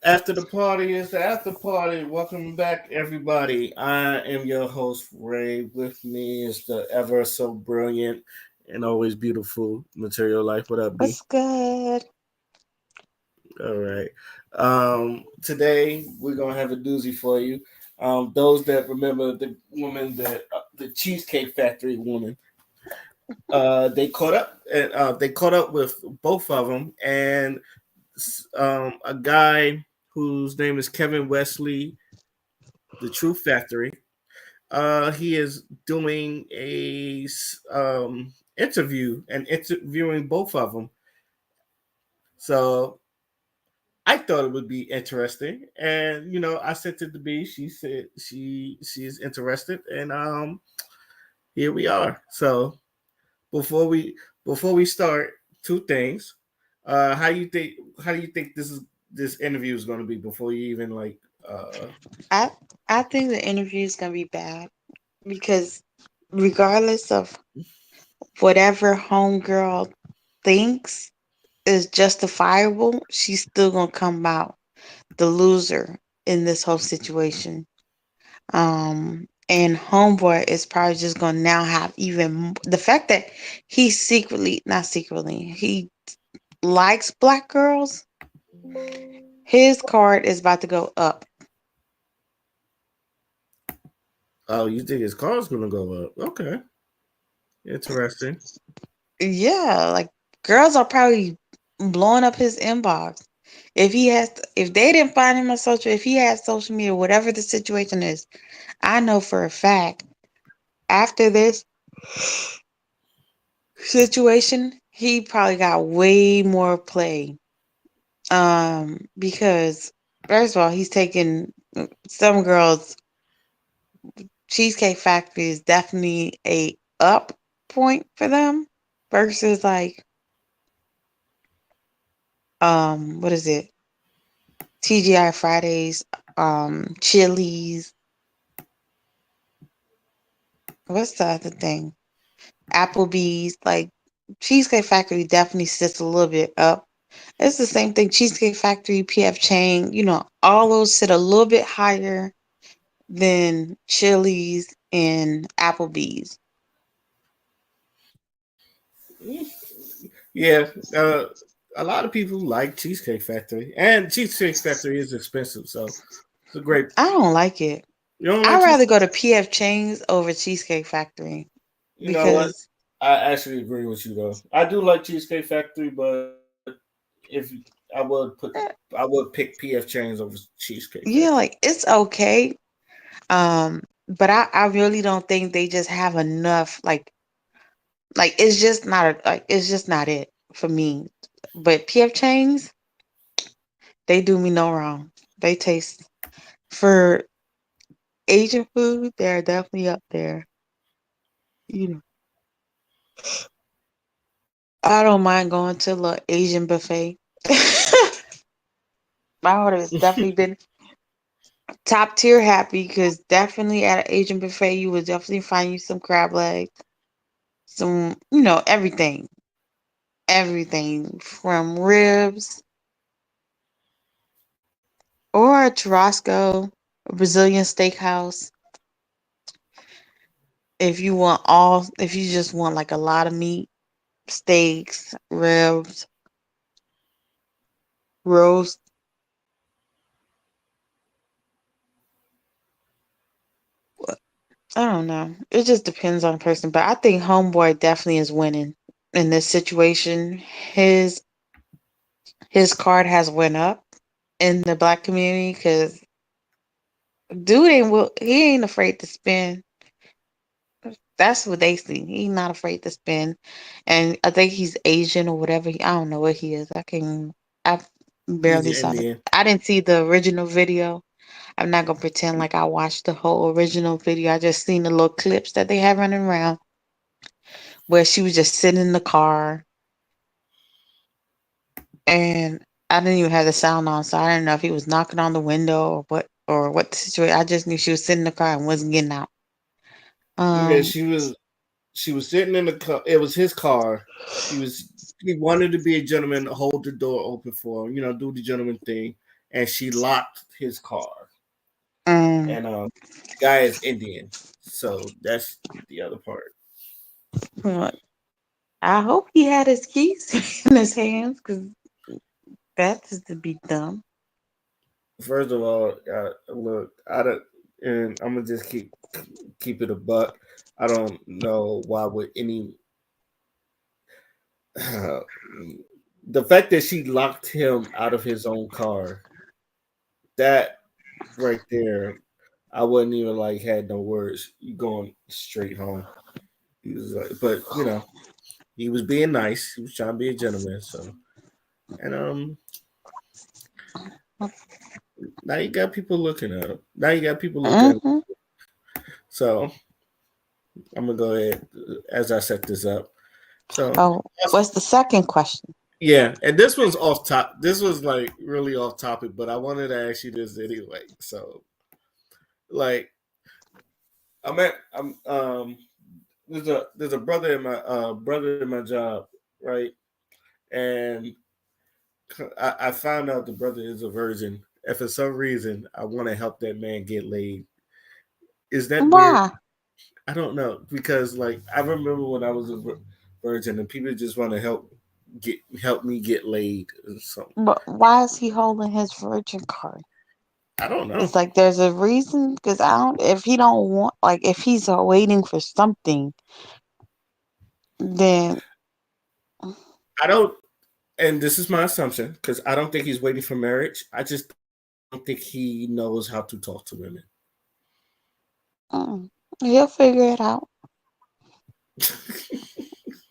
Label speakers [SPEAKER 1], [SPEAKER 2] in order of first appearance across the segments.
[SPEAKER 1] After the party is the after party. Welcome back, everybody. I am your host, Ray. With me is the ever so brilliant and always beautiful Material Life. What up, B?
[SPEAKER 2] What's good?
[SPEAKER 1] All right. Today we're gonna have a doozy for you. Those that remember the woman that the Cheesecake Factory woman, they caught up. They caught up with both of them, and a guy whose name is Kevin Wesley, the Truth Factory. He is doing a interview and interviewing both of them. So I thought it would be interesting, and I sent it to B. She said she's interested, and here we are. So before we before we start, two things. How you think? How do you think this interview is going to be before you even like?
[SPEAKER 2] I I think the interview is gonna be bad because regardless of whatever homegirl thinks is justifiable, she's still gonna come out the loser in this whole situation. And homeboy is probably just gonna now have the fact that he secretly, not secretly, he likes black girls. His card is about to go up.
[SPEAKER 1] Oh, you think his car's going to go up? Okay, interesting.
[SPEAKER 2] Yeah, like girls are probably blowing up his inbox. If they didn't find him on social, if he has social media, whatever the situation is, I know for a fact after this situation, he probably got way more play. Because first of all, he's taking some girls. Cheesecake Factory is definitely a up point for them versus like what is it? TGI Fridays, Chili's. What's the other thing? Applebee's. Like Cheesecake Factory definitely sits a little bit up. It's the same thing. Cheesecake Factory, PF Chang. All those sit a little bit higher than Chili's and Applebee's.
[SPEAKER 1] Yeah, a lot of people like Cheesecake Factory, and Cheesecake Factory is expensive, so it's a great.
[SPEAKER 2] I don't like it.
[SPEAKER 1] You don't like
[SPEAKER 2] I'd rather
[SPEAKER 1] cheesecake?
[SPEAKER 2] go to PF Chang's over Cheesecake Factory
[SPEAKER 1] You know what?
[SPEAKER 2] because
[SPEAKER 1] I actually agree with you though. I do like Cheesecake Factory, but if I would pick PF Chang's over Cheesecake Factory.
[SPEAKER 2] like it's okay. But I really don't think they just have enough like it's just not it for me. But PF Chang's, they do me no wrong. They taste for Asian food, they're definitely up there. You know. I don't mind going to a Asian buffet. My order has definitely been top tier happy because definitely at an Asian buffet you would definitely find you some crab legs, some everything. Everything from ribs or a churrasco, a Brazilian steakhouse. If you just want like a lot of meat, steaks, ribs, roast. I don't know. It just depends on the person, but I think Homeboy definitely is winning in this situation. His card has went up in the black community because he ain't afraid to spend. That's what they see. He's not afraid to spend, and I think he's Asian or whatever. I don't know what he is. I
[SPEAKER 1] He's
[SPEAKER 2] barely
[SPEAKER 1] an
[SPEAKER 2] saw it.
[SPEAKER 1] Indian.
[SPEAKER 2] I didn't see the original video. I'm not gonna pretend like I watched the whole original video. I just seen the little clips that they have running around where she was just sitting in the car, and I didn't even have the sound on, so I didn't know if he was knocking on the window or what the situation. I just knew she was sitting in the car and wasn't getting out.
[SPEAKER 1] Yeah,
[SPEAKER 2] Um,
[SPEAKER 1] she was sitting in the car. It was his car. He wanted to be a gentleman, hold the door open for him, do the gentleman thing. and she locked his car.
[SPEAKER 2] Mm.
[SPEAKER 1] And the guy is Indian, so that's the other part.
[SPEAKER 2] Well, I hope he had his keys in his hands because that is to be dumb.
[SPEAKER 1] First of all, look, I don't, and I'm gonna just keep it a buck. I don't know why would any the fact that she locked him out of his own car, that right there, I wouldn't even like had no words. You going straight home. He was like, but he was being nice. He was trying to be a gentleman. So, and now you got people looking at him. Now you got people looking.
[SPEAKER 2] Hmm.
[SPEAKER 1] So I'm gonna go ahead as I set this up. So
[SPEAKER 2] Oh, what's the second question?
[SPEAKER 1] yeah, and this one's off top. This was like really off topic, but I wanted to ask you this anyway. So like I'm there's a brother in my job, right? And I found out the brother is a virgin, and for some reason I want to help that man get laid. Is that weird?
[SPEAKER 2] Why?
[SPEAKER 1] I don't know because like I remember when I was a virgin and people just want to help me get laid or something.
[SPEAKER 2] But why is he holding his virgin card?
[SPEAKER 1] I don't know.
[SPEAKER 2] It's like there's a reason because I don't. If he don't want, like, if he's waiting for something, then
[SPEAKER 1] I don't, and this is my assumption because I don't think he's waiting for marriage. I just don't think he knows how to talk to women.
[SPEAKER 2] mm, he'll figure it out.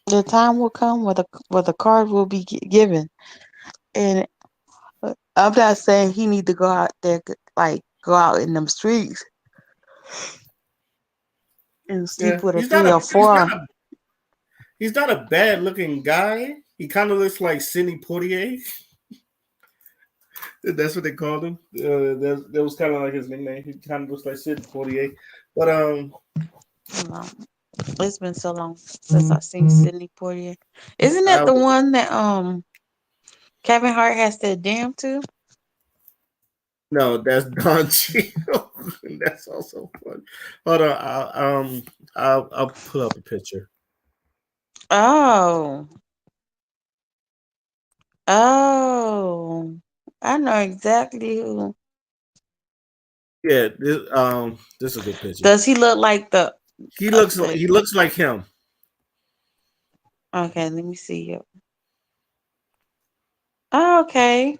[SPEAKER 2] The time will come where the card will be given, and I'm not saying he need to go out there like go out in them streets and sleep
[SPEAKER 1] Yeah,
[SPEAKER 2] with a three or four.
[SPEAKER 1] he's not a bad looking guy. He kind of looks like Sidney Poitier. That's what they called him. That was kind of like his nickname. He kind of looks like Sidney Poitier. But
[SPEAKER 2] You know, it's been so long since I've seen Sidney Poitier. Isn't that
[SPEAKER 1] I
[SPEAKER 2] the one that Kevin Hart has to damn to?
[SPEAKER 1] no, that's Don Cheadle. That's also fun. Hold on, I'll pull up a picture.
[SPEAKER 2] Oh, oh, I know exactly who.
[SPEAKER 1] Yeah, this is a good picture.
[SPEAKER 2] Does he look like the? Wait,
[SPEAKER 1] He looks like him.
[SPEAKER 2] okay, let me see you. Oh, okay.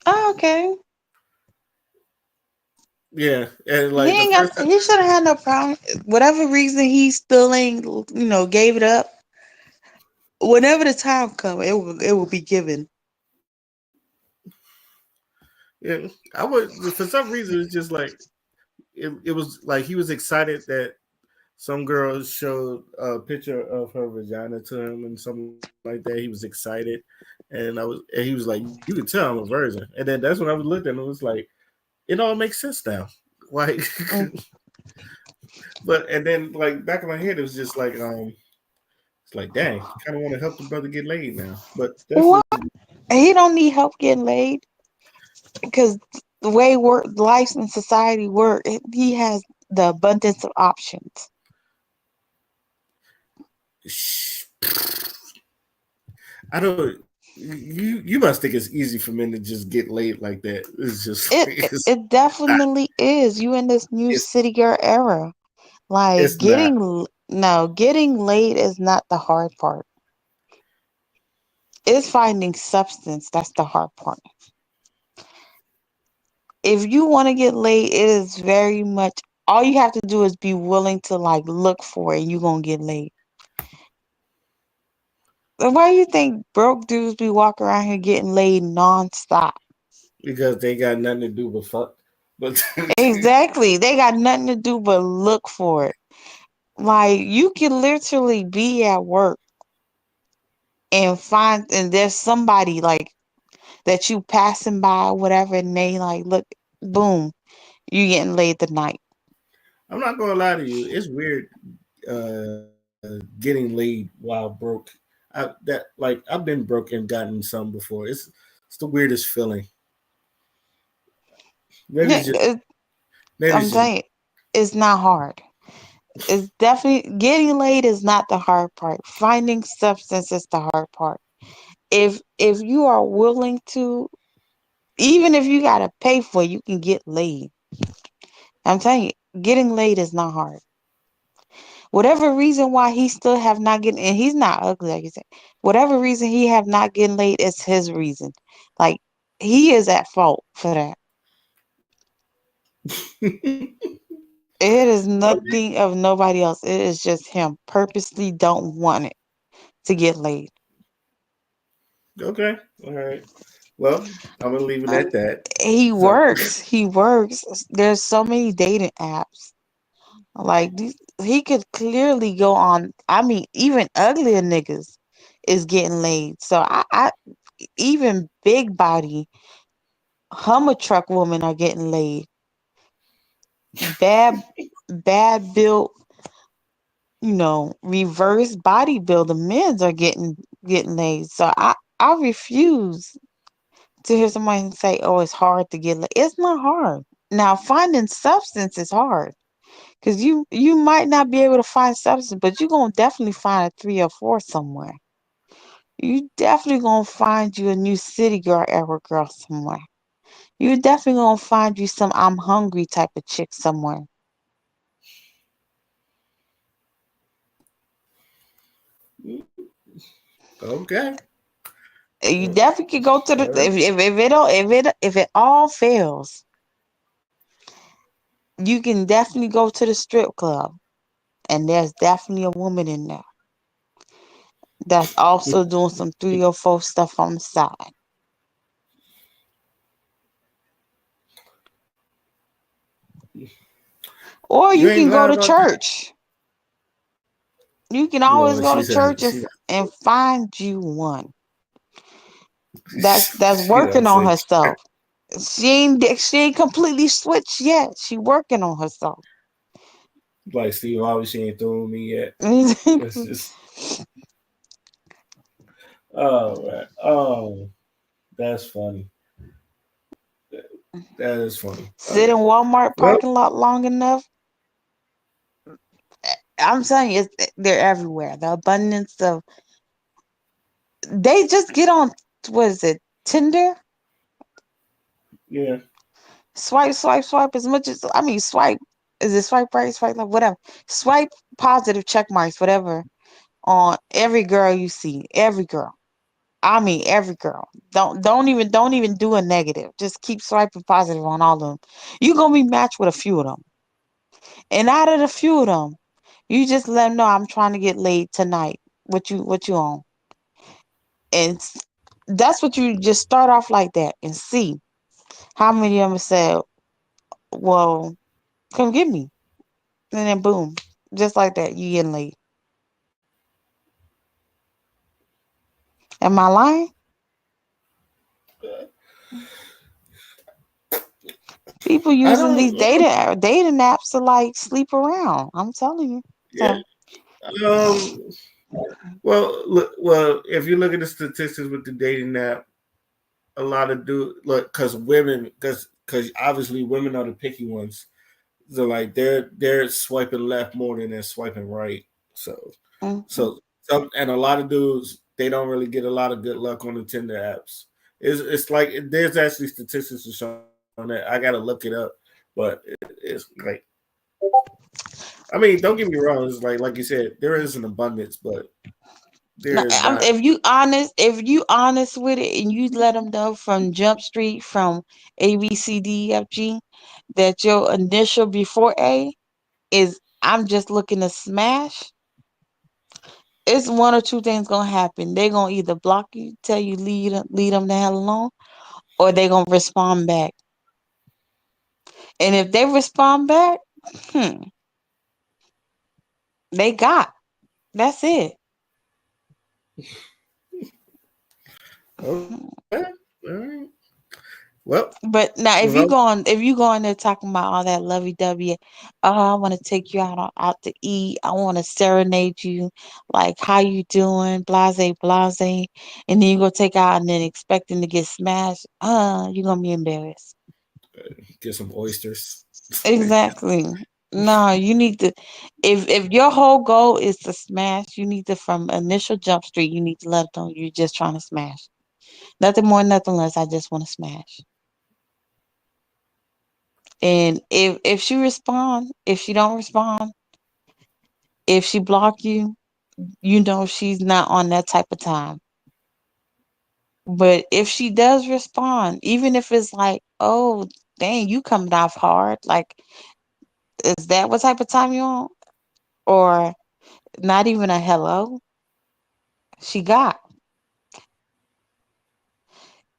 [SPEAKER 2] Oh, okay.
[SPEAKER 1] Yeah, and
[SPEAKER 2] He
[SPEAKER 1] like the
[SPEAKER 2] ain't
[SPEAKER 1] first
[SPEAKER 2] got. He should have had no problem. Whatever reason he still ain't, gave it up. Whenever the time comes, it will be given.
[SPEAKER 1] yeah, I would for some reason it's just like it was like he was excited that some girl showed a picture of her vagina to him and something like that. He was excited, and he was like, "You could tell I'm a virgin." And then that's when I was looking, and it was like, it all makes sense now. Like,
[SPEAKER 2] Mm.
[SPEAKER 1] but and then like back in my head, it was just like, it's like, dang, kind of want to help the brother get laid now. But
[SPEAKER 2] What?
[SPEAKER 1] definitely,
[SPEAKER 2] He don't need help getting laid because the way work, life and society work, he has the abundance of options.
[SPEAKER 1] I don't. You must think it's easy for men to just get laid like that. It's just
[SPEAKER 2] It
[SPEAKER 1] like
[SPEAKER 2] it, it definitely is. You in this new
[SPEAKER 1] it's
[SPEAKER 2] city girl era. Like
[SPEAKER 1] it's not
[SPEAKER 2] no, getting laid is not the hard part. It's finding substance. That's the hard part. If you want to get laid, it is very much all you have to do is be willing to like look for it and you're gonna get laid. So why do you think broke dudes be walking around here getting laid nonstop?
[SPEAKER 1] because they got nothing to do but fuck. But
[SPEAKER 2] Exactly. They got nothing to do but look for it. Like you can literally be at work and find and there's somebody like that you passing by or whatever and they like look boom, you getting laid tonight.
[SPEAKER 1] I'm not gonna lie to you, it's weird getting laid while broke. I've been broke and gotten some before. It's It's the weirdest feeling. Maybe
[SPEAKER 2] Yeah,
[SPEAKER 1] it's just maybe
[SPEAKER 2] I'm
[SPEAKER 1] it's just
[SPEAKER 2] saying it's not hard. It's definitely getting laid is not the hard part. Finding substance is the hard part. If you are willing to, even if you gotta pay for it, you can get laid. I'm telling you, getting laid is not hard. Whatever reason why he still have not getting, and he's not ugly like you said. Whatever reason he have not getting laid is his reason. Like he is at fault for that. It is nothing of nobody else. It is just him purposely don't want it to get laid.
[SPEAKER 1] okay. All right. Well, I'm gonna leave it
[SPEAKER 2] Um,
[SPEAKER 1] at that.
[SPEAKER 2] he
[SPEAKER 1] So
[SPEAKER 2] works. He works. There's so many dating apps. Like he could clearly go on. I mean, even uglier niggas is getting laid. So I even big body Hummer truck women are getting laid. Bad, bad built, reverse bodybuilder men's are getting laid. So I refuse to hear somebody say, "Oh, it's hard to get laid." It's not hard. Now finding substance is hard because you might not be able to find substance, but you're gonna definitely find a three or four somewhere. You definitely gonna find you a new city girl era girl somewhere. You definitely gonna find you some I'm hungry type of chick somewhere.
[SPEAKER 1] okay.
[SPEAKER 2] You definitely could go to the
[SPEAKER 1] All right.
[SPEAKER 2] if it all fails, you can definitely go to the strip club, and there's definitely a woman in there that's also doing some 3 or 4 stuff on the side. Or
[SPEAKER 1] You
[SPEAKER 2] you
[SPEAKER 1] ain't
[SPEAKER 2] can go
[SPEAKER 1] lying
[SPEAKER 2] to
[SPEAKER 1] about that.
[SPEAKER 2] church. You can
[SPEAKER 1] No,
[SPEAKER 2] always go
[SPEAKER 1] she
[SPEAKER 2] to
[SPEAKER 1] said
[SPEAKER 2] church
[SPEAKER 1] she
[SPEAKER 2] and find you one that's
[SPEAKER 1] she don't
[SPEAKER 2] working on
[SPEAKER 1] say
[SPEAKER 2] herself. She ain't completely switched yet. She working on herself.
[SPEAKER 1] like Steve Harvey. She ain't through me yet. It's just oh man. Oh, that's funny. That is funny.
[SPEAKER 2] Sit in
[SPEAKER 1] Okay.
[SPEAKER 2] Walmart
[SPEAKER 1] Well,
[SPEAKER 2] parking lot long enough. I'm telling you, they're everywhere. The abundance of they just get on. What is it? Tinder.
[SPEAKER 1] yeah.
[SPEAKER 2] Swipe, swipe, swipe. As much as I mean, swipe. Is it swipe right, swipe left, whatever? Swipe positive check marks, whatever, on every girl you see. Every girl. I mean, every girl. Don't even do a negative. Just keep swiping positive on all of them. You're gonna be matched with a few of them, and out of the few of them, you just let them know I'm trying to get laid tonight. What you on? And that's what you just start off like that and see how many of them said, "Well, come get me," and then boom, just like that, you getting laid. Am I lying? People
[SPEAKER 1] I
[SPEAKER 2] using these
[SPEAKER 1] don't.
[SPEAKER 2] dating apps to like sleep around. I'm telling you.
[SPEAKER 1] Yeah.
[SPEAKER 2] So
[SPEAKER 1] Um. Well, look. Well, if you look at the statistics with the dating app, a lot of look because women because obviously women are the picky ones. So like they're swiping left more than they're swiping right. So
[SPEAKER 2] mhm.
[SPEAKER 1] so and a lot of dudes they don't really get a lot of good luck on the Tinder apps. It's like there's actually statistics to show that. I gotta look it up, but it's like I mean, don't get me wrong. It's like you said, there is an abundance, but
[SPEAKER 2] Now,
[SPEAKER 1] there is not.
[SPEAKER 2] if you honest with it, and you let them know from Jump Street, from ABCDEFG, that your initial before A is I'm just looking to smash. It's one or two things gonna happen. They're gonna either block you, tell you leave them the hell alone, or they're gonna respond back. And if they respond back, hmm, they got. That's it.
[SPEAKER 1] Okay, all right. Well,
[SPEAKER 2] But now,
[SPEAKER 1] without
[SPEAKER 2] if you go in there talking about all that lovey dovey, oh, I want to take you out to eat. I want to serenade you, like how you doing, blase blase, and then you go take out and then expecting to get smashed. You're gonna be embarrassed.
[SPEAKER 1] get some oysters.
[SPEAKER 2] Exactly. No, you need to. If your whole goal is to smash, you need to from initial jump street. You need to let them know you're just trying to smash. Nothing more, nothing less. I just want to smash. And if she respond, if she don't respond, if she block you, you know she's not on that type of time. But if she does respond, even if it's like, oh dang, you coming off hard, like is that what type of time you on? Or not even a hello, she got.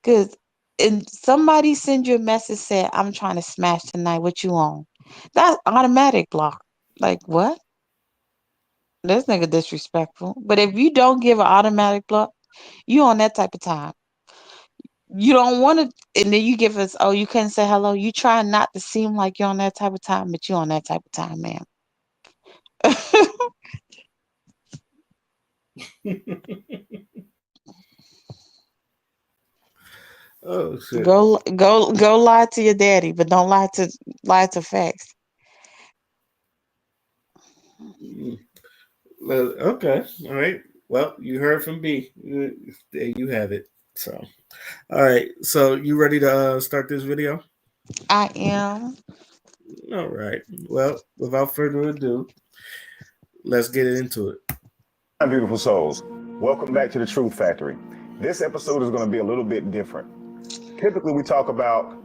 [SPEAKER 2] Cause and somebody send you a message said, I'm trying to smash tonight, what you on? That's automatic block. Like what? This nigga disrespectful. But if you don't give an automatic block, you on that type of time. You don't want to, and then you give us, oh, you couldn't say hello. You try not to seem like you're on that type of time, but you on that type of time, man.
[SPEAKER 1] Oh shit.
[SPEAKER 2] Go lie to your daddy, but don't lie to facts.
[SPEAKER 1] Mm. Okay. All right. Well, you heard from B. There you have it. So, all right. So, you ready to start this video?
[SPEAKER 2] I am.
[SPEAKER 1] All right. Well, without further ado, let's get into it.
[SPEAKER 3] Hi, beautiful souls. Welcome back to the Truth Factory. This episode is going to be a little bit different. Typically, we talk about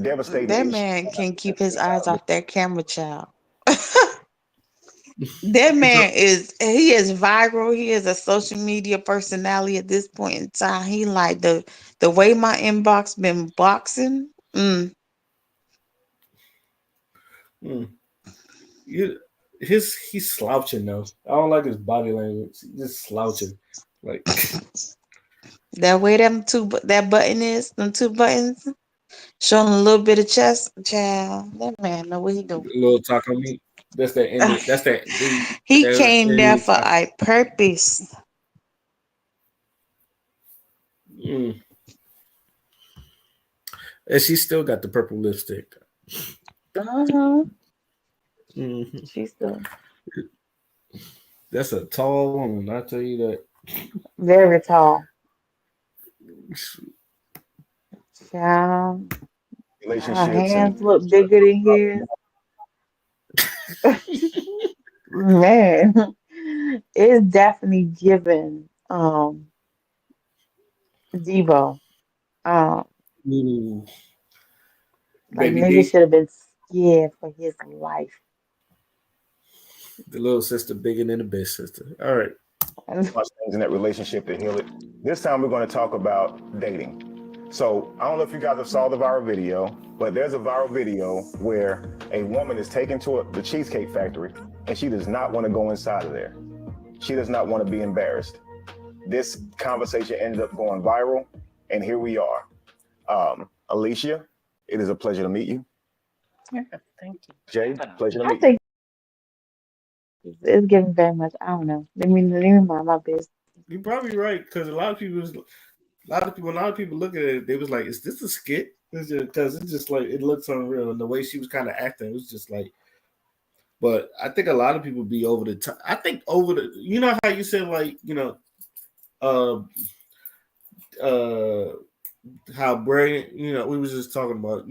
[SPEAKER 3] devastating
[SPEAKER 2] That
[SPEAKER 3] issues.
[SPEAKER 2] man can keep his eyes off that camera, child. That
[SPEAKER 1] So,
[SPEAKER 2] man he is viral. He is a social media personality at this point in time. He like the way my inbox been boxing.
[SPEAKER 1] mm, you, he's slouching though. I don't like his body language. He's just slouching. Like
[SPEAKER 2] That way that button is, them two buttons, showing a little bit of chest, child. That man know what he
[SPEAKER 1] a
[SPEAKER 2] doing.
[SPEAKER 1] little taco meat. That's that Indian. That's that
[SPEAKER 2] He
[SPEAKER 1] that
[SPEAKER 2] came there
[SPEAKER 1] Indian
[SPEAKER 2] for
[SPEAKER 1] taco.
[SPEAKER 2] a purpose.
[SPEAKER 1] Mm. And she still got the purple lipstick.
[SPEAKER 2] Uh-huh.
[SPEAKER 1] Hmm.
[SPEAKER 2] She's still
[SPEAKER 1] That's a tall woman. I tell you that.
[SPEAKER 2] very tall. Child. Her
[SPEAKER 3] Relationships and
[SPEAKER 2] hands look bigger than his. Man, it's definitely given Debo. Um,
[SPEAKER 1] Ooh,
[SPEAKER 2] like
[SPEAKER 1] baby
[SPEAKER 2] nigga
[SPEAKER 1] D,
[SPEAKER 2] should have been scared for his life.
[SPEAKER 1] the little sister bigger than the big sister. All right.
[SPEAKER 3] much things in that relationship to heal it. This time, we're going to talk about dating. So, I don't know if you guys have saw the viral video, but there's a viral video where a woman is taken to the Cheesecake Factory and she does not want to go inside of there. She does not want to be embarrassed. This conversation ended up going viral, and here we are. Alicia, it is a pleasure to meet you.
[SPEAKER 2] Yeah, thank you.
[SPEAKER 3] Jay, pleasure to
[SPEAKER 2] I
[SPEAKER 3] meet you.
[SPEAKER 2] think it's giving very much. I don't know. Let me mind my business.
[SPEAKER 1] You're probably right because a lot of people look at it. They was like, "Is this a skit?" It's just because it's just like it looks unreal, and the way she was kind of acting, it was just like. But I think a lot of people be over the top. I think over the. You know how you said like uh uh how brilliant. We was just talking about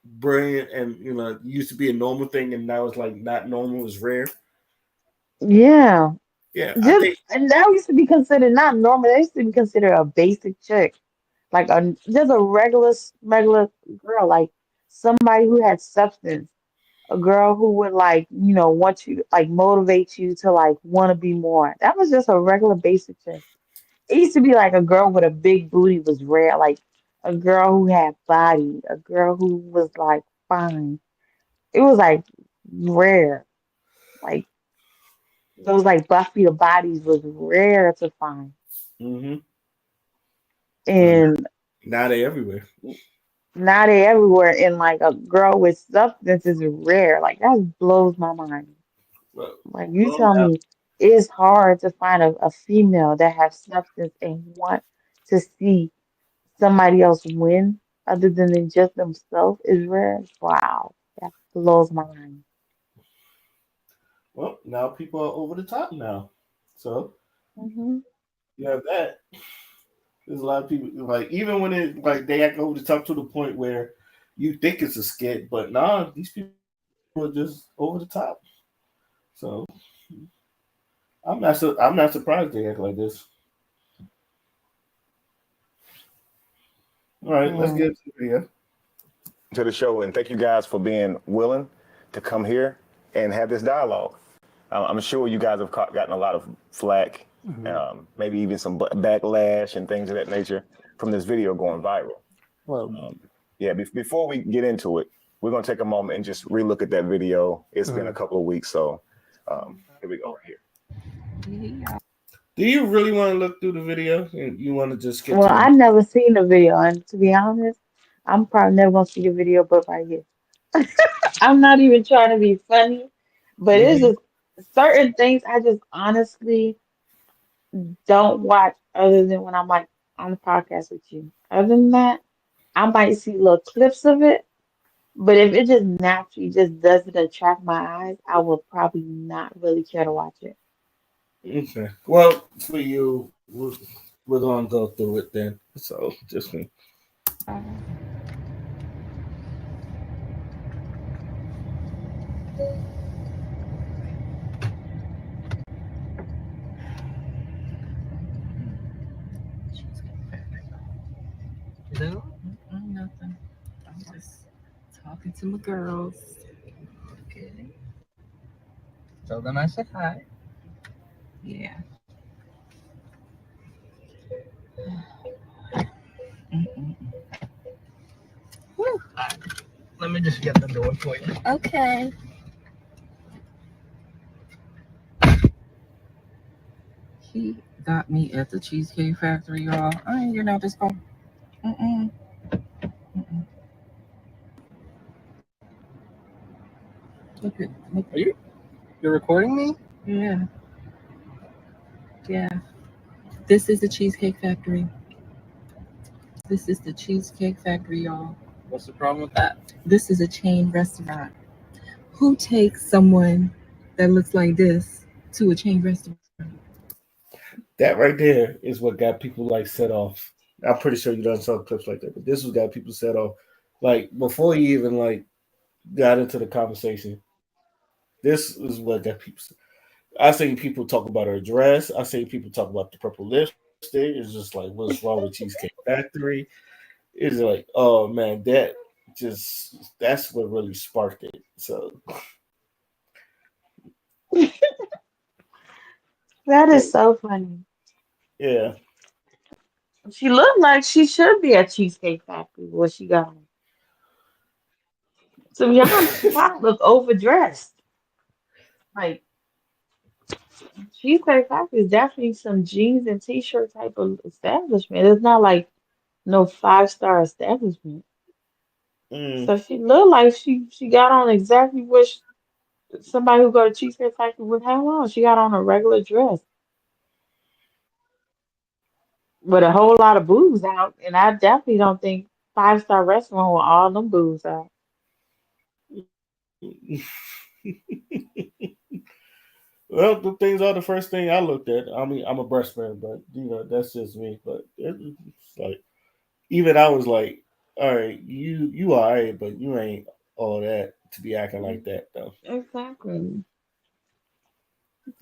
[SPEAKER 1] brilliant and used to be a normal thing, and now it's like not normal. It's rare.
[SPEAKER 2] Yeah,
[SPEAKER 1] Yeah, I
[SPEAKER 2] just
[SPEAKER 1] think.
[SPEAKER 2] and that used to be considered not normal. That used to be considered a basic chick, like a just a regular girl, like somebody who had substance. A girl who would like, want you, like motivate you to like want to be more. That was just a regular basic chick. It used to be like a girl with a big booty was rare, like a girl who had body, a girl who was like fine. It was like rare. Like those like Buffy the bodies was rare to find.
[SPEAKER 1] Mm-hmm. I
[SPEAKER 2] And
[SPEAKER 1] agree. Now they everywhere.
[SPEAKER 2] Now they everywhere, and like a girl with substance is rare. Like that blows my mind.
[SPEAKER 1] Well,
[SPEAKER 2] Like you
[SPEAKER 1] well,
[SPEAKER 2] tell me, it's hard to find a female that has substance and want to see somebody else win other than just themselves is rare. Wow, that blows my mind.
[SPEAKER 1] well, now people are over the top now. So
[SPEAKER 2] Hmm.
[SPEAKER 1] you have that. There's a lot of people like even when it like they act over the top to the point where you think it's a skit, but nah, these people are just over the top. So I'm not surprised they act like this. All right, let's
[SPEAKER 2] Mm.
[SPEAKER 1] get to the video.
[SPEAKER 3] To the show, and thank you guys for being willing to come here and have this dialogue. I'm sure you guys have gotten a lot of flack, maybe even some backlash and things of that nature from this video going viral.
[SPEAKER 4] Well,
[SPEAKER 3] Yeah, before we get into it, we're going to take a moment and just relook at that video. It's been a couple of weeks, so here we go right here.
[SPEAKER 1] Do you really want to look through the video and you want to just get
[SPEAKER 2] Well,
[SPEAKER 1] to the?
[SPEAKER 2] I never seen the video, and to be honest, I'm probably never gonna see the video, but right here. I'm not even trying to be funny, but it's
[SPEAKER 1] Mhm.
[SPEAKER 2] just certain things I just honestly don't watch other than when I'm like on the podcast with you. Other than that, I might see little clips of it, but if it just naturally just doesn't attract my eyes, I will probably not really care to watch it.
[SPEAKER 1] Okay. Well, for you, we're gonna go through it then. So just me.
[SPEAKER 2] Okay.
[SPEAKER 4] no, nothing. I'm just talking to my girls. Okay. Tell them I said hi. Yeah. Mm-mm. Whew. Let me just get the door for you. Okay. He got me at the Cheesecake Factory, y'all. I ain't getting out this car. Mm-mm. Mm-mm. Look. You're recording me? Yeah. Yeah. This is the Cheesecake Factory. This is the Cheesecake Factory, y'all. What's the problem with that? This is a chain restaurant. Who takes someone that looks like this to a chain restaurant?
[SPEAKER 1] That right there is what got people like set off. I'm pretty sure you done saw clips like that, but this was got people set off. Like before you even like got into the conversation, this is what got people. I seen people talk about her dress. I seen people talk about the purple lipstick. It's just like, what's wrong with Cheesecake Factory? It's like, oh man, that's what really sparked it. So
[SPEAKER 2] That is so funny.
[SPEAKER 1] yeah,
[SPEAKER 2] She looked like she should be at Cheesecake Factory. What she got on? To be honest, she kind of look overdressed. Like Cheesecake Factory is definitely some jeans and t-shirt type of establishment. It's not like no five-star establishment.
[SPEAKER 1] mm,
[SPEAKER 2] So she looked like she got on exactly what somebody who go to Cheesecake Factory would have on. She got on a regular dress with a whole lot of boobs out, and I definitely don't think five-star restaurant with all them boobs out.
[SPEAKER 1] well, the things are the first thing I looked at. I mean, I'm a breast man, but you know that's just me. But it's like even I was like, all right, you all right, but you ain't all that to be acting like that though.
[SPEAKER 2] Exactly.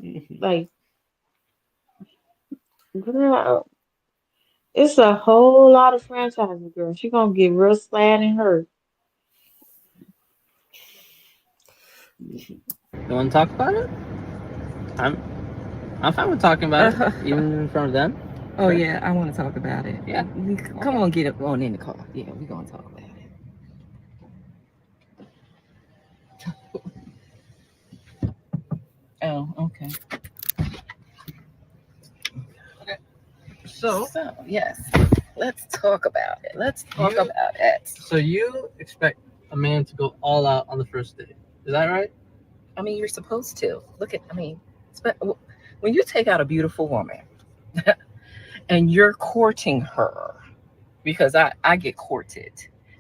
[SPEAKER 1] Mhm.
[SPEAKER 2] Like, girl, it's a whole lot of franchises, girl. She gonna get real sad and hurt.
[SPEAKER 4] You want to talk about it? I'm I'm fine with talking about it, even in front of them.
[SPEAKER 5] Oh
[SPEAKER 4] Sure.
[SPEAKER 5] yeah, I want to talk about it.
[SPEAKER 4] Yeah.
[SPEAKER 5] Come on, get up on in the car. Yeah, we're gonna talk about it. Oh, okay.
[SPEAKER 4] Okay. So
[SPEAKER 5] So yes. Let's talk about it. Let's talk
[SPEAKER 6] You-
[SPEAKER 5] about it.
[SPEAKER 6] So you expect a man to go all out on the first date? Is that right?
[SPEAKER 5] I mean, you're supposed to. Look at, I mean, when you take out a beautiful woman and you're courting her, because I get courted.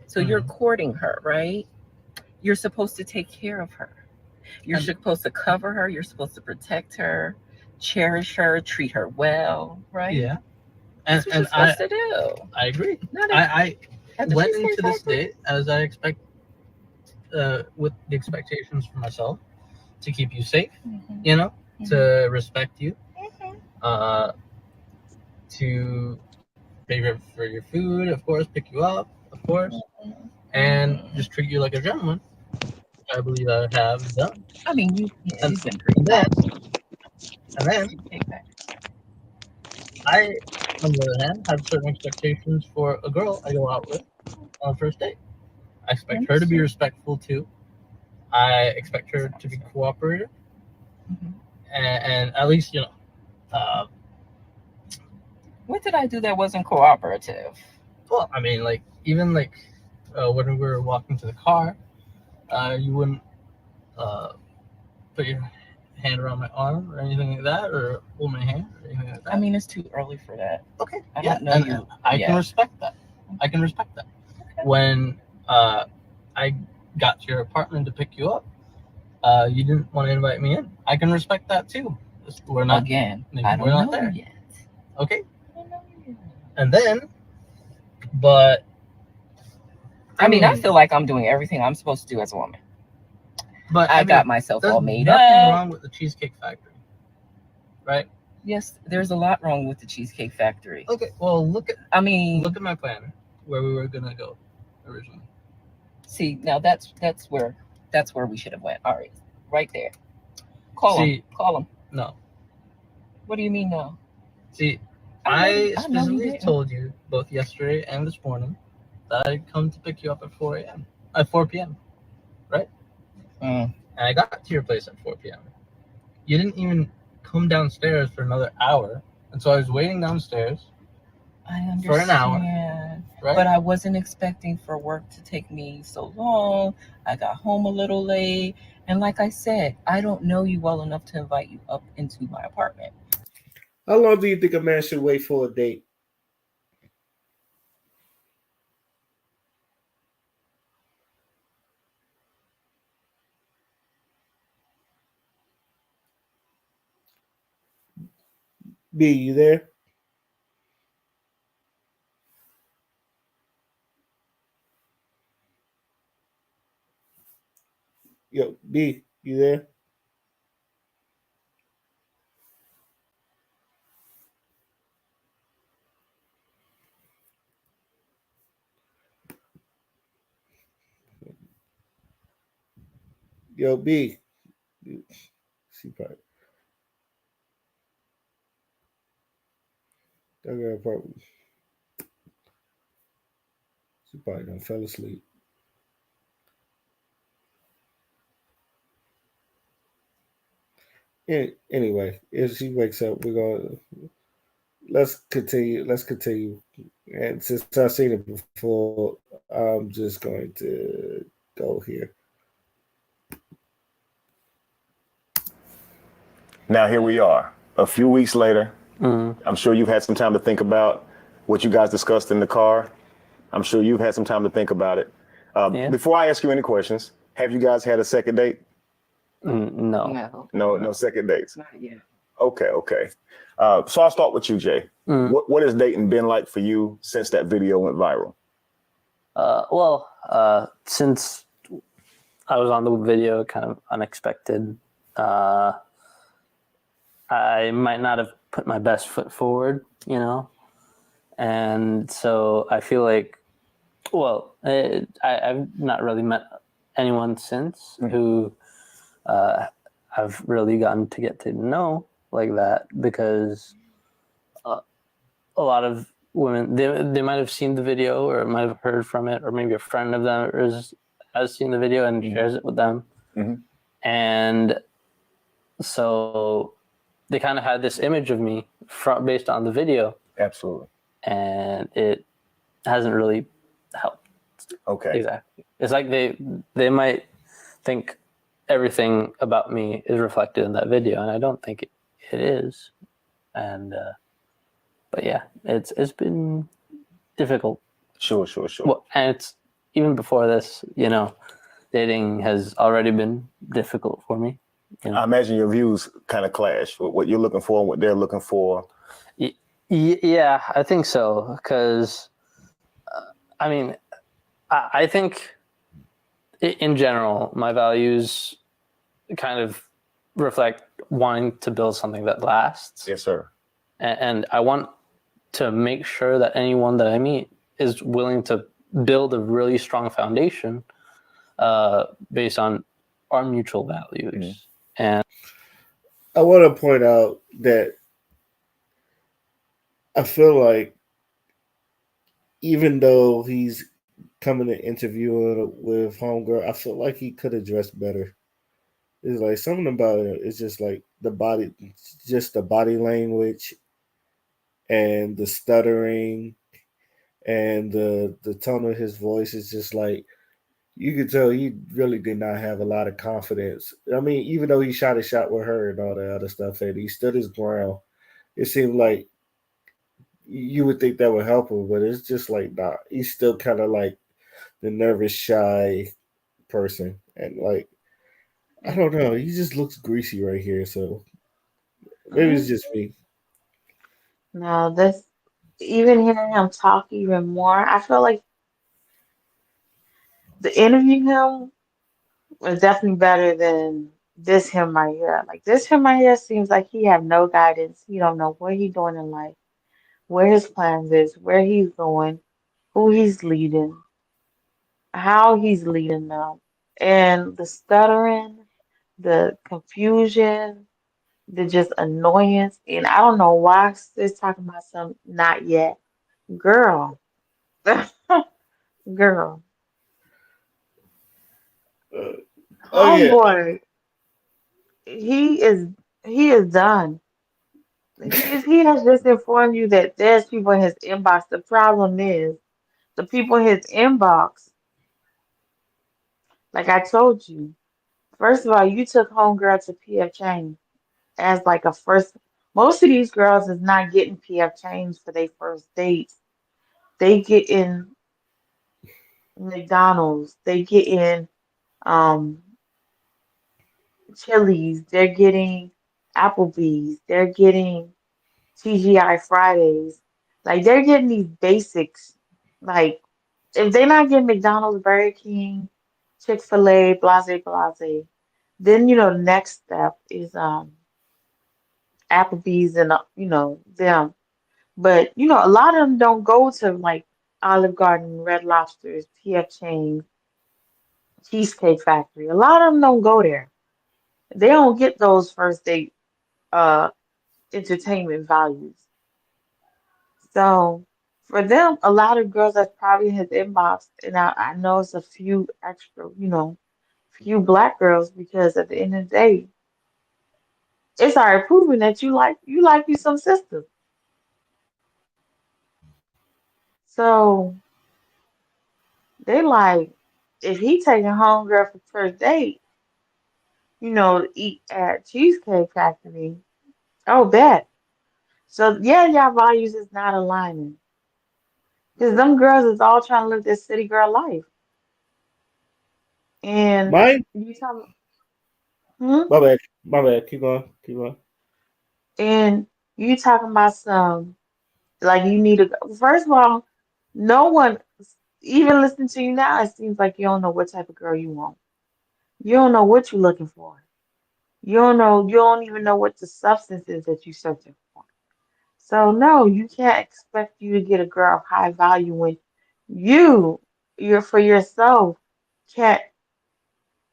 [SPEAKER 5] So you're courting her, right? You're supposed to take care of her. You're supposed to cover her. You're supposed to protect her, cherish her, treat her well, right?
[SPEAKER 6] Yeah.
[SPEAKER 5] That's what you're supposed to do.
[SPEAKER 6] I agree.
[SPEAKER 5] Not
[SPEAKER 6] I
[SPEAKER 5] at the
[SPEAKER 6] went
[SPEAKER 5] Cheesecake
[SPEAKER 6] into this
[SPEAKER 5] Factory.
[SPEAKER 6] date as I expect, with the expectations for myself to keep you safe, you know, to respect you, to pay for your food, of course, pick you up, of course, and just treat you like a gentleman. I believe I have done.
[SPEAKER 5] I mean, you've been pretty
[SPEAKER 6] And then,
[SPEAKER 5] nice.
[SPEAKER 6] and then
[SPEAKER 5] Cheesecake Factory.
[SPEAKER 6] I, on the other hand, have certain expectations for a girl I go out with on the first date. I expect her to be respectful too. I expect her to be cooperative, and at least, you know,
[SPEAKER 5] What did I do that wasn't cooperative?
[SPEAKER 6] well, I mean, like, even like when we were walking to the car, you wouldn't put your hand around my arm or anything like that, or hold my hand or anything like that.
[SPEAKER 5] I mean, it's too early for that.
[SPEAKER 6] Okay,
[SPEAKER 5] I don't know you.
[SPEAKER 6] I can respect that. I can respect that.
[SPEAKER 5] Okay.
[SPEAKER 6] When I got to your apartment to pick you up, you didn't want to invite me in. I can respect that too. We're not
[SPEAKER 5] Again,
[SPEAKER 6] maybe
[SPEAKER 5] I don't
[SPEAKER 6] we're not
[SPEAKER 5] know
[SPEAKER 6] there.
[SPEAKER 5] you yet.
[SPEAKER 6] Okay,
[SPEAKER 5] I don't know you yet.
[SPEAKER 6] and then, but
[SPEAKER 5] I mean, I feel like I'm doing everything I'm supposed to do as a woman.
[SPEAKER 6] But
[SPEAKER 5] I
[SPEAKER 6] mean,
[SPEAKER 5] got myself all made
[SPEAKER 6] nothing
[SPEAKER 5] up.
[SPEAKER 6] wrong with the Cheesecake Factory, right?
[SPEAKER 5] Yes, there's a lot wrong with the Cheesecake Factory.
[SPEAKER 6] Okay, well, look at my planner where we were gonna go originally.
[SPEAKER 5] See, now that's where we should have went. All right there. Call him.
[SPEAKER 6] No.
[SPEAKER 5] What do you mean no?
[SPEAKER 6] See,
[SPEAKER 5] I
[SPEAKER 6] I specifically told you both yesterday and this morning that I'd come to pick you up at 4 a.m. At 4 p.m. Right? And I got to your place at 4 p.m. You didn't even come downstairs for another hour, and so I was waiting downstairs.
[SPEAKER 5] I understand.
[SPEAKER 6] For an hour, right?
[SPEAKER 5] But I wasn't expecting for work to take me so long. I got home a little late, and like I said, I don't know you well enough to invite you up into my apartment.
[SPEAKER 1] How long do you think a man should wait for a date? B, you there? Yo, B, you there? Yo, B. She probably. She probably done fell asleep. Anyway, if she wakes up, let's continue. Let's continue. And since I've seen it before, I'm just going to go here.
[SPEAKER 3] Now here we are, a few weeks later. I'm sure you've had some time to think about what you guys discussed in the car. I'm sure you've had some time to think about it. Before I ask you any questions, have you guys had a second date?
[SPEAKER 5] No.
[SPEAKER 3] No second dates.
[SPEAKER 5] Not yet.
[SPEAKER 3] Okay. So I'll start with you, Jay. What has dating been like for you since that video went viral?
[SPEAKER 7] Since I was on the video, kind of unexpected, I might not have put my best foot forward, you know? And so I feel like, I've not really met anyone since who I've really gotten to get to know like that, because a lot of women, they might have seen the video or might have heard from it, or maybe a friend of them has seen the video and shares it with them. And so they kind of had this image of me based on the video.
[SPEAKER 3] Absolutely.
[SPEAKER 7] And it hasn't really helped.
[SPEAKER 3] Okay.
[SPEAKER 7] Exactly. It's like they might think everything about me is reflected in that video, and I don't think it is. And but yeah, it's been difficult.
[SPEAKER 3] Sure, sure, sure.
[SPEAKER 7] Well, and it's even before this, dating has already been difficult for me.
[SPEAKER 3] I imagine your views kind of clash with what you're looking for and what they're looking for.
[SPEAKER 7] Yeah, I think so. Because, I mean, I think in general, my values kind of reflect wanting to build something that lasts.
[SPEAKER 3] Yes, sir.
[SPEAKER 7] And I want to make sure that anyone that I meet is willing to build a really strong foundation based on our mutual values.
[SPEAKER 3] Mm-hmm.
[SPEAKER 7] And
[SPEAKER 1] I want to point out that I feel like even though he's coming to interview with Homegirl, I feel like he could have dressed better. It's like something about it. It's just like just the body language and the stuttering and the tone of his voice is just like you could tell he really did not have a lot of confidence. I mean, even though he shot a shot with her and all that other stuff, and he stood his ground, it seemed like you would think that would help him, but it's just like nah. He's still kind of like the nervous, shy person, and like I don't know, he just looks greasy right here. So maybe it's
[SPEAKER 2] Mm.
[SPEAKER 1] just me.
[SPEAKER 2] No, this even hearing him talk even more, I feel like the interview him was definitely better than this him right here. Like this him right here seems like he have no guidance. He don't know what he's doing in life, where his plans is, where he's going, who he's leading, how he's leading them, and the stuttering, the confusion, the just annoyance. And I don't know why she's talking about some not yet. Girl, girl,
[SPEAKER 1] Uh, oh yeah,
[SPEAKER 2] homeboy, he is he is done. He has just informed you that there's people in his inbox. The problem is the people in his inbox, like I told you. First of all, you took homegirl to PF Chang's as like a first. Most of these girls is not getting PF Chang's for their first dates. They get in McDonald's. They get in um Chili's. They're getting Applebee's. They're getting TGI Fridays. Like they're getting these basics. Like if they're not getting McDonald's, Burger King, Chick-fil-A, blase blase, then the next step is Applebee's and them. But a lot of them don't go to like Olive Garden, Red Lobsters, PF Chang's, Cheesecake Factory. A lot of them don't go there. They don't get those first date uh entertainment values. So for them, a lot of girls that's probably in his inbox, and I know it's a few extra, few black girls because at the end of the day, it's already proven that you some sisters. So they like if he taking homegirl for first date, to eat at Cheesecake Factory. Oh, bet. So yeah, y'all values is not aligning because them girls is all trying to live this city girl life, and
[SPEAKER 1] mine.
[SPEAKER 2] you talking, hmm?
[SPEAKER 1] My bad. My bad. Keep going. Keep going.
[SPEAKER 2] And you talking about some like you need to go. First of all, no one even listening to you now. It seems like you don't know what type of girl you want. You don't know what you're looking for. You don't know. You don't even know what the substance is that you're searching for. So no, you can't expect you to get a girl of high value when you, you're for yourself, can't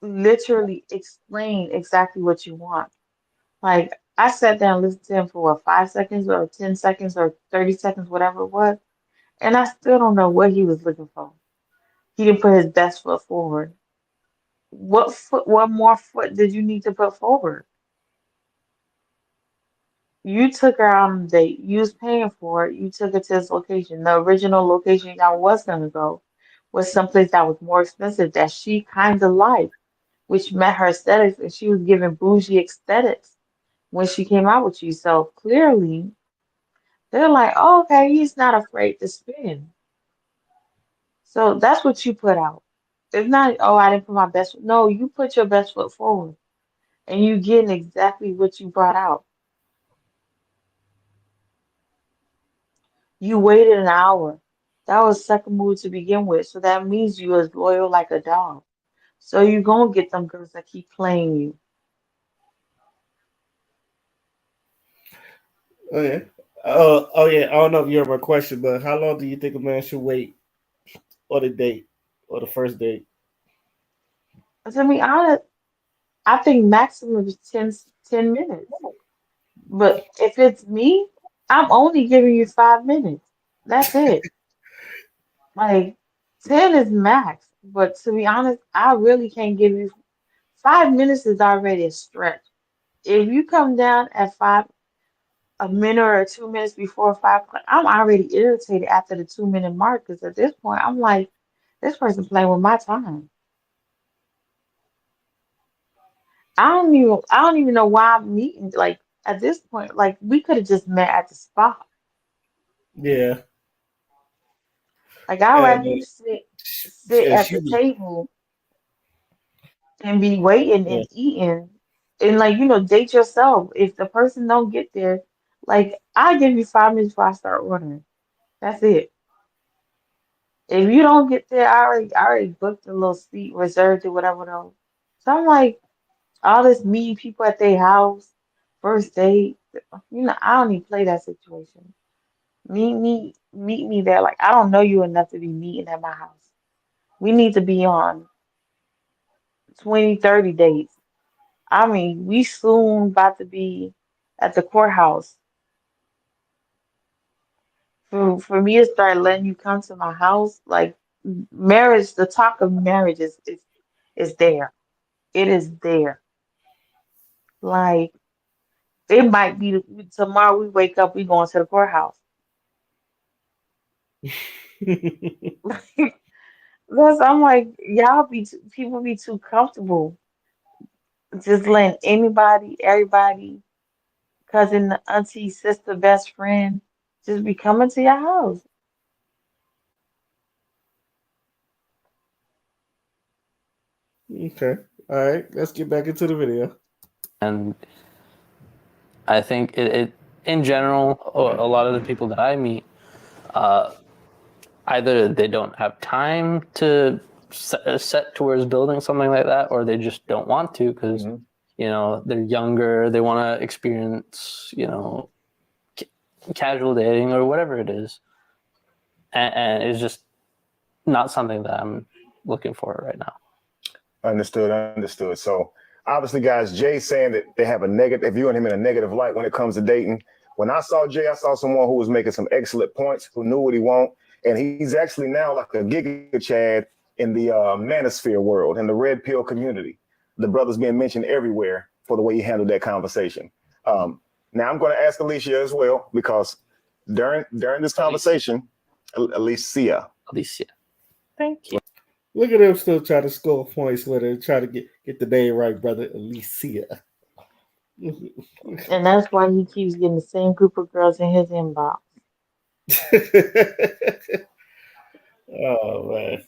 [SPEAKER 2] literally explain exactly what you want. Like I sat down and listened to him for what, 5 seconds or 10 seconds or 30 seconds, whatever it was, and I still don't know what he was looking for. He didn't put his best foot forward. What more foot did you need to put forward? You took her out on a date. You was paying for it. You took her to this location. The original location y'all was gonna go was someplace that was more expensive that she kind of liked, which met her aesthetics, and she was giving bougie aesthetics when she came out with you. So clearly, they're like, oh, okay, he's not afraid to spend. So that's what you put out. It's not, oh, I didn't put my best. No, you put your best foot forward, and you getting exactly what you brought out. You waited an hour. That was second move to begin with. So that means you was loyal like a dog. So you gonna get them girls that keep playing you.
[SPEAKER 1] Oh yeah. Oh yeah. I don't know if you heard my question, but how long do you think a man should wait on a date or the first date?
[SPEAKER 2] To be honest, I think maximum is 10 minutes. But if it's me, I'm only giving you 5 minutes. That's it. Like 10 is max. But to be honest, I really can't give you 5 minutes is already a stretch. If you come down at a minute or 2 minutes before 5 o'clock, I'm already irritated after the 2 minute mark because at this point I'm like, this person playing with my time. I don't even know why I'm meeting. Like at this point, like we could have just met at the spot.
[SPEAKER 1] Yeah.
[SPEAKER 2] Like I'd
[SPEAKER 1] And
[SPEAKER 2] rather you sit
[SPEAKER 1] and
[SPEAKER 2] at
[SPEAKER 1] she
[SPEAKER 2] the
[SPEAKER 1] was.
[SPEAKER 2] table and be waiting
[SPEAKER 1] Yeah.
[SPEAKER 2] and eating and like date yourself. If the person don't get there, like I give you 5 minutes before I start ordering. That's it. If you don't get there, I already booked a little seat, reserved it, whatever though. So I'm like, all this meeting people at their house, first date, I don't even play that situation. Meet me there. Like I don't know you enough to be meeting at my house. We need to be on 20, 30 dates. I mean, we soon about to be at the courthouse. For me to start letting you come to my house, like marriage, the talk of marriage is there. It is there. Like it might be tomorrow we wake up, we going to the courthouse. Because I'm like, people be too comfortable just letting anybody, everybody, cousin, auntie, sister, best friend, just be coming to your house.
[SPEAKER 1] Okay. All right. Let's get back into the video.
[SPEAKER 7] And I think it in general, a lot of the people that I meet, either they don't have time to set towards building something like that, or they just don't want to because they're younger, they want to experience casual dating or whatever it is, and it's just not something that I'm looking for right now.
[SPEAKER 3] Understood. So obviously, guys, Jay's saying that they have a negative, viewing him in a negative light when it comes to dating. When I saw Jay, I saw someone who was making some excellent points, who knew what he want, and he's actually now like a Giga Chad in the manosphere world, in the red pill community. The brother's being mentioned everywhere for the way he handled that conversation. Now I'm going to ask Alicia as well, because during this conversation, Alicia.
[SPEAKER 7] Thank you.
[SPEAKER 1] Look at him still trying to score points with her, try to get the name right, brother. Alicia.
[SPEAKER 2] And that's why he keeps getting the same group of girls in his inbox.
[SPEAKER 1] Oh man.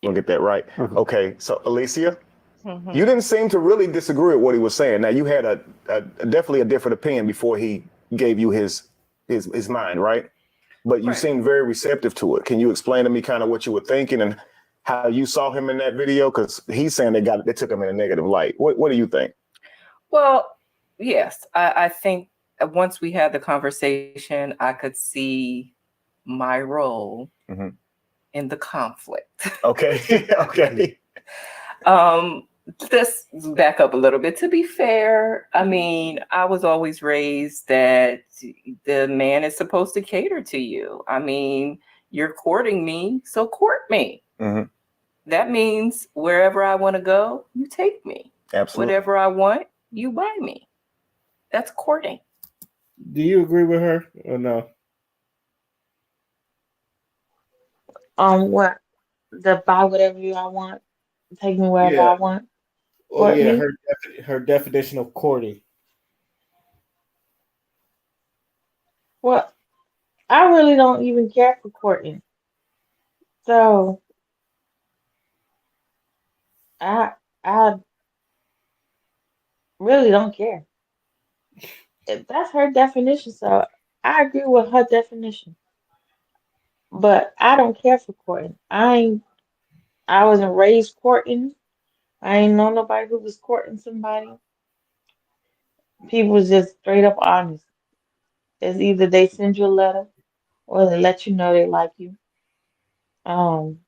[SPEAKER 3] We'll get that right. Okay, so Alicia,
[SPEAKER 5] Mhm.
[SPEAKER 3] you didn't seem to really disagree with what he was saying. Now you had a definitely a different opinion before he gave you his mind, right? But you
[SPEAKER 5] Right.
[SPEAKER 3] seemed very receptive to it. Can you explain to me kind of what you were thinking and how you saw him in that video? Because he's saying they took him in a negative light. What do you think?
[SPEAKER 5] Well, yes, I think once we had the conversation, I could see my role in the conflict.
[SPEAKER 3] Okay. Okay.
[SPEAKER 5] Let's back up a little bit. To be fair, I mean, I was always raised that the man is supposed to cater to you. I mean, you're courting me, so court me. That means wherever I want to go, you take me.
[SPEAKER 3] Absolutely.
[SPEAKER 5] Whatever I want, you buy me. That's courting.
[SPEAKER 1] Do you agree with her or no?
[SPEAKER 2] What the buy whatever I want, take me wherever
[SPEAKER 1] Yeah.
[SPEAKER 2] I want,
[SPEAKER 1] Oh
[SPEAKER 2] court
[SPEAKER 1] yeah,
[SPEAKER 2] me.
[SPEAKER 1] her definition of courting.
[SPEAKER 2] Well, I really don't even care for courting, so I I really don't care. That's her definition, so I agree with her definition. But I don't care for courting. I wasn't raised courting. I ain't know nobody who was courting somebody. People was just straight up honest. It's either they send you a letter or they let you know they like you. Um,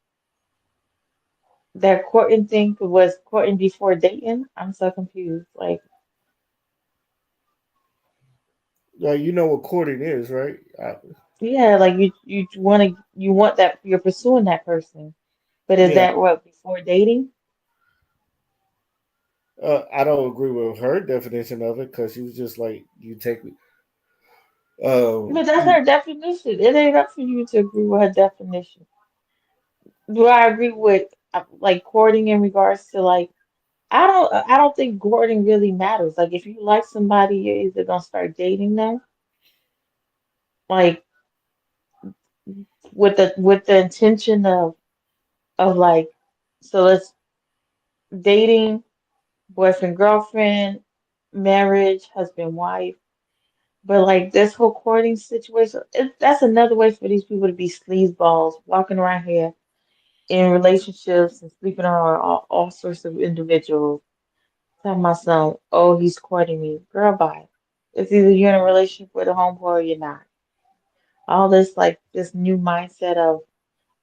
[SPEAKER 2] that courting thing was courting before dating. I'm so confused. Like,
[SPEAKER 1] You know what courting is, right?
[SPEAKER 2] yeah, like you want that you're pursuing that person. But is
[SPEAKER 1] Yeah.
[SPEAKER 2] that what before dating?
[SPEAKER 1] I don't agree with her definition of it because she was just like, you take me.
[SPEAKER 2] But that's
[SPEAKER 1] You,
[SPEAKER 2] her definition. It ain't up for you to agree with her definition. Do I agree with like courting in regards to like I don't think courting really matters. Like if you like somebody, you're either gonna start dating them, like with the intention of like so let's dating, boyfriend, girlfriend, marriage, husband, wife. But like this whole courting situation, that's another way for these people to be sleazeballs, walking around here in relationships and sleeping around all sorts of individuals. Tell my son, oh, he's courting me. Girl, bye. It's either you're in a relationship with a homeboy or you're not. All this like this new mindset of,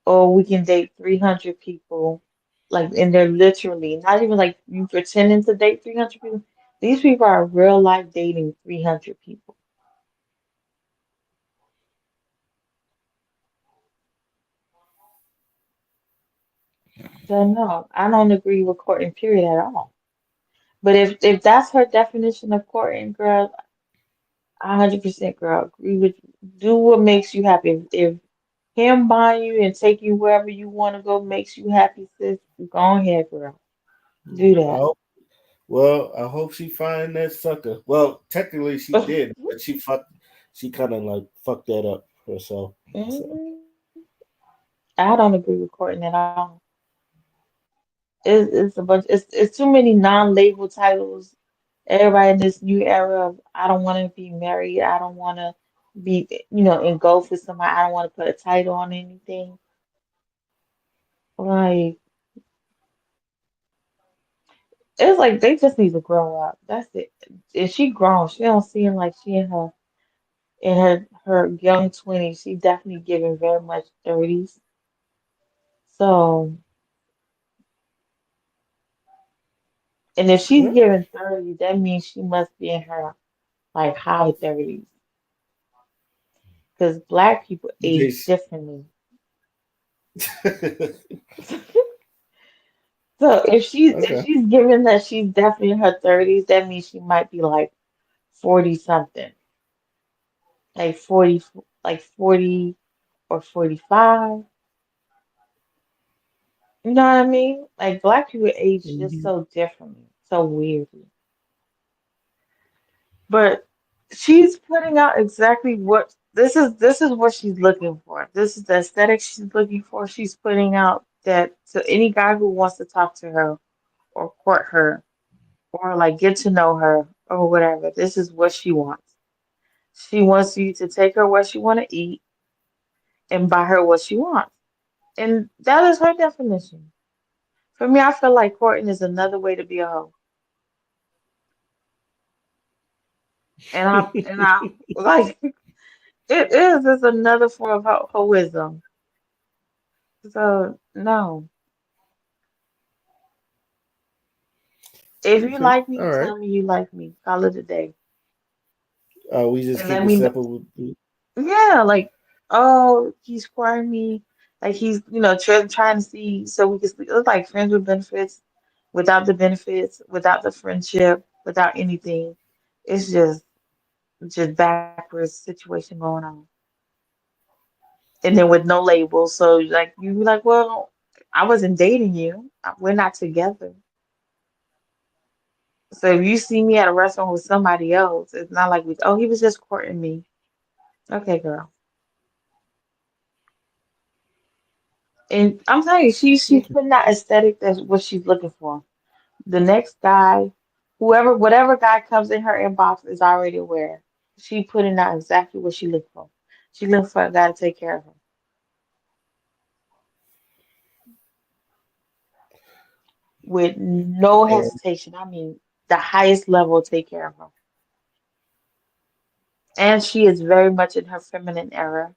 [SPEAKER 2] oh, we can date 300 people. Like, and they're literally not even like you pretending to date 300 people. These people are real life dating 300 people. So no, I don't agree with courting period at all. But if that's her definition of courting, girl, 100% girl, agree with you. Do what makes you happy. If him buying you and taking you wherever you want to go makes you happy, sis, go ahead, girl. Do
[SPEAKER 1] I
[SPEAKER 2] that.
[SPEAKER 1] hope, well, I hope she find that sucker. Well, technically she did, but she kind of like fucked that up herself. So
[SPEAKER 2] Mm, I don't agree with courting at all. It's too many non-label titles. Everybody in this new era of I don't want to be married. I don't want to be, engulfed with somebody. I don't want to put a title on anything. Like, it's like they just need to grow up. That's it. And she grown. She don't seem like she in her young 20s. She definitely giving very much 30s. So, and if she's
[SPEAKER 1] yeah,
[SPEAKER 2] giving 30, that means she must be in her like high 30s. Because black people
[SPEAKER 1] you think
[SPEAKER 2] age differently. So if she's if
[SPEAKER 1] okay.
[SPEAKER 2] she's giving that she's definitely in her 30s, that means she might be like 40 something. Like 40 like 40 or 45. You know what I mean? Like black people age just
[SPEAKER 1] Mhm.
[SPEAKER 2] so differently, so weirdly. But she's putting out exactly what this is what she's looking for. This is the aesthetic she's looking for. She's putting out that to any guy who wants to talk to her or court her or like get to know her or whatever. This is what she wants. She wants you to take her where she want to eat and buy her what she wants. And that is her definition. For me, I feel like courting is another way to be a hoe. And I like it is. It's another form of hoism. So no. If you
[SPEAKER 1] Okay,
[SPEAKER 2] like
[SPEAKER 1] all
[SPEAKER 2] me,
[SPEAKER 1] right.
[SPEAKER 2] tell me you like me. Call it a day.
[SPEAKER 1] We just
[SPEAKER 2] And
[SPEAKER 1] keep
[SPEAKER 2] let
[SPEAKER 1] it
[SPEAKER 2] me know.
[SPEAKER 1] simple.
[SPEAKER 2] Yeah, like, oh, he's courting me. Like he's, trying to see so we can speak. It's like friends with benefits, without the friendship, without anything. It's just, just backwards situation going on. And then with no label. So like you be like, well, I wasn't dating you. We're not together. So if you see me at a restaurant with somebody else, it's not like oh, he was just courting me. Okay, girl. And I'm telling you, she's putting that aesthetic. That's what she's looking for. The next guy, whatever guy comes in her inbox is already aware. She putting out exactly what she looking for. She looking for a guy to take care of her with no hesitation. I mean, the highest level take care of her. And she is very much in her feminine era.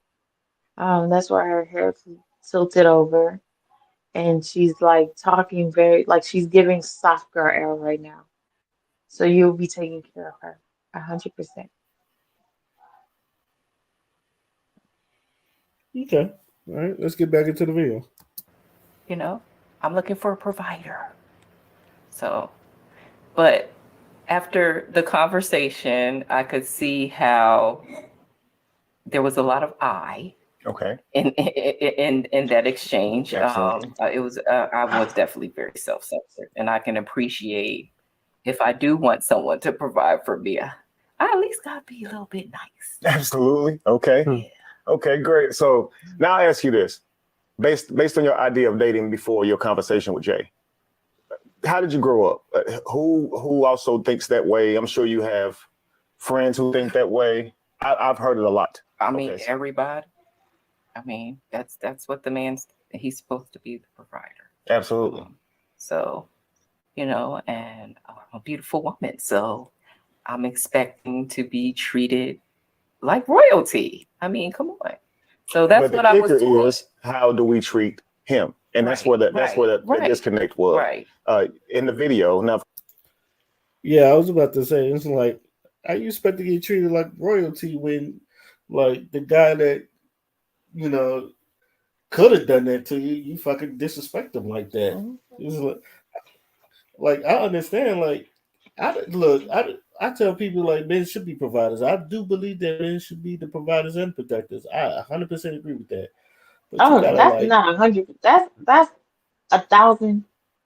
[SPEAKER 2] That's why her hair is tilted over, and she's like talking very like she's giving soft girl era right now. So you'll be taking care of her 100%.
[SPEAKER 1] Okay. All right. Let's get back into the video.
[SPEAKER 5] You know, I'm looking for a provider. So, but after the conversation, I could see how there was a lot of
[SPEAKER 3] Okay.
[SPEAKER 5] in that exchange.
[SPEAKER 3] Absolutely.
[SPEAKER 5] It was I was definitely very self-centered, and I can appreciate if I do want someone to provide for me. I at least gotta be a little bit nice.
[SPEAKER 3] Absolutely. Okay.
[SPEAKER 7] Hmm.
[SPEAKER 3] Okay, great. So now I ask you this. Based on your idea of dating before your conversation with Jay, how did you grow up? Who also thinks that way? I'm sure you have friends who think that way. I've heard it a lot.
[SPEAKER 5] I mean,
[SPEAKER 3] Okay.
[SPEAKER 5] everybody. I mean, that's what the man's he's supposed to be the provider.
[SPEAKER 3] Absolutely.
[SPEAKER 5] So, you know, and I'm a beautiful woman, so I'm expecting to be treated like royalty. I mean, come on. So that's
[SPEAKER 3] But the
[SPEAKER 5] what I was
[SPEAKER 3] kicker
[SPEAKER 5] taught.
[SPEAKER 3] is, how do we treat him? And that's where the disconnect was.
[SPEAKER 5] Right.
[SPEAKER 3] In the video. Now,
[SPEAKER 1] Yeah, I was about to say it's like, how you expect to get treated like royalty when, like, the guy that you know could have done that to you, you fucking disrespect him like that.
[SPEAKER 5] Mhm.
[SPEAKER 1] It's like I understand. Like, I tell people like men should be providers. I do believe that men should be the providers and protectors. I 100% agree with that. But you
[SPEAKER 2] Oh,
[SPEAKER 1] gotta
[SPEAKER 2] that's
[SPEAKER 1] like
[SPEAKER 2] not 100. That's 1,000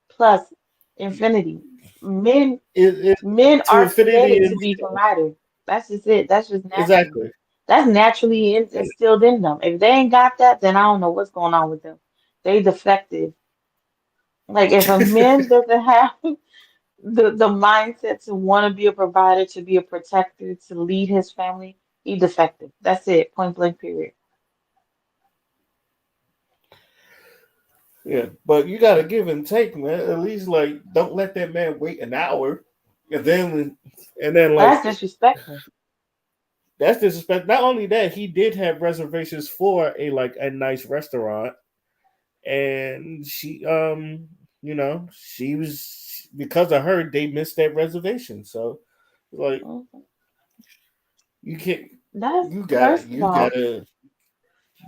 [SPEAKER 2] plus infinity. Men
[SPEAKER 1] it
[SPEAKER 2] men
[SPEAKER 1] to
[SPEAKER 2] are
[SPEAKER 1] infinity
[SPEAKER 2] created
[SPEAKER 1] and
[SPEAKER 2] to be providers. That's just it. That's just natural.
[SPEAKER 1] exactly.
[SPEAKER 2] That's naturally instilled in them. If they ain't got that, then I don't know what's going on with them. They defective. Like if a man doesn't have the mindset to want to be a provider, to be a protector, to lead his family, he defective. That's it. Point blank. Period.
[SPEAKER 1] Yeah, but you gotta give and take, man. At least like don't let that man wait an hour, and then
[SPEAKER 2] That's
[SPEAKER 1] like
[SPEAKER 2] disrespectful.
[SPEAKER 1] that's disrespect. Not only that, he did have reservations for a nice restaurant, and she was because of her they missed that reservation. So like
[SPEAKER 2] Mhm.
[SPEAKER 1] you can't,
[SPEAKER 2] That's
[SPEAKER 1] you gotta
[SPEAKER 2] first of
[SPEAKER 1] you
[SPEAKER 2] all.
[SPEAKER 1] gotta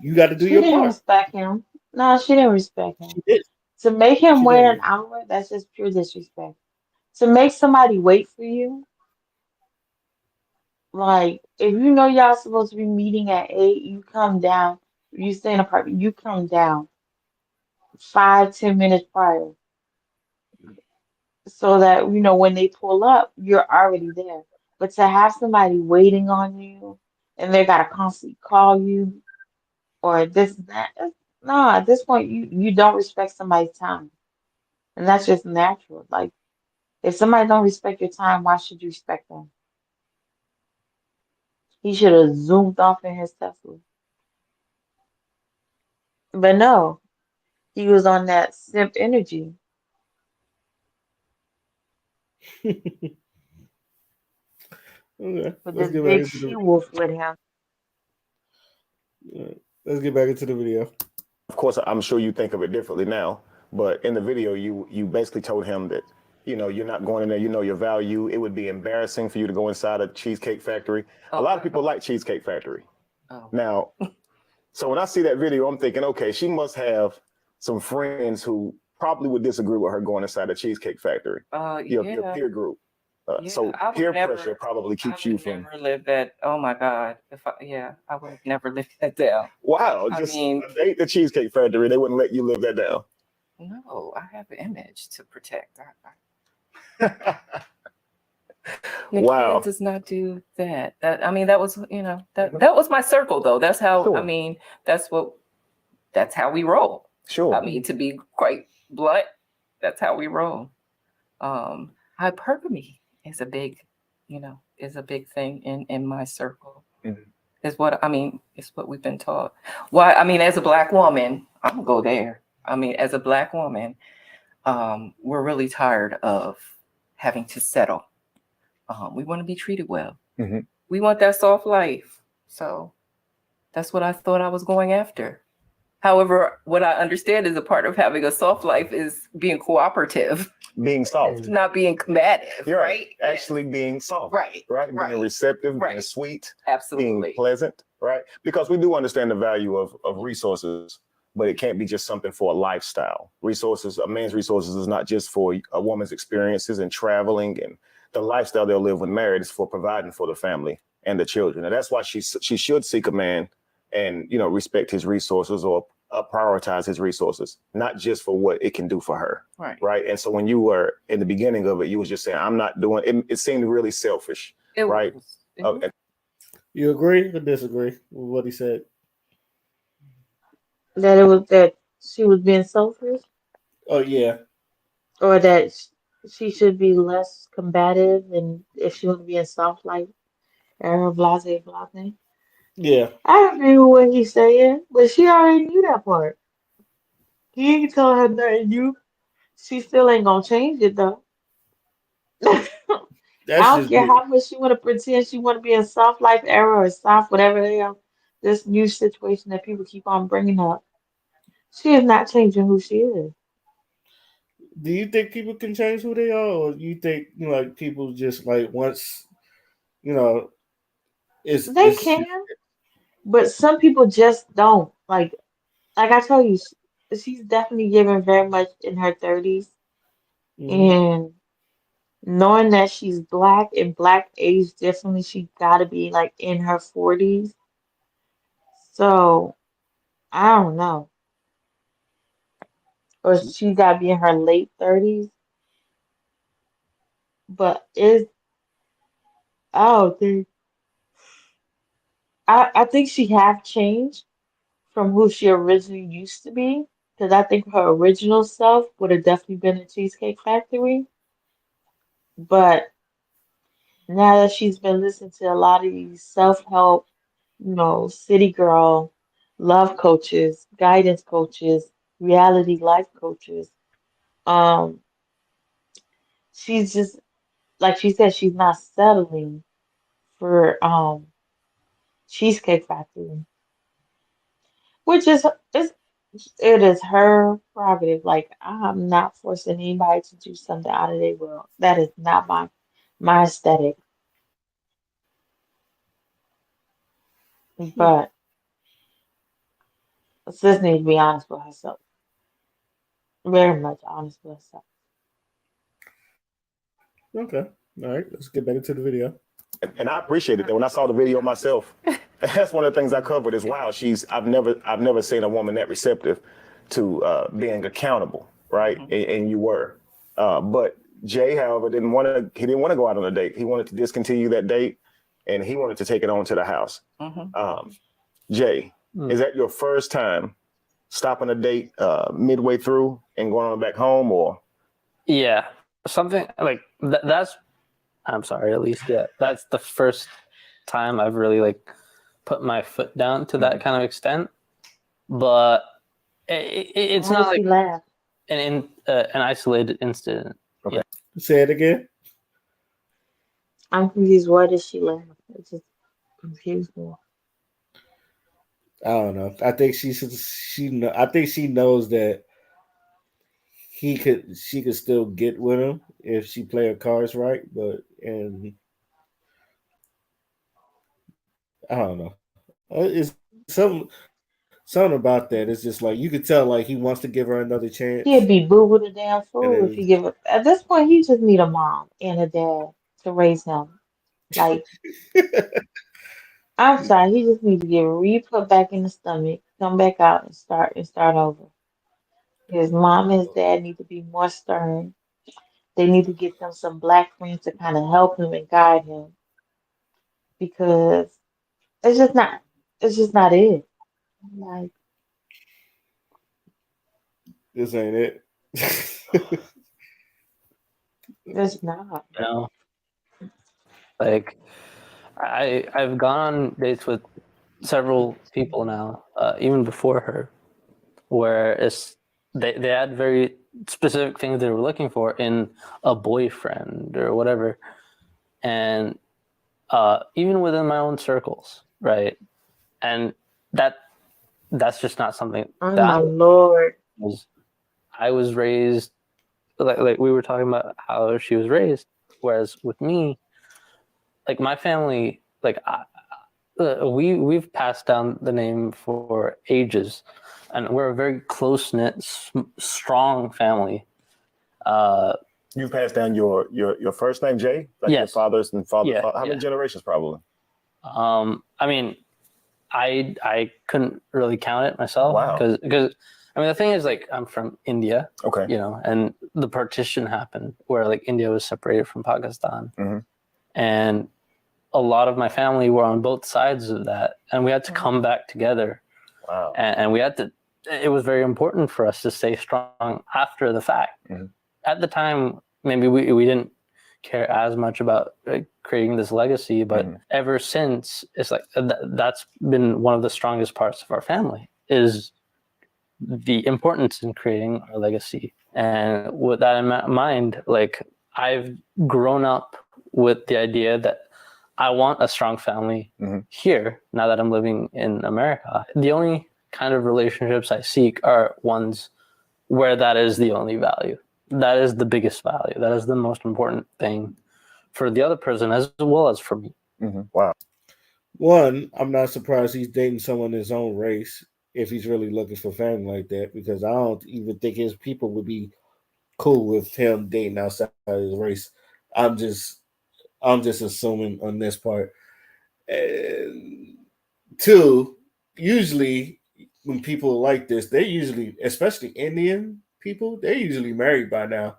[SPEAKER 1] you gotta do
[SPEAKER 2] She
[SPEAKER 1] your
[SPEAKER 2] didn't
[SPEAKER 1] part.
[SPEAKER 2] respect him. No, she didn't respect him.
[SPEAKER 1] She did.
[SPEAKER 2] To make him
[SPEAKER 1] She
[SPEAKER 2] wait an
[SPEAKER 1] did.
[SPEAKER 2] hour, that's just pure disrespect. To make somebody wait for you, like if you know y'all supposed to be meeting at 8, you come down. You stay in an apartment, you come down 5, 10 minutes prior, so that when they pull up, you're already there. But to have somebody waiting on you, and they gotta constantly call you or this and that, no, at this point you don't respect somebody's time. And that's just natural. Like, if somebody don't respect your time, why should you respect them? He should have zoomed off in his Tesla. But no, he was on that simp energy
[SPEAKER 1] Okay,
[SPEAKER 2] with
[SPEAKER 1] let's
[SPEAKER 2] this
[SPEAKER 1] get back
[SPEAKER 2] big
[SPEAKER 1] into
[SPEAKER 2] she wolf with him.
[SPEAKER 1] let's get back into the video.
[SPEAKER 3] of course, I'm sure you think of it differently now, but in the video, you basically told him that, you're not going in there, you know your value. It would be embarrassing for you to go inside a Cheesecake Factory. A lot of people like Cheesecake Factory.
[SPEAKER 5] Oh.
[SPEAKER 3] Now, so when I see that video, I'm thinking, okay, she must have some friends who probably would disagree with her going inside a Cheesecake Factory. Your
[SPEAKER 5] Yeah.
[SPEAKER 3] peer group.
[SPEAKER 5] Yeah,
[SPEAKER 3] So
[SPEAKER 5] I would
[SPEAKER 3] peer pressure
[SPEAKER 5] never.
[SPEAKER 3] probably
[SPEAKER 5] I
[SPEAKER 3] keeps you
[SPEAKER 5] would
[SPEAKER 3] from.
[SPEAKER 5] never live that. Oh my God! If I, yeah, I would have never lived that down.
[SPEAKER 3] Wow,
[SPEAKER 5] I
[SPEAKER 3] just
[SPEAKER 5] mean,
[SPEAKER 3] a date the Cheesecake Factory. They wouldn't let you live that down.
[SPEAKER 5] no, I have an image to protect. Nakia
[SPEAKER 3] Wow.
[SPEAKER 5] does not do that. That I mean, that was that was my circle though. That's how I
[SPEAKER 3] Sure.
[SPEAKER 5] mean. That's what. That's how we roll. I
[SPEAKER 3] Sure.
[SPEAKER 5] mean, to be quite blunt, that's how we roll. Hypergamy is a big, is a big thing in my circle.
[SPEAKER 3] Mhm.
[SPEAKER 5] Is what I mean. It's what we've been taught. Why? I mean, as a black woman, I'm gonna go there. I mean, as a black woman, we're really tired of having to settle. We want to be treated well.
[SPEAKER 3] Mhm.
[SPEAKER 5] We want that soft life. So that's what I thought I was going after. However, what I understand is a part of having a soft life is being cooperative,
[SPEAKER 3] Being soft.
[SPEAKER 5] not being combative,
[SPEAKER 3] You're
[SPEAKER 5] right?
[SPEAKER 3] actually being soft.
[SPEAKER 5] Right.
[SPEAKER 3] Right. Being
[SPEAKER 5] Right.
[SPEAKER 3] receptive, being
[SPEAKER 5] Right.
[SPEAKER 3] sweet, being
[SPEAKER 5] Absolutely.
[SPEAKER 3] pleasant. Right. Because we do understand the value of resources, but it can't be just something for a lifestyle. Resources, a man's resources is not just for a woman's experiences and traveling and the lifestyle they'll live when married is for providing for the family and the children. And that's why she should seek a man and respect his resources or prioritize his resources, not just for what it can do for her.
[SPEAKER 5] Right.
[SPEAKER 3] Right. And so when you were in the beginning of it, you was just saying, I'm not doing it. It seemed really selfish.
[SPEAKER 5] It
[SPEAKER 3] Right.
[SPEAKER 5] was.
[SPEAKER 1] You agree or disagree with what he said?
[SPEAKER 2] That it was that she was being selfish,
[SPEAKER 1] Oh yeah,
[SPEAKER 2] or that she should be less combative, and if she want to be in soft like blase blase.
[SPEAKER 1] yeah.
[SPEAKER 2] I agree with what he's saying, but she already knew that part. He ain't telling her nothing new. She still ain't gonna change it though. I
[SPEAKER 1] That's
[SPEAKER 2] don't
[SPEAKER 1] just
[SPEAKER 2] care
[SPEAKER 1] me.
[SPEAKER 2] how much she want to pretend she want to be in soft life era or soft whatever the hell this new situation that people keep on bringing up. She is not changing who she is.
[SPEAKER 1] Do you think people can change who they are, or you think like people just like once you know
[SPEAKER 2] They
[SPEAKER 1] it's
[SPEAKER 2] can, but some people just don't. Like I told you, she's definitely given very much in her 30s,
[SPEAKER 1] mm-hmm.
[SPEAKER 2] and knowing that she's black and black age differently, she got to be like in her 40s. So I don't know, or she got to be in her late 30s. But I don't think I think she have changed from who she originally used to be. Because I think her original self would have definitely been a Cheesecake Factory. But now that she's been listening to a lot of these self-help, city girl, love coaches, guidance coaches, reality life coaches, um, she's just like she said, she's not settling for Cheesecake Factory, which is it is her prerogative. Like I'm not forcing anybody to do something out of their will. That is not my aesthetic. But sis needs to be honest with herself. Very much honest with herself.
[SPEAKER 1] Okay. All right. Let's get back into the video.
[SPEAKER 3] And I appreciated that when I saw the video myself. That's one of the things I covered is wow, I've never seen a woman that receptive to being accountable, right? And you were. But Jay, however, he didn't want to go out on a date. He wanted to discontinue that date and he wanted to take it on to the house. Jay, is that your first time stopping a date midway through and going on back home or?
[SPEAKER 7] Yeah, something like that's. I'm sorry, at least yeah, that's the first time I've really like put my foot down to that kind of extent. But it's
[SPEAKER 2] Why did
[SPEAKER 7] not
[SPEAKER 2] she
[SPEAKER 7] like
[SPEAKER 2] laugh?
[SPEAKER 7] an isolated incident.
[SPEAKER 3] Okay.
[SPEAKER 7] Yeah.
[SPEAKER 1] Say it again.
[SPEAKER 2] I'm confused. Why did she laugh? It just confused me.
[SPEAKER 1] I don't know. I think I think she knows that she could still get with him if she play her cards right, but and I don't know. Something about that. It's just like you could tell like he wants to give her another chance,
[SPEAKER 2] He'd be boo with a damn
[SPEAKER 1] and
[SPEAKER 2] fool if
[SPEAKER 1] then
[SPEAKER 2] he give it. At this point, he just need a mom and a dad to raise him. Like, I'm sorry, he just needs to get re-put back in the stomach, come back out and start over. His mom and his dad need to be more stern. They need to get them some black friends to kind of help him and guide him because it's just not it's just not it. Like,
[SPEAKER 1] This ain't it.
[SPEAKER 2] it's not.
[SPEAKER 7] You know, like I've gone on dates with several people now, even before her, where they had very specific things they were looking for in a boyfriend or whatever, and even within my own circles, right? And that's just not something
[SPEAKER 2] Oh
[SPEAKER 7] that
[SPEAKER 2] my Lord.
[SPEAKER 7] I was raised like we were talking about how she was raised, whereas with me, like my family, like we've passed down the name for ages, and we're a very close knit, strong family.
[SPEAKER 3] You passed down your first name, Jay, like your
[SPEAKER 7] Yes.
[SPEAKER 3] father's and father.
[SPEAKER 7] Yeah,
[SPEAKER 3] How many generations, probably?
[SPEAKER 7] I mean, I couldn't really count it myself
[SPEAKER 3] Wow.
[SPEAKER 7] because I mean the thing is, like, I'm from India,
[SPEAKER 3] Okay.
[SPEAKER 7] you know, and the partition happened where like India was separated from Pakistan,
[SPEAKER 3] Mhm.
[SPEAKER 7] and a lot of my family were on both sides of that, and we had to come back together.
[SPEAKER 3] Wow.
[SPEAKER 7] And we had to. It was very important for us to stay strong after the fact.
[SPEAKER 3] Mhm.
[SPEAKER 7] At the time, maybe we didn't care as much about creating this legacy, but ever since, it's like that's been one of the strongest parts of our family is the importance in creating our legacy. And with that in mind, like I've grown up with the idea that I want a strong family here now that I'm living in America. The only kind of relationships I seek are ones where that is the only value. That is the biggest value. That is the most important thing for the other person as well as for me.
[SPEAKER 3] Wow.
[SPEAKER 1] One, I'm not surprised he's dating someone his own race if he's really looking for family like that, because I don't even think his people would be cool with him dating outside his race. I'm just I'm just assuming on this part. And two, usually when people like this, they usually, especially Indian people, they're usually married by now.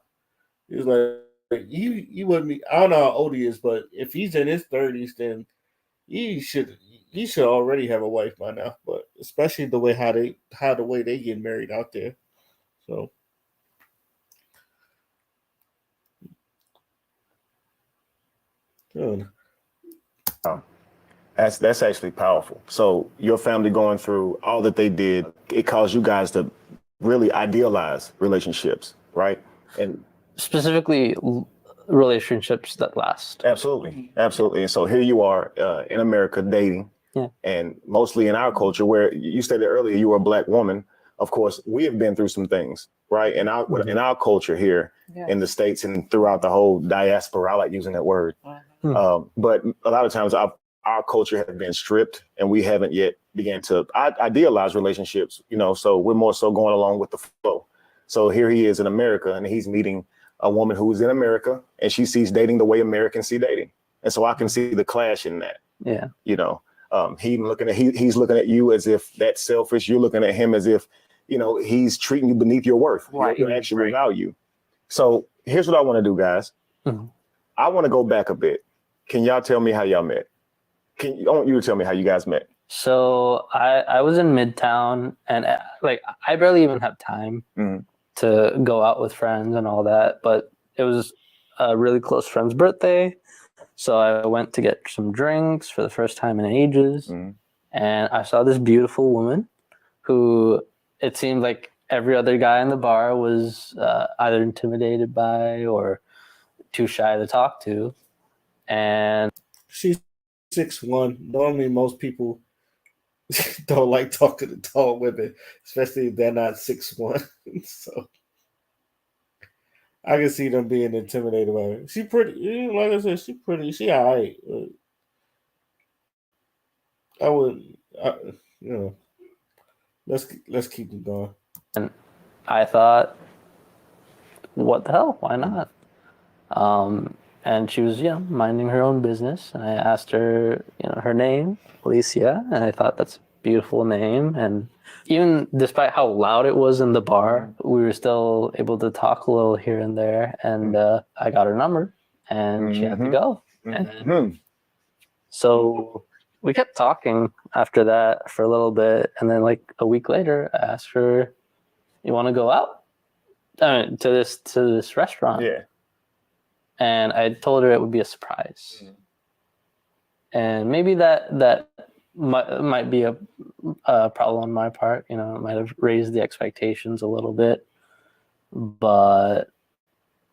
[SPEAKER 1] It's like you wouldn't be. I don't know how old he is, but if he's in his 30s, then he should he should already have a wife by now. But especially the way how the way they get married out there. So good.
[SPEAKER 3] Wow. That's actually powerful. So your family going through all that they did, it caused you guys to really idealize relationships, right? And
[SPEAKER 7] Specifically, relationships that last.
[SPEAKER 3] absolutely, absolutely. And so here you are in America dating, and mostly in our culture, where you stated earlier you were a black woman. Of course, we have been through some things, right? In our culture here in the States and throughout the whole diaspora, I like using that word. But a lot of times our culture has been stripped, and we haven't yet began to idealize relationships. You know, so we're more so going along with the flow. So here he is in America, and he's meeting a woman who's in America, and she sees dating the way Americans see dating, and so I can see the clash in that.
[SPEAKER 7] Yeah,
[SPEAKER 3] you know, he's looking at you as if that's selfish. You're looking at him as if, you know, he's treating you beneath your worth, your actual value. So here's what I want to do, guys. I want to go back a bit. Can y'all tell me how y'all met? I want you to tell me how you guys met.
[SPEAKER 7] So I was in Midtown, and like I barely even have time to go out with friends and all that. But it was a really close friend's birthday, so I went to get some drinks for the first time in ages, and I saw this beautiful woman who it seemed like every other guy in the bar was either intimidated by or too shy to talk to, and
[SPEAKER 1] She's 6'1". Normally, most people don't like talking to tall women, especially if they're not 6'1". So I can see them being intimidated by her. She pretty, like I said, she pretty. She alright. I would, you know, let's keep it going.
[SPEAKER 7] and I thought, what the hell? Why not? and she was, minding her own business. And I asked her, her name, Alicia, and I thought that's a beautiful name. And even despite how loud it was in the bar, we were still able to talk a little here and there. And I got her number, and she had to go. And so we kept talking after that for a little bit, and then like a week later, I asked her, "You want to go out to this restaurant?"
[SPEAKER 3] Yeah.
[SPEAKER 7] And I told her it would be a surprise. And maybe that might be a problem on my part. It might have raised the expectations a little bit, but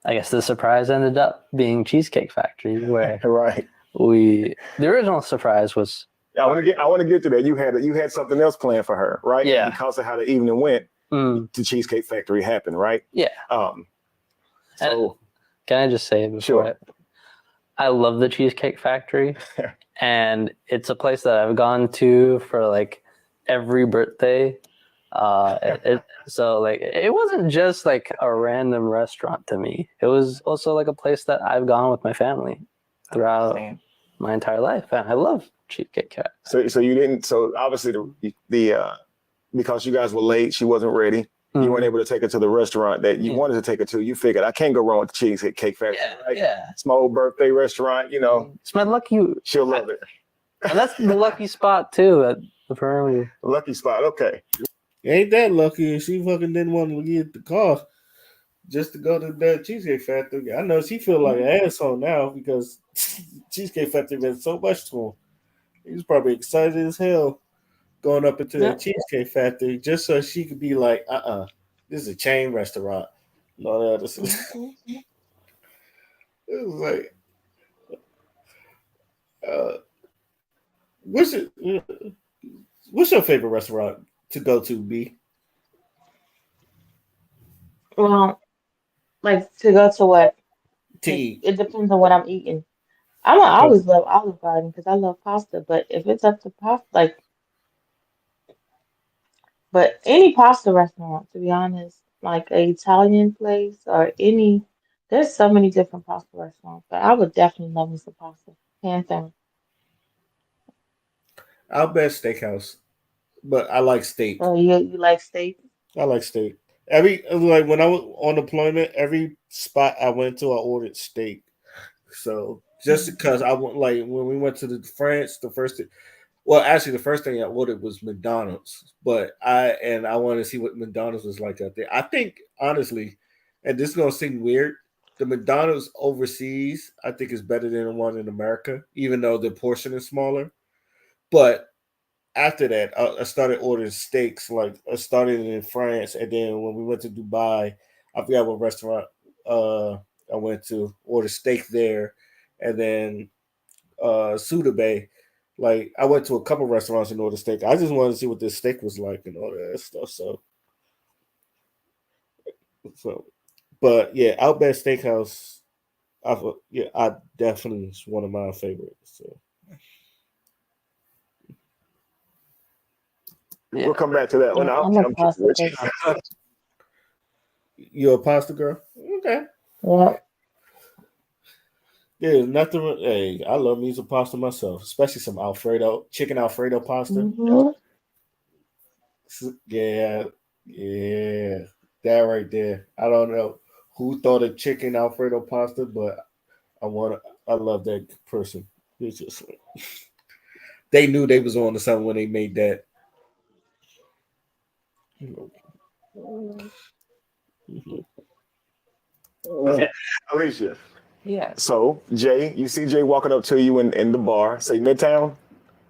[SPEAKER 7] I guess the surprise ended up being Cheesecake Factory, where
[SPEAKER 3] Right.
[SPEAKER 7] the original surprise was.
[SPEAKER 3] I want to get to that. You had something else planned for her, right?
[SPEAKER 7] Yeah.
[SPEAKER 3] Because of how the evening went, the Cheesecake Factory happened, right?
[SPEAKER 7] Yeah.
[SPEAKER 3] So
[SPEAKER 7] can I just say before
[SPEAKER 3] sure.
[SPEAKER 7] I love the Cheesecake Factory, and it's a place that I've gone to for like every birthday. So like it wasn't just like a random restaurant to me. It was also like a place that I've gone with my family throughout my entire life, and I love Cheesecake Factory.
[SPEAKER 3] So you didn't. So obviously the because you guys were late, she wasn't ready. You weren't able to take her to the restaurant that you wanted to take her to. You figured I can't go wrong with the Cheesecake Factory, right?
[SPEAKER 7] Yeah.
[SPEAKER 3] It's my old birthday restaurant,
[SPEAKER 7] It's my lucky.
[SPEAKER 3] She'll love it.
[SPEAKER 7] And that's the lucky spot too at the Perimeter.
[SPEAKER 3] Lucky spot. Okay.
[SPEAKER 1] Ain't that lucky? She fucking didn't want to get the car just to go to the Cheesecake Factory. I know she feel like an asshole now because Cheesecake Factory meant so much to him. He was probably excited as hell going up into that Cheesecake Factory just so she could be like, this is a chain restaurant. And all that other stuff. It was like, what's your favorite restaurant to go to, B?
[SPEAKER 2] Well, like to go to what?
[SPEAKER 1] To eat.
[SPEAKER 2] It depends on what I'm eating. I always love Olive Garden because I love pasta. But if it's up to pasta, but any pasta restaurant, to be honest, like an Italian place or there's so many different pasta restaurants. But I would definitely love me some pasta, hands down.
[SPEAKER 1] I'll bet steakhouse, but I like steak.
[SPEAKER 2] So you like steak?
[SPEAKER 1] I like steak. When I was on deployment, every spot I went to, I ordered steak. So just because I went, like when we went to the France, the first thing I ordered was McDonald's. But I wanted to see what McDonald's was like out there. I think honestly, and this is gonna seem weird, the McDonald's overseas I think is better than the one in America, even though the portion is smaller. But after that, I started ordering steaks. Like I started in France, and then when we went to Dubai, I forgot what restaurant I went to, ordered steak there, and then Suda Bay. Like I went to a couple restaurants and ordered steak. I just wanted to see what this steak was like and all that stuff. So, but yeah, Outback Steakhouse. I definitely is one of my favorites. So.
[SPEAKER 3] We'll come back to that one.
[SPEAKER 2] I'm a pasta person.
[SPEAKER 1] You're a pasta girl? Okay.
[SPEAKER 2] Yeah.
[SPEAKER 1] Yeah, nothing. Hey, I love me some pasta myself, especially some chicken Alfredo pasta.
[SPEAKER 2] Mm-hmm.
[SPEAKER 1] Yeah, that right there. I don't know who thought of chicken Alfredo pasta, but I love that person. It's just they knew they was on to something when they made that.
[SPEAKER 3] Alicia.
[SPEAKER 5] Yeah.
[SPEAKER 3] So Jay, you see Jay walking up to you in the bar, say Midtown.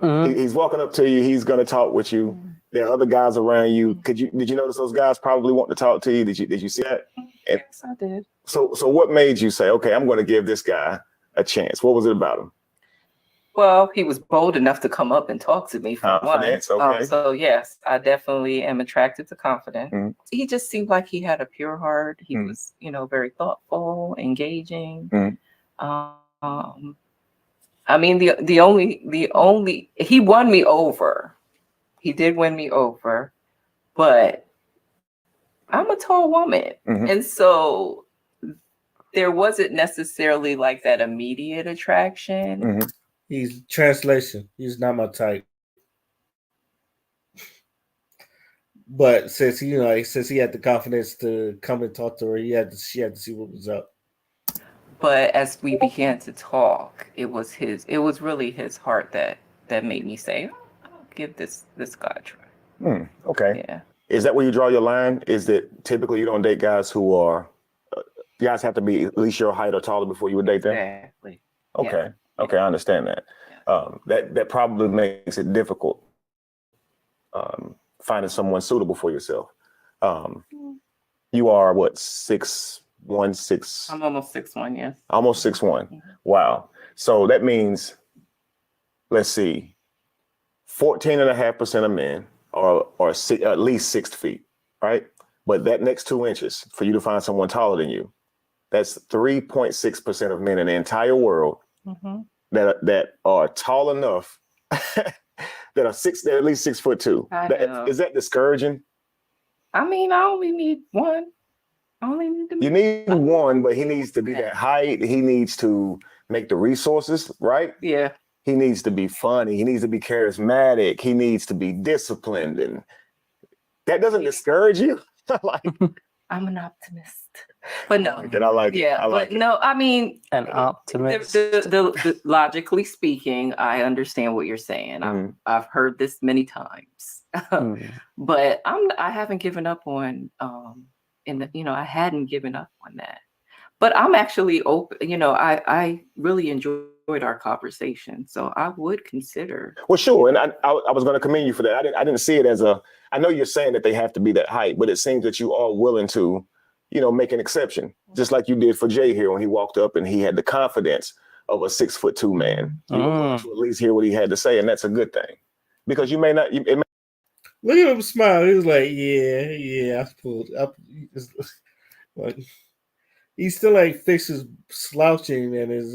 [SPEAKER 3] He's walking up to you. He's going to talk with you. There are other guys around you. Did you notice those guys probably want to talk to you? Did you see that?
[SPEAKER 5] Yes, I did.
[SPEAKER 3] So what made you say, okay, I'm going to give this guy a chance? What was it about him?
[SPEAKER 5] Well, he was bold enough to come up and talk to me for
[SPEAKER 3] Confidence,
[SPEAKER 5] one.
[SPEAKER 3] okay.
[SPEAKER 5] So yes, I definitely am attracted to confidence. He just seemed like he had a pure heart. He was, very thoughtful, engaging. I mean, the only he won me over. He did win me over, but I'm a tall woman, and so there wasn't necessarily like that immediate attraction.
[SPEAKER 3] Mhm.
[SPEAKER 1] He's translation. He's not my type. But since since he had the confidence to come and talk to her, she had to see what was up.
[SPEAKER 5] But as we began to talk, it was really his heart that made me say, "Oh, I'll give this guy a try."
[SPEAKER 3] Okay.
[SPEAKER 5] Yeah.
[SPEAKER 3] Is that where you draw your line? Is that typically you don't date guys who are guys have to be at least your height or taller before you would date them?
[SPEAKER 5] Exactly.
[SPEAKER 3] Okay.
[SPEAKER 5] Yeah.
[SPEAKER 3] Okay, I understand that.
[SPEAKER 5] Yeah.
[SPEAKER 3] That probably makes it difficult finding someone suitable for yourself. Um, you are what, 6'1", six?
[SPEAKER 5] I'm almost 6'1", yes.
[SPEAKER 3] Almost 6'1".
[SPEAKER 5] Mhm.
[SPEAKER 3] Wow. So that means, let's see, 14.5% of men are at least 6 feet, right? But that next 2 inches for you to find someone taller than you, that's 3.6% of men in the entire world
[SPEAKER 5] Mm-hmm.
[SPEAKER 3] that are tall enough they're at least 6'2". Is that discouraging?
[SPEAKER 5] I mean, I only need one. I only need to
[SPEAKER 3] You need one, but he needs to be
[SPEAKER 5] Okay.
[SPEAKER 3] that height. He needs to make the resources, right?
[SPEAKER 5] Yeah.
[SPEAKER 3] He needs to be funny. He needs to be charismatic. He needs to be disciplined. And that doesn't discourage you? Like,
[SPEAKER 5] I'm an optimist. But no.
[SPEAKER 3] and I like it.
[SPEAKER 5] Yeah,
[SPEAKER 3] I like
[SPEAKER 5] but
[SPEAKER 3] it.
[SPEAKER 5] no, I mean,
[SPEAKER 7] An optimist.
[SPEAKER 5] the logically speaking, I understand what you're saying.
[SPEAKER 3] Mhm.
[SPEAKER 5] I've heard this many times, but I haven't given up on I hadn't given up on that. But I'm actually open. I really enjoyed our conversation, so I would consider.
[SPEAKER 3] Well, sure. And I was going to commend you for that. I didn't see it as I know you're saying that they have to be that height, but it seems that you are willing to, make an exception, just like you did for Jay here when he walked up and he had the confidence of a 6'2" man. You were willing to at least hear what he had to say, and that's a good thing, because you may not.
[SPEAKER 1] Look at him smile. He was like, "Yeah, I pulled up." Like he still ain't fixed his slouching and his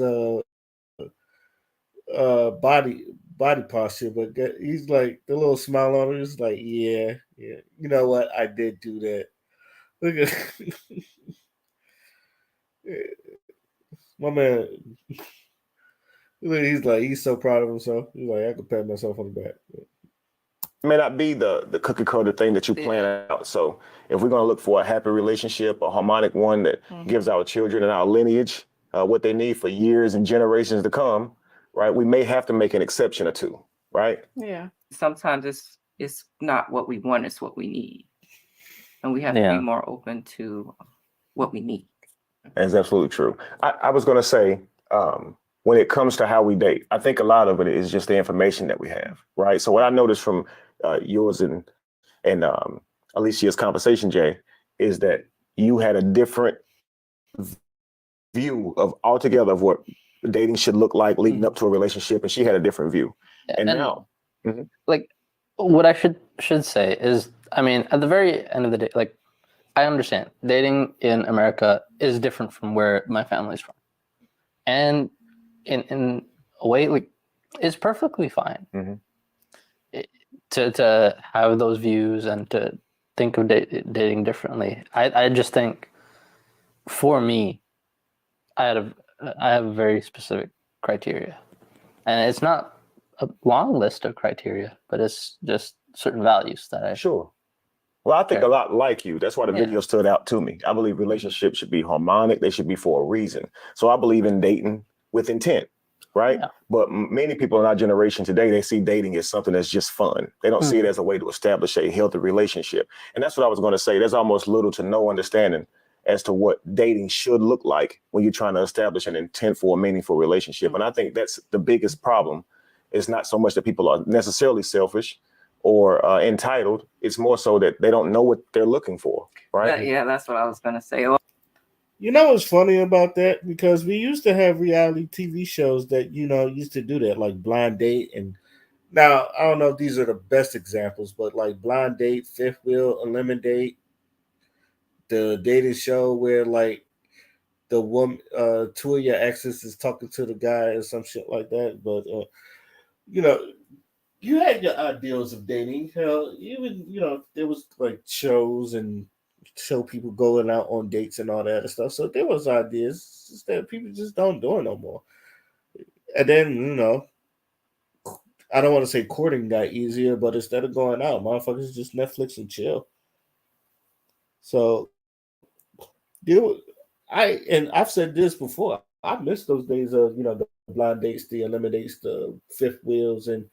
[SPEAKER 1] body posture, but he's like the little smile on him is like, yeah. You know what? I did do that. Look at my man. He's so proud of himself. He's like, I could pat myself on the back.
[SPEAKER 3] May not be the cookie cutter thing that you plan out. So if we're going to look for a happy relationship, a harmonic one that gives our children and our lineage what they need for years and generations to come, right? We may have to make an exception or two, right?
[SPEAKER 5] Yeah. Sometimes it's not what we want; it's what we need, and we have to be more open to what we need.
[SPEAKER 3] That's absolutely true. I was going to say, when it comes to how we date, I think a lot of it is just the information that we have, right? So what I noticed from yours and Alicia's conversation, Jay, is that you had a different view of altogether of what dating should look like leading up to a relationship, and she had a different view. And now,
[SPEAKER 7] like, what I should say is, I mean, at the very end of the day, like, I understand dating in America is different from where my family's from, and in a way, like, it's perfectly fine to have those views and to think of dating differently. I just think, for me, I have a very specific criteria, and it's not a long list of criteria, but it's just certain values that I
[SPEAKER 3] sure. Well, I think a lot like you. That's why the video stood out to me. I believe relationships should be harmonic. They should be for a reason. So I believe in dating with intent, right? Yeah. But many people in our generation today, they see dating as something that's just fun. They don't see it as a way to establish a healthy relationship. And that's what I was going to say. There's almost little to no understanding as to what dating should look like when you're trying to establish an intent for a meaningful relationship. And I think that's the biggest problem. It's not so much that people are necessarily selfish or entitled. It's more so that they don't know what they're looking for, right?
[SPEAKER 5] Yeah, that's what I was going to say.
[SPEAKER 1] You know what's funny about that? Because we used to have reality TV shows that, used to do that, like Blind Date. And now, I don't know if these are the best examples, but like Blind Date, Fifth Wheel, Eliminate, the dating show where like the woman, two of your exes is talking to the guy or some shit like that. But, you know, you had your ideals of dating. Hell, even, there was like shows and show people going out on dates and all that other stuff. So there was ideas, it's just that people just don't do it no more. And then I don't want to say courting got easier, but instead of going out, motherfuckers just Netflix and chill. So I've said this before. I miss those days of the blind dates, the eliminates, the fifth wheels, and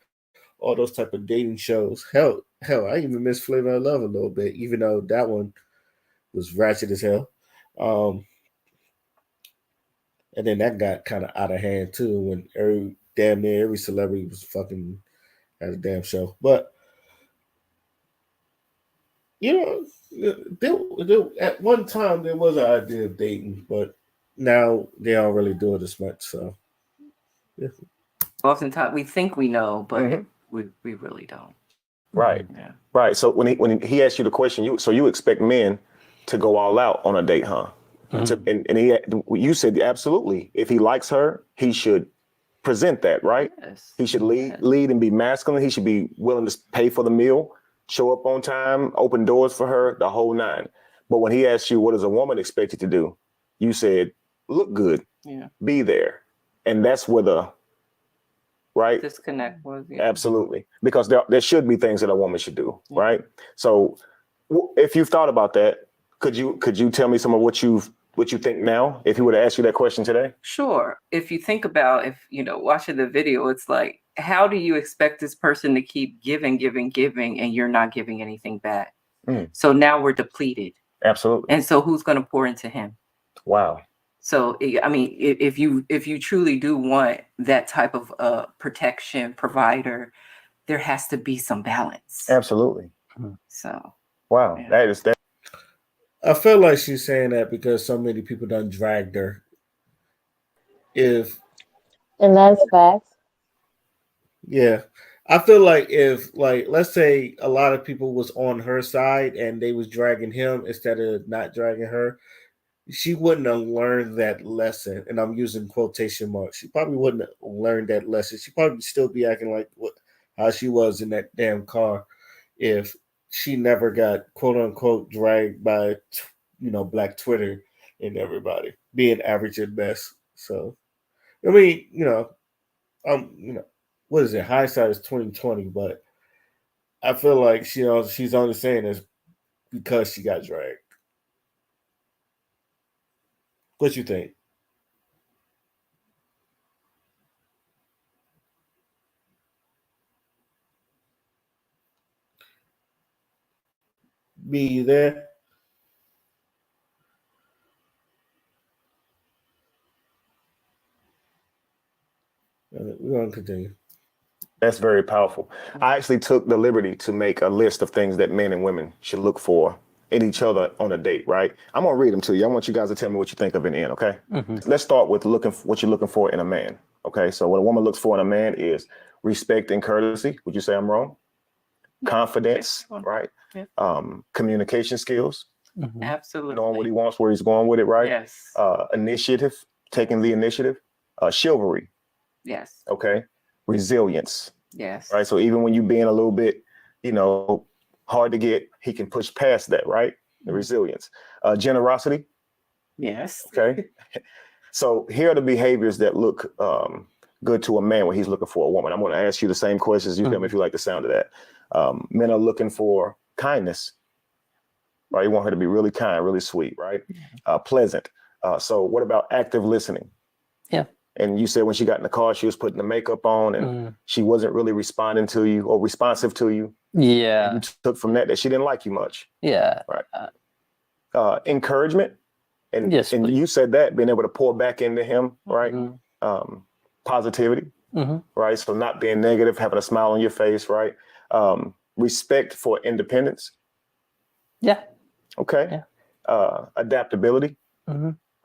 [SPEAKER 1] all those type of dating shows. Hell, I even miss Flavor of Love a little bit, even though that one was ratchet as hell. Um, and then that got kind of out of hand too when damn near every celebrity was fucking had a damn show. But you know, at one time there was an idea of dating, but now they don't really do it as much. So yeah.
[SPEAKER 5] Oftentimes we think we know, but we really don't.
[SPEAKER 3] Right.
[SPEAKER 5] Yeah.
[SPEAKER 3] Right. So when he asked you the question, you expect men to go all out on a date, huh? And you said absolutely. If he likes her, he should present that, right?
[SPEAKER 5] Yes.
[SPEAKER 3] He should lead and be masculine. He should be willing to pay for the meal, show up on time, open doors for her, the whole nine. But when he asked you, what does a woman expect you to do? You said, look good, be there. And that's where the right
[SPEAKER 5] disconnect was. Yeah.
[SPEAKER 3] Absolutely. Because there should be things that a woman should do, right? So if you've thought about that, could you tell me some of what you think now, if he were to ask you that question today?
[SPEAKER 5] Sure. If you think about, watching the video, it's like, how do you expect this person to keep giving, and you're not giving anything back? So now we're depleted.
[SPEAKER 3] Absolutely.
[SPEAKER 5] And so who's going to pour into him?
[SPEAKER 3] Wow.
[SPEAKER 5] So, I mean, if you truly do want that type of protection provider, there has to be some balance.
[SPEAKER 3] Absolutely.
[SPEAKER 5] So.
[SPEAKER 3] Wow. Yeah. That.
[SPEAKER 1] I feel like she's saying that because so many people done dragged her.
[SPEAKER 8] And that's facts.
[SPEAKER 1] Yeah. I feel like if let's say a lot of people was on her side and they was dragging him instead of not dragging her, she wouldn't have learned that lesson. And I'm using quotation marks. She probably wouldn't have learned that lesson. She probably still be acting like how she was in that damn car if she never got quote unquote dragged by Black Twitter and everybody being average at best. So I mean, what is it? Hindsight is 2020, but I feel like she's only saying this because she got dragged. What you think? Be you there? We're gonna continue.
[SPEAKER 3] That's very powerful. I actually took the liberty to make a list of things that men and women should look for in each other on a date, right? I'm gonna read them to you. I want you guys to tell me what you think of in the end, okay? Let's start with what you're looking for in a man, okay? So what a woman looks for in a man is respect and courtesy. Would you say I'm wrong? Confidence, right? Yeah. Communication skills.
[SPEAKER 5] Absolutely.
[SPEAKER 3] Knowing what he wants, where he's going with it, right?
[SPEAKER 5] Yes.
[SPEAKER 3] Initiative, taking the initiative. Chivalry.
[SPEAKER 5] Yes.
[SPEAKER 3] Okay. Resilience.
[SPEAKER 5] Yes.
[SPEAKER 3] Right. So even when you being a little bit, hard to get, he can push past that, right? The resilience. Generosity.
[SPEAKER 5] Yes.
[SPEAKER 3] Okay. So here are the behaviors that look good to a man when he's looking for a woman. I'm going to ask you the same questions. You tell me if you like the sound of that. Men are looking for kindness, right? You want her to be really kind, really sweet, right? Pleasant. So what about active listening?
[SPEAKER 7] Yeah.
[SPEAKER 3] And you said when she got in the car, she was putting the makeup on and she wasn't really responding to you or responsive to you.
[SPEAKER 7] Yeah.
[SPEAKER 3] And you took from that she didn't like you much.
[SPEAKER 7] Yeah.
[SPEAKER 3] Right. Encouragement. And,
[SPEAKER 7] yes,
[SPEAKER 3] and you said that, being able to pour back into him, right? Positivity, right? So not being negative, having a smile on your face, right? Respect for independence.
[SPEAKER 7] Yeah.
[SPEAKER 3] Okay. Yeah. Adaptability.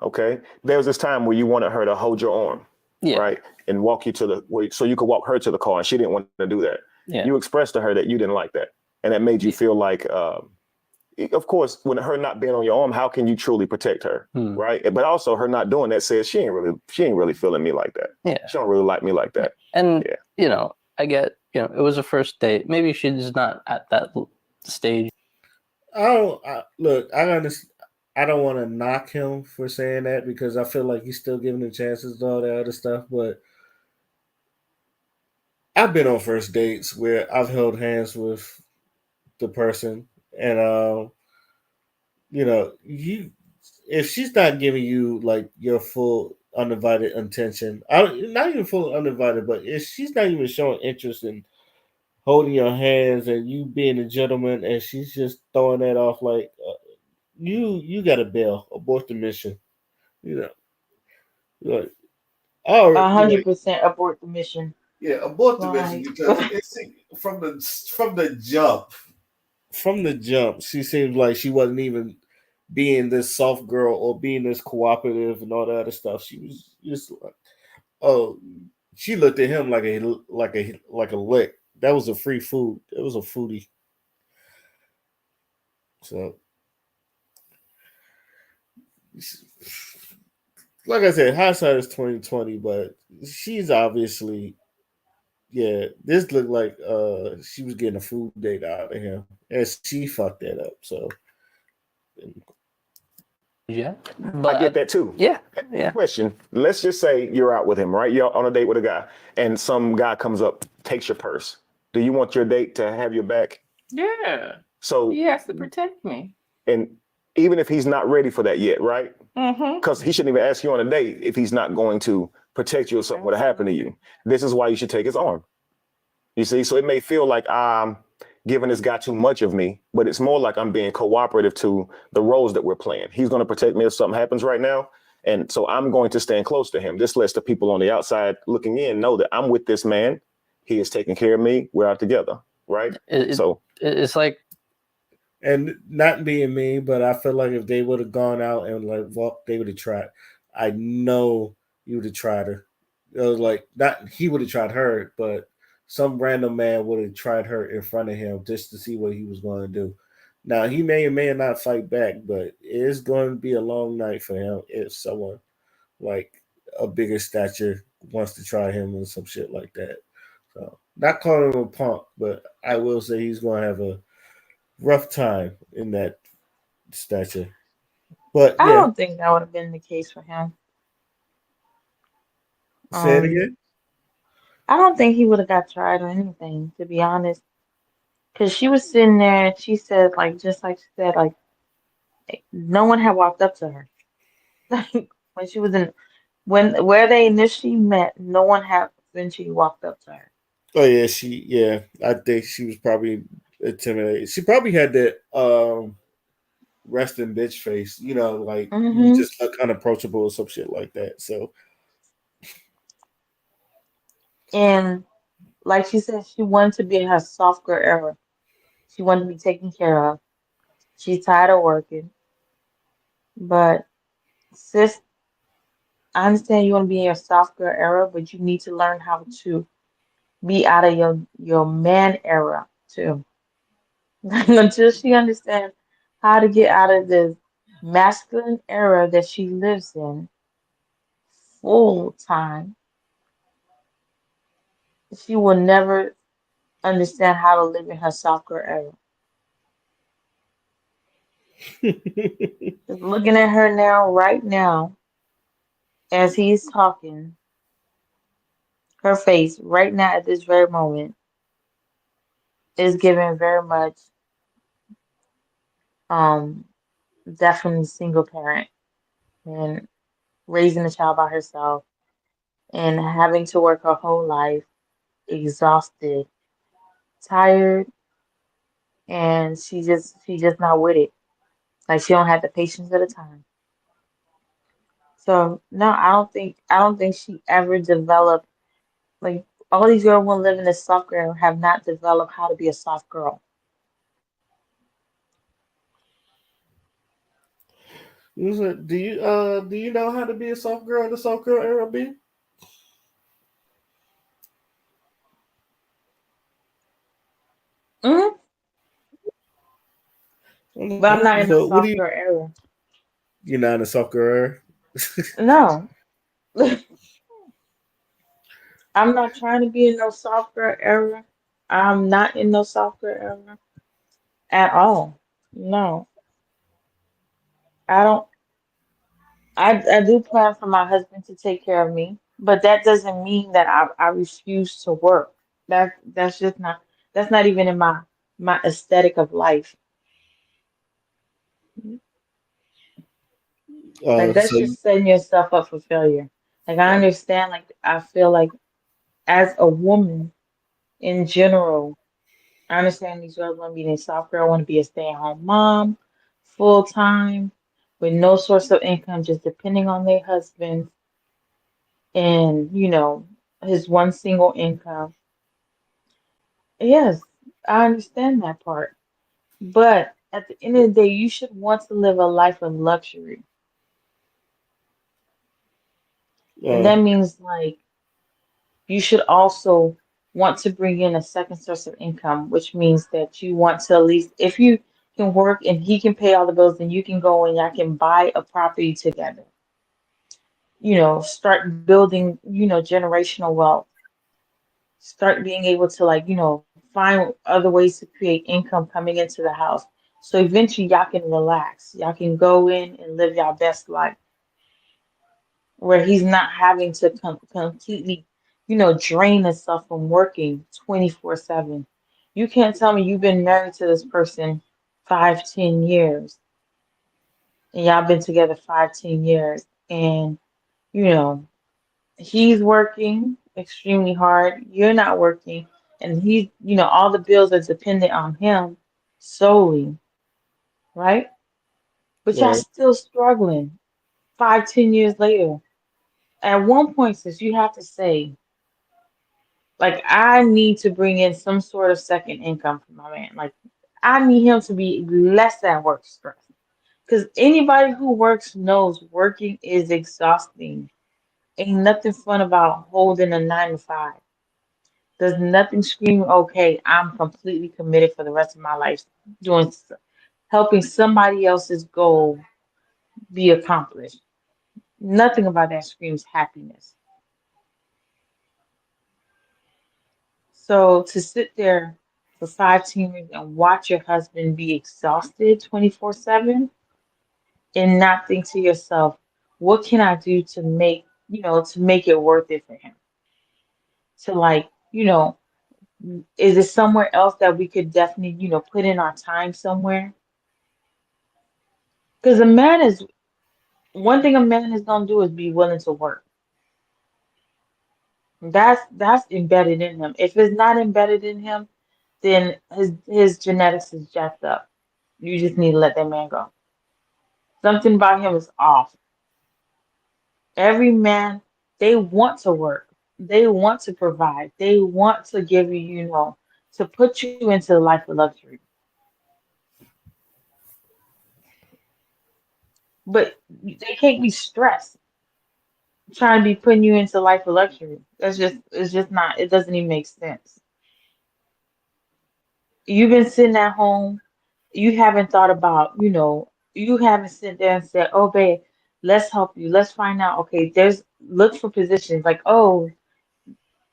[SPEAKER 3] Okay. There was this time where you wanted her to hold your arm, right? And walk you so you could walk her to the car, and she didn't want to do that.
[SPEAKER 7] Yeah.
[SPEAKER 3] You expressed to her that you didn't like that. And that made you feel like, of course, when her not being on your arm, how can you truly protect her, right? But also her not doing that says she ain't really feeling me like that.
[SPEAKER 7] Yeah.
[SPEAKER 3] She don't really like me like that.
[SPEAKER 7] And, I get, it was a first date. Maybe she's not at that stage.
[SPEAKER 1] Look. I understand. I don't want to knock him for saying that because I feel like he's still giving him chances and all that other stuff. But I've been on first dates where I've held hands with the person, and you if she's not giving you like your full undivided attention, not even full undivided, but if she's not even showing interest in holding your hands and you being a gentleman, and she's just throwing that off like you got to bail, abort the mission. You know, like
[SPEAKER 2] A
[SPEAKER 1] you're
[SPEAKER 2] hundred
[SPEAKER 1] like
[SPEAKER 2] percent abort the mission.
[SPEAKER 1] yeah, abort the mission
[SPEAKER 2] Like,
[SPEAKER 1] because it's from the from the jump. From the jump, she seems like she wasn't even being this soft girl or being this cooperative and all that other stuff. She was just like, oh, she looked at him like a lick. That was a free food. It was a foodie. So, like I said, hindsight is 2020, but she's obviously yeah. This looked like she was getting a food date out of him, and she fucked that up. So,
[SPEAKER 7] Yeah,
[SPEAKER 3] I
[SPEAKER 7] but
[SPEAKER 3] get that too.
[SPEAKER 7] yeah, yeah.
[SPEAKER 3] Question. Let's just say you're out with him, right? You're on a date with a guy, and some guy comes up, takes your purse. Do you want your date to have your back?
[SPEAKER 5] Yeah.
[SPEAKER 3] So,
[SPEAKER 5] He has to protect me.
[SPEAKER 3] and even if he's not ready for that yet, right?
[SPEAKER 5] Mm-hmm.
[SPEAKER 3] Because he shouldn't even ask you on a date if he's not going to protect you or something would have happened to you. This is why you should take his arm. You see, so it may feel like I'm giving this guy too much of me, but it's more like I'm being cooperative to the roles that we're playing. He's going to protect me if something happens right now. And so I'm going to stand close to him. This lets the people on the outside looking in know that I'm with this man. He is taking care of me. We're out together. Right. So
[SPEAKER 7] It's like
[SPEAKER 1] and not being mean, but I feel like if they would have gone out and like walked, they would have tried. I know you would have tried her. It was like not he would have tried her, but some random man would have tried her in front of him just to see what he was going to do. Now he may or may not fight back, but it's going to be a long night for him if someone like a bigger stature wants to try him and some shit like that. So not calling him a punk, but I will say he's going to have a rough time in that stature. But
[SPEAKER 2] I
[SPEAKER 1] yeah,
[SPEAKER 2] don't think that would have been the case for him.
[SPEAKER 1] say it
[SPEAKER 2] Um,
[SPEAKER 1] again.
[SPEAKER 2] I don't think he would have got tried or anything, to be honest. Because she was sitting there and she said, like, just like she said, like, no one had walked up to her. Like, when she was in, where they initially met, no one had eventually walked up to her.
[SPEAKER 1] Oh yeah, yeah. I think she was probably intimidated. She probably had that resting bitch face, like you
[SPEAKER 2] Hmm.
[SPEAKER 1] just look unapproachable or some shit like that. So
[SPEAKER 2] And like she said, she wanted to be in her soft girl era. She wanted to be taken care of. She's tired of working. But sis, I understand you want to be in your soft girl era, but you need to learn how to be out of your man era too. Until she understands how to get out of this masculine era that she lives in full time, she will never understand how to live in her soft girl era. Just looking at her now, right now, as he's talking, her face right now at this very moment is giving very much um definitely single parent and raising a child by herself and having to work her whole life, exhausted, tired, and she just not with it. Like she don't have the patience at the time. So no, I don't think she ever developed like all these girls want to live in this soft girl have not developed how to be a soft girl.
[SPEAKER 1] do you know how to be a soft girl in the soft girl era, B?
[SPEAKER 2] Hmm. But I'm
[SPEAKER 1] Okay.
[SPEAKER 2] not in the
[SPEAKER 1] So what do
[SPEAKER 2] soft
[SPEAKER 1] you
[SPEAKER 2] girl era.
[SPEAKER 1] you're not in the soft girl era?
[SPEAKER 2] No. I'm not trying to be in no soft girl era. I'm not in no soft girl era at all. No, I don't. I do plan for my husband to take care of me, but that doesn't mean that I refuse to work. That's just not that's not even in my aesthetic of life. Like
[SPEAKER 1] So
[SPEAKER 2] that's just setting yourself up for failure. Like I understand, like I feel like as a woman in general, I understand these girls want to be a soft girl, want to be a stay-at-home mom, full time, with no source of income, just depending on their husband and, his one single income. Yes, I understand that part. But at the end of the day, you should want to live a life of luxury. And
[SPEAKER 1] uh,
[SPEAKER 2] that means like you should also want to bring in a second source of income, which means that you want to at least, if you can work and he can pay all the bills, then you can go and y'all can buy a property together. Start building, generational wealth. Start being able to like, find other ways to create income coming into the house. So eventually y'all can relax. Y'all can go in and live y'all best life where he's not having to completely, drain himself from working 24/7. You can't tell me you've been married to this person 5, 10 years, and y'all been together 5, 10 years, and you know he's working extremely hard. You're not working, and he's, all the bills are dependent on him solely, right? But y'all
[SPEAKER 1] right.
[SPEAKER 2] still struggling 5, 10 years later. At one point, sis, you have to say, like, I need to bring in some sort of second income for my man. Like, I need him to be less at work stress. Because anybody who works knows working is exhausting. Ain't nothing fun about holding a 9 to 5. There's nothing scream, okay, I'm completely committed for the rest of my life doing helping somebody else's goal be accomplished. Nothing about that screams happiness. So to sit there for 5 10 years and watch your husband be exhausted 24/7 and not think to yourself, what can I do to make it worth it for him? To like, is it somewhere else that we could definitely, put in our time somewhere? Because a man is one thing a man is gonna do is be willing to work. That's embedded in him. If it's not embedded in him, then his genetics is jacked up. You just need to let that man go. Something about him is off. Every man, they want to work. They want to provide. They want to give you, to put you into the life of luxury. But they can't be stressed trying to be putting you into life of luxury. It's just not, it doesn't even make sense. You've been sitting at home, you haven't thought about, you haven't sit there and said, oh, babe, let's help you. Let's find out. Okay, look for positions like, oh,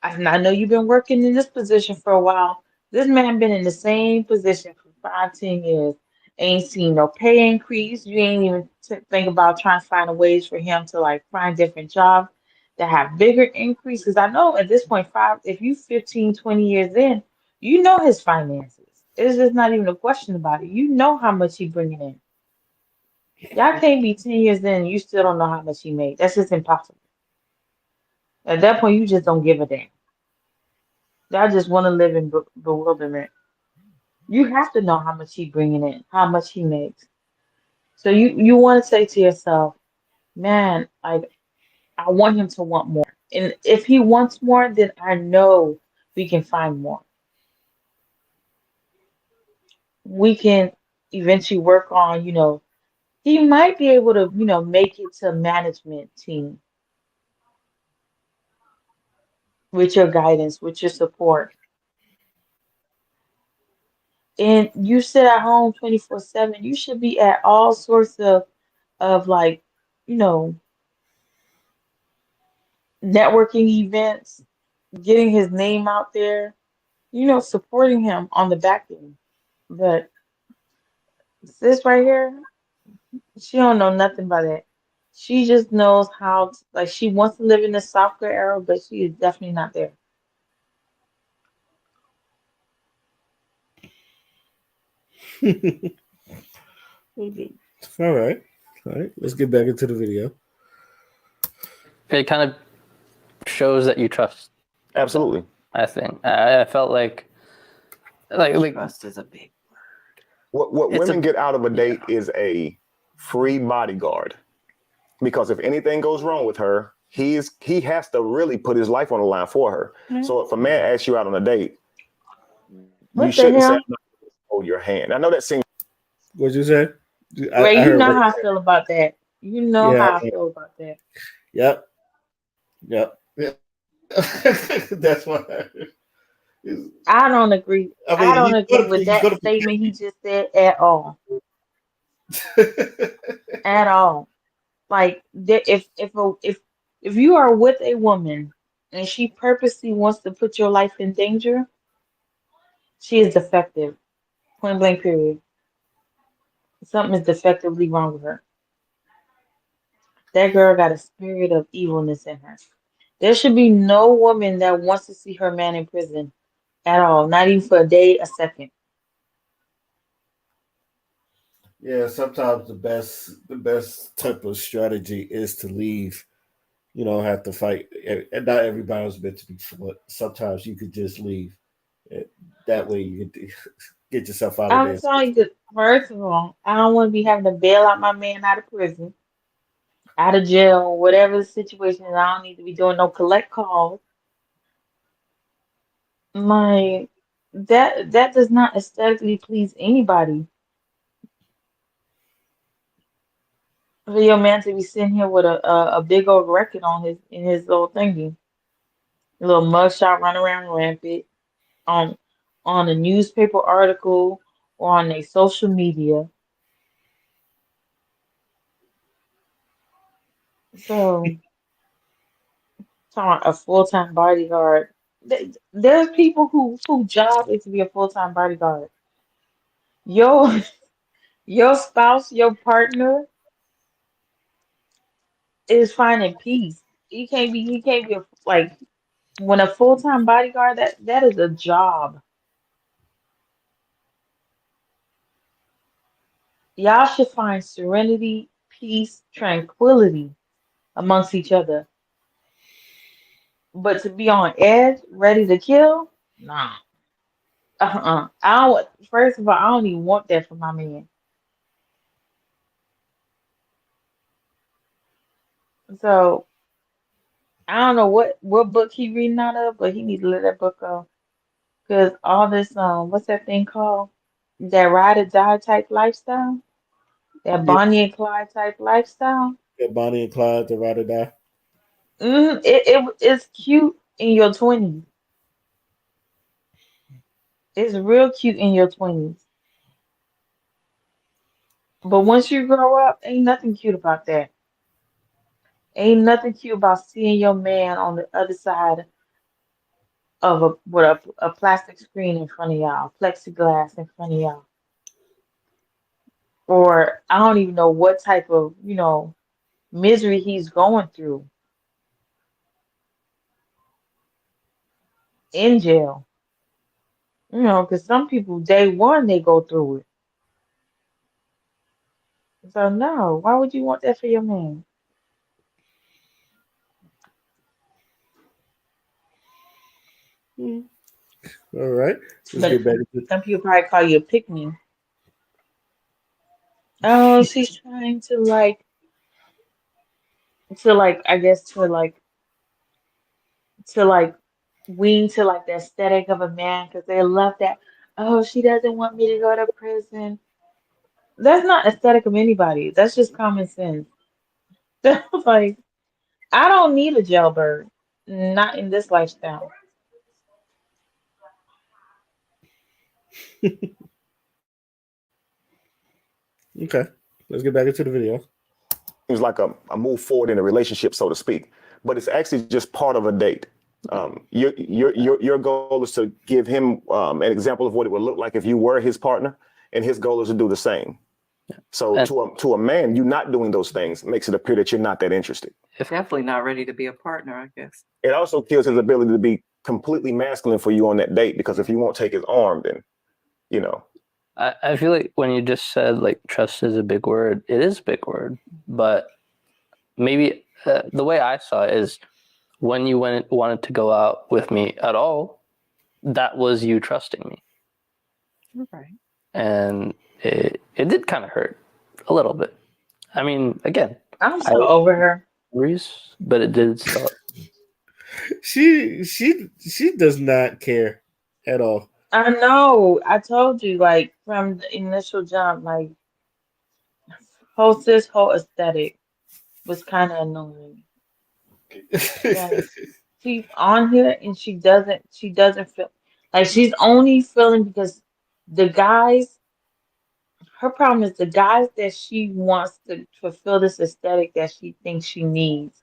[SPEAKER 2] I know you've been working in this position for a while. This man been in the same position for 5, 10 years. Ain't seen no pay increase. You ain't even think about trying to find a ways for him to like find different jobs that have bigger increases. I know at this point, if you 15, 20 years in, you know his finances. It's just not even a question about it. You know how much he bringing in. Y'all can't be 10 years in and you still don't know how much he made. That's just impossible. At that point, you just don't give a damn. Y'all just want to live in bewilderment. You have to know how much he bringing in, how much he makes. So you want to say to yourself, man, like I want him to want more. And if he wants more, then I know we can find more. We can eventually work on, he might be able to, make it to management team with your guidance, with your support. And you sit at home 24/7, you should be at all sorts of like, you know, networking events, getting his name out there, supporting him on the back end. But Sis right here, she don't know nothing about that. She just knows how to, like she wants to live in the software era, but she is definitely not there.
[SPEAKER 1] Okay. All right. All right. Let's get back into the video.
[SPEAKER 7] It kind of shows that you trust.
[SPEAKER 3] Absolutely.
[SPEAKER 7] I think I felt like
[SPEAKER 5] Trust is a big.
[SPEAKER 3] What
[SPEAKER 7] It's
[SPEAKER 3] women
[SPEAKER 7] a-
[SPEAKER 3] get out of a date
[SPEAKER 7] yeah.
[SPEAKER 3] is a free bodyguard. Because if anything goes wrong with her, he has to really put his life on the line for her.
[SPEAKER 2] Hmm?
[SPEAKER 3] So if a man asks you out on a date, you
[SPEAKER 2] What the
[SPEAKER 3] shouldn't say,
[SPEAKER 2] hell?
[SPEAKER 3] "I'm not gonna hold your hand." I know that seems
[SPEAKER 1] What'd you say?
[SPEAKER 2] Ray,
[SPEAKER 1] I
[SPEAKER 2] you
[SPEAKER 1] heard
[SPEAKER 2] know
[SPEAKER 1] Ray.
[SPEAKER 2] how I feel about that. You know
[SPEAKER 1] Yeah.
[SPEAKER 2] how I feel about that.
[SPEAKER 1] Yep. Yep. Yeah. That's why.
[SPEAKER 2] I don't agree.
[SPEAKER 1] I
[SPEAKER 2] I
[SPEAKER 1] mean,
[SPEAKER 2] don't agree with
[SPEAKER 1] he's
[SPEAKER 2] that
[SPEAKER 1] gonna be.
[SPEAKER 2] statement he just said at all. At all. Like if you are with a woman and she purposely wants to put your life in danger, she is defective. Point blank period. Something is defectively wrong with her. That girl got a spirit of evilness in her. There should be no woman that wants to see her man in prison at all, not even for a day, a second.
[SPEAKER 1] Yeah, sometimes the best type of strategy is to leave. You don't have to fight, and not everybody's meant to be fought. Sometimes you could just leave. Eh, That way you can get yourself out of
[SPEAKER 2] I'm
[SPEAKER 1] there.
[SPEAKER 2] telling you, that, first of all, I don't want to be having to bail out my man out of prison, out of jail, whatever the situation is. I don't need to be doing no collect calls. My that does not aesthetically please anybody. For your man to be sitting here with a big old record on his in his little thingy, a little mugshot running around rampant on on a newspaper article or on a social media. So, talking about a full-time bodyguard. There's people who job is to be a full-time bodyguard. Your your spouse, your partner is finding peace. He can't be like when a full-time bodyguard that is a job. Y'all should find serenity, peace, tranquility amongst each other. But to be on edge, ready to kill, nah. I don't. First of all, I don't even want that for my man. So I don't know what book he reading out of, but he needs to let that book go. Cause all this what's that thing called? That ride or die type lifestyle, that
[SPEAKER 1] Yeah,
[SPEAKER 2] Bonnie and Clyde type lifestyle.
[SPEAKER 1] yeah, Bonnie and Clyde, the ride or die.
[SPEAKER 2] It's cute in your 20s. It's real cute in your 20s. But once you grow up, ain't nothing cute about that. Ain't nothing cute about seeing your man on the other side of a plastic screen in front of y'all, plexiglass in front of y'all. Or I don't even know what type of, misery he's going through in jail. Because some people, day one, they go through it. So no, why would you want that for your man?
[SPEAKER 1] Hmm. All right, let's
[SPEAKER 2] But
[SPEAKER 1] get back to.
[SPEAKER 2] some people probably call you a pick me. Oh, she's trying I guess to like wean to like the aesthetic of a man because they love that. Oh, she doesn't want me to go to prison. That's not aesthetic of anybody. That's just common sense. That's like I don't need a jailbird. Not in this lifestyle.
[SPEAKER 1] Okay, let's get back into the video.
[SPEAKER 3] like a move forward in a relationship, so to speak. But it's actually just part of a date. Your goal is to give him an example of what it would look like if you were his partner, and his goal is to do the same. So
[SPEAKER 7] And-
[SPEAKER 3] to a man, you not doing those things makes it appear that you're not that interested.
[SPEAKER 5] Definitely not ready to be a partner, I guess.
[SPEAKER 3] It also kills his ability to be completely masculine for you on that date, because if he won't take his arm, then, you know.
[SPEAKER 7] I feel like when you just said like trust is a big word, it is a big word, but maybe the way I saw it is when you wanted to go out with me at all, that was you trusting me.
[SPEAKER 5] Right.
[SPEAKER 7] And it did kind of hurt a little bit. I mean, again,
[SPEAKER 2] I'm so over her.
[SPEAKER 7] Reese, but it did stop.
[SPEAKER 1] She does not care at all.
[SPEAKER 2] I know. I told you, like from the initial jump, like this whole aesthetic was kind of annoying. Like she's on here and she doesn't feel like she's only feeling because the guys. Her problem is the guys that she wants to fulfill this aesthetic that she thinks she needs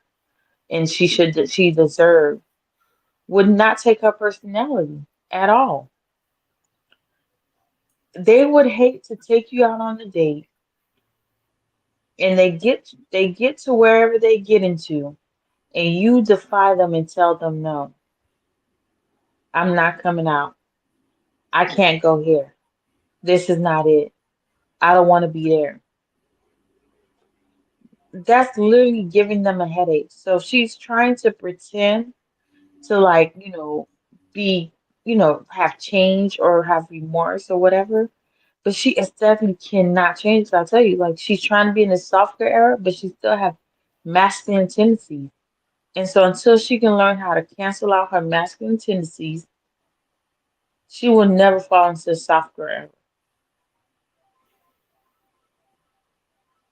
[SPEAKER 2] and she deserves would not take her personality at all. They would hate to take you out on a date and they get to wherever they get into and you defy them and tell them no, I'm not coming out. I can't go here. This is not it. I don't want to be there. That's literally giving them a headache. So she's trying to pretend to like, be, have change or have remorse or whatever. But she definitely cannot change. I tell you, like she's trying to be in the softer era, but she still have masculine tendencies. And so until she can learn how to cancel out her masculine tendencies, she will never fall into the softer era.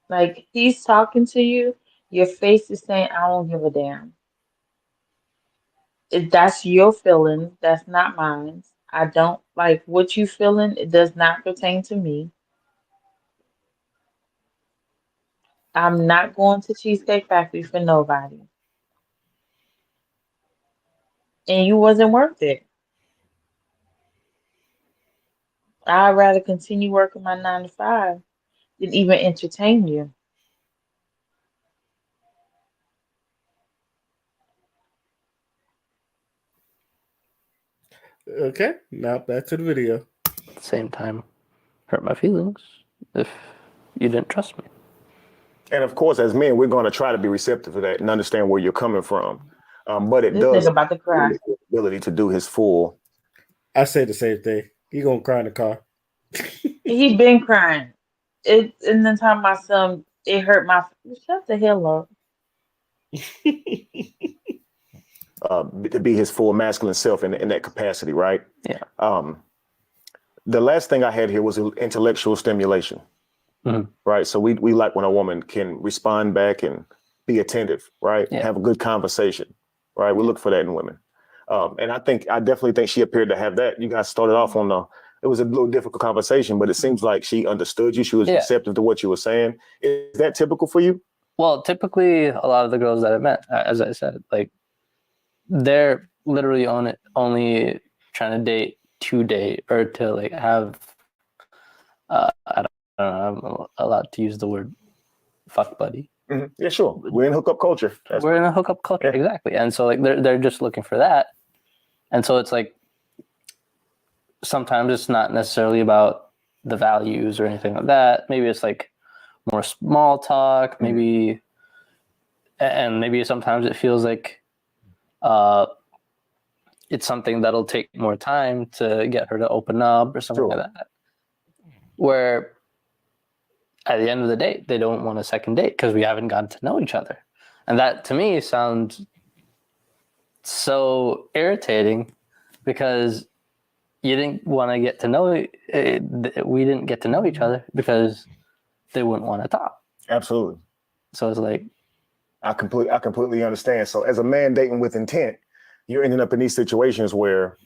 [SPEAKER 2] Like he's talking to you, your face is saying, I don't give a damn. If that's your feelings, that's not mine. I don't like what you feeling. It does not pertain to me. I'm not going to Cheesecake Factory for nobody. And you wasn't worth it. I'd rather continue working my 9 to 5 than even entertain you.
[SPEAKER 1] Okay, now back to the video.
[SPEAKER 7] At the same time, hurt my feelings if you didn't trust me.
[SPEAKER 3] And of course, as men, we're going to try to be receptive to that and understand where you're coming from. But it
[SPEAKER 2] This
[SPEAKER 3] does
[SPEAKER 2] nigga about to cry.
[SPEAKER 3] the ability to do his full.
[SPEAKER 1] I say the same thing. He gonna cry in the car.
[SPEAKER 2] He been crying. And then time my son, it hurt my. Shut the hell up.
[SPEAKER 3] To be his full masculine self in that capacity, right?
[SPEAKER 7] Yeah.
[SPEAKER 3] The last thing I had here was intellectual stimulation, right? So we like when a woman can respond back and be attentive, right?
[SPEAKER 7] Yeah.
[SPEAKER 3] Have a good conversation, right? We look for that in women. And I definitely think she appeared to have that. You guys started off it was a little difficult conversation, but it seems like she understood you. She was receptive to what you were saying. Is that typical for you?
[SPEAKER 7] Well, typically a lot of the girls that I met, as I said, like they're literally only trying to date to date or to like have I don't know, I'm allowed to use the word fuck buddy.
[SPEAKER 3] Mm-hmm. Yeah, sure. We're in hookup culture.
[SPEAKER 7] We're in a hookup culture, exactly. And so like they're just looking for that. And so it's like sometimes it's not necessarily about the values or anything like that. Maybe it's like more small talk, maybe and maybe sometimes it feels like it's something that'll take more time to get her to open up or something like that. Where at the end of the day, they don't want a second date because we haven't gotten to know each other. And that to me sounds so irritating because you didn't want to get to know we didn't get to know each other because they wouldn't want to talk.
[SPEAKER 3] Absolutely.
[SPEAKER 7] So it's like
[SPEAKER 3] I completely understand. So as a man dating with intent, you're ending up in these situations where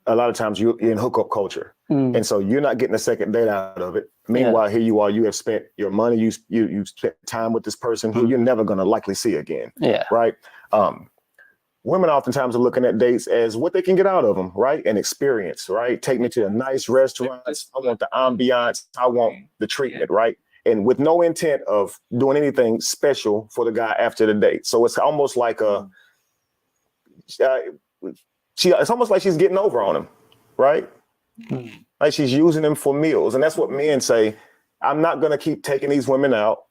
[SPEAKER 3] a lot of times you're in hookup culture. And so you're not getting a second date out of it. Meanwhile, here you are, you have spent your money, you spent time with this person who you're never going to likely see again.
[SPEAKER 7] Yeah.
[SPEAKER 3] Right. Women oftentimes are looking at dates as what they can get out of them, right? An experience, right? Take me to a nice restaurant. I want the ambiance. I want the treatment, right? and with no intent of doing anything special for the guy after the date. So it's almost like it's almost like she's getting over on him, right? Like she's using him for meals. And that's what men say. I'm not going to keep taking these women out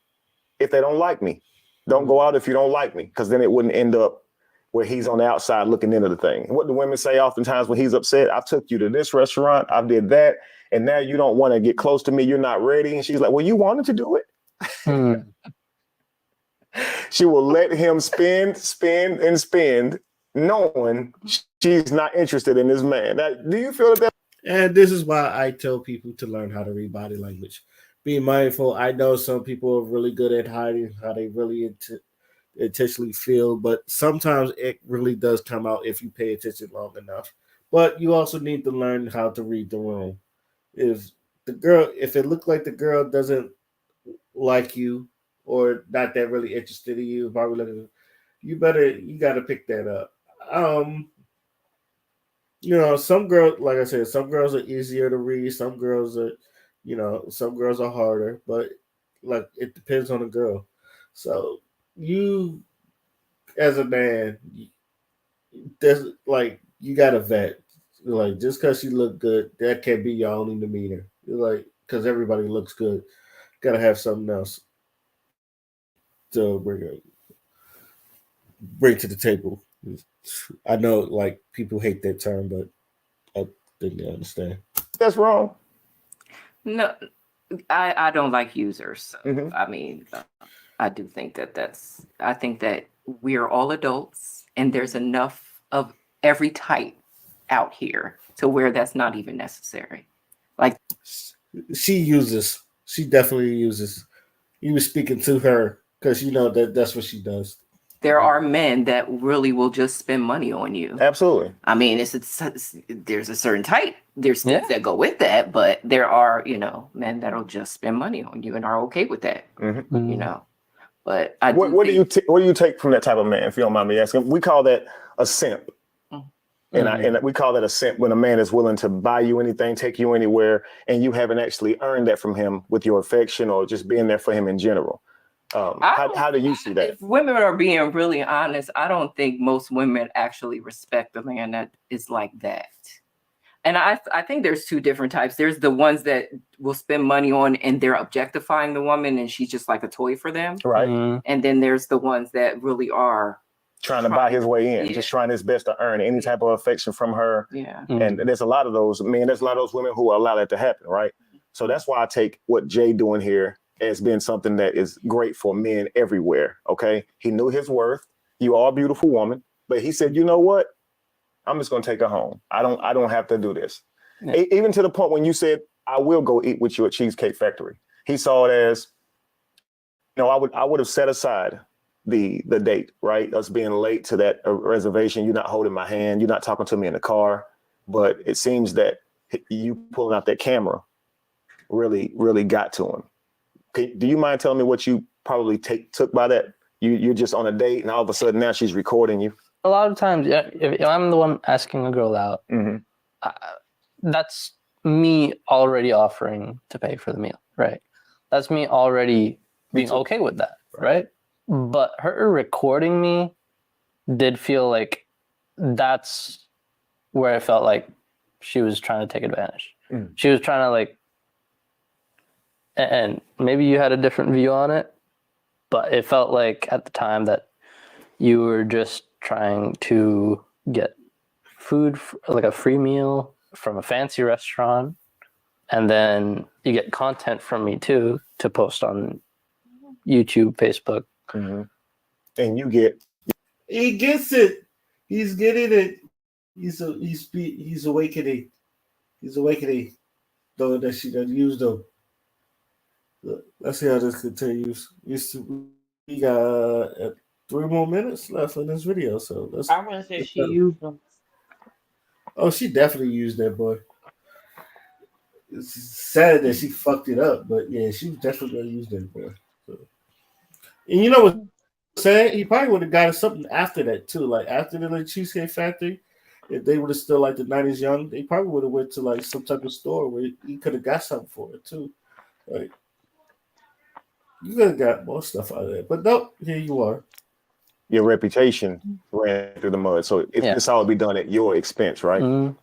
[SPEAKER 3] if they don't like me. Don't go out if you don't like me, because then it wouldn't end up where he's on the outside looking into the thing. And what do women say oftentimes when he's upset? I took you to this restaurant, I did that, and now you don't want to get close to me. You're not ready. And she's like, well, you wanted to do it. She will let him spend, knowing she's not interested in this man. Now, do you feel that?
[SPEAKER 1] And this is why I tell people to learn how to read body language. Be mindful. I know some people are really good at hiding how they really intentionally feel, but sometimes it really does come out if you pay attention long enough. But you also need to learn how to read the room. If it looked like the girl doesn't like you or not that really interested in you, probably you got to pick that up. Some girls, like I said, some girls are easier to read. Some girls are harder, but like it depends on the girl. So you, as a man, there's like you got to vet. Like just because she look good, that can't be your only demeanor. Like because everybody looks good, got to have something else to bring to the table. I know, like people hate that term, but I think they understand.
[SPEAKER 3] That's wrong.
[SPEAKER 5] No, I don't like users. So, I mean, I do think I think that we're all adults and there's enough of every type out here to where that's not even necessary. Like
[SPEAKER 1] she definitely uses. You was speaking to her because that's what she does.
[SPEAKER 5] there are men that really will just spend money on you.
[SPEAKER 3] Absolutely.
[SPEAKER 5] I mean, there's a certain type. There's things that go with that, but there are, men that'll just spend money on you and are okay with that. But
[SPEAKER 3] what do you take from that type of man? If you don't mind me asking, we call that a simp. And we call that a simp when a man is willing to buy you anything, take you anywhere, and you haven't actually earned that from him with your affection or just being there for him in general. How do you see that?
[SPEAKER 5] If women are being really honest, I don't think most women actually respect a man that is like that. And I think there's two different types. There's the ones that will spend money on and they're objectifying the woman and she's just like a toy for them.
[SPEAKER 3] Right.
[SPEAKER 5] And then there's the ones that really are
[SPEAKER 3] trying to buy his way in, just trying his best to earn any type of affection from her.
[SPEAKER 5] Yeah.
[SPEAKER 3] And there's a lot of those men, there's a lot of those women who allow that to happen, right? So that's why I take what Jay doing here as being something that is great for men everywhere, okay? He knew his worth. You are a beautiful woman. But he said, you know what? I'm just going to take her home. I don't have to do this. Yeah. Even to the point when you said, I will go eat with you at Cheesecake Factory. He saw it as, I would have set aside the date, right? Us being late to that reservation. You're not holding my hand. You're not talking to me in the car. But it seems that you pulling out that camera really, really got to him. Do you mind telling me what you probably took by that? You're just on a date and all of a sudden now she's recording you.
[SPEAKER 7] A lot of times, yeah, if I'm the one asking a girl out, that's me already offering to pay for the meal, right? That's me already being okay with that, right? But her recording me did feel like that's where I felt like she was trying to take advantage. She was trying to and maybe you had a different view on it, but it felt like at the time that you were just trying to get food, like a free meal from a fancy restaurant, and then you get content from me too to post on YouTube, Facebook.
[SPEAKER 3] And you get...
[SPEAKER 1] He gets it. He's getting it. He's awakening. He's awakening. Though that she doesn't use them. Let's see how this continues. We got 3 more minutes left in this video, so let's.
[SPEAKER 2] I want to say she used them.
[SPEAKER 1] Oh, she definitely used that boy. It's sad that she fucked it up, but yeah, she was definitely gonna use that boy. So. And you know what I'm saying? He probably would have got something after that too. Like after the Cheesecake Factory, if they would have still like the 90s young, they probably would have went to like some type of store where he could have got something for it too. Like You could have got more stuff out of that, but nope. Here you are.
[SPEAKER 3] Your reputation ran through the mud. So this
[SPEAKER 7] Yeah.
[SPEAKER 3] all be done at your expense, right?
[SPEAKER 7] Mm,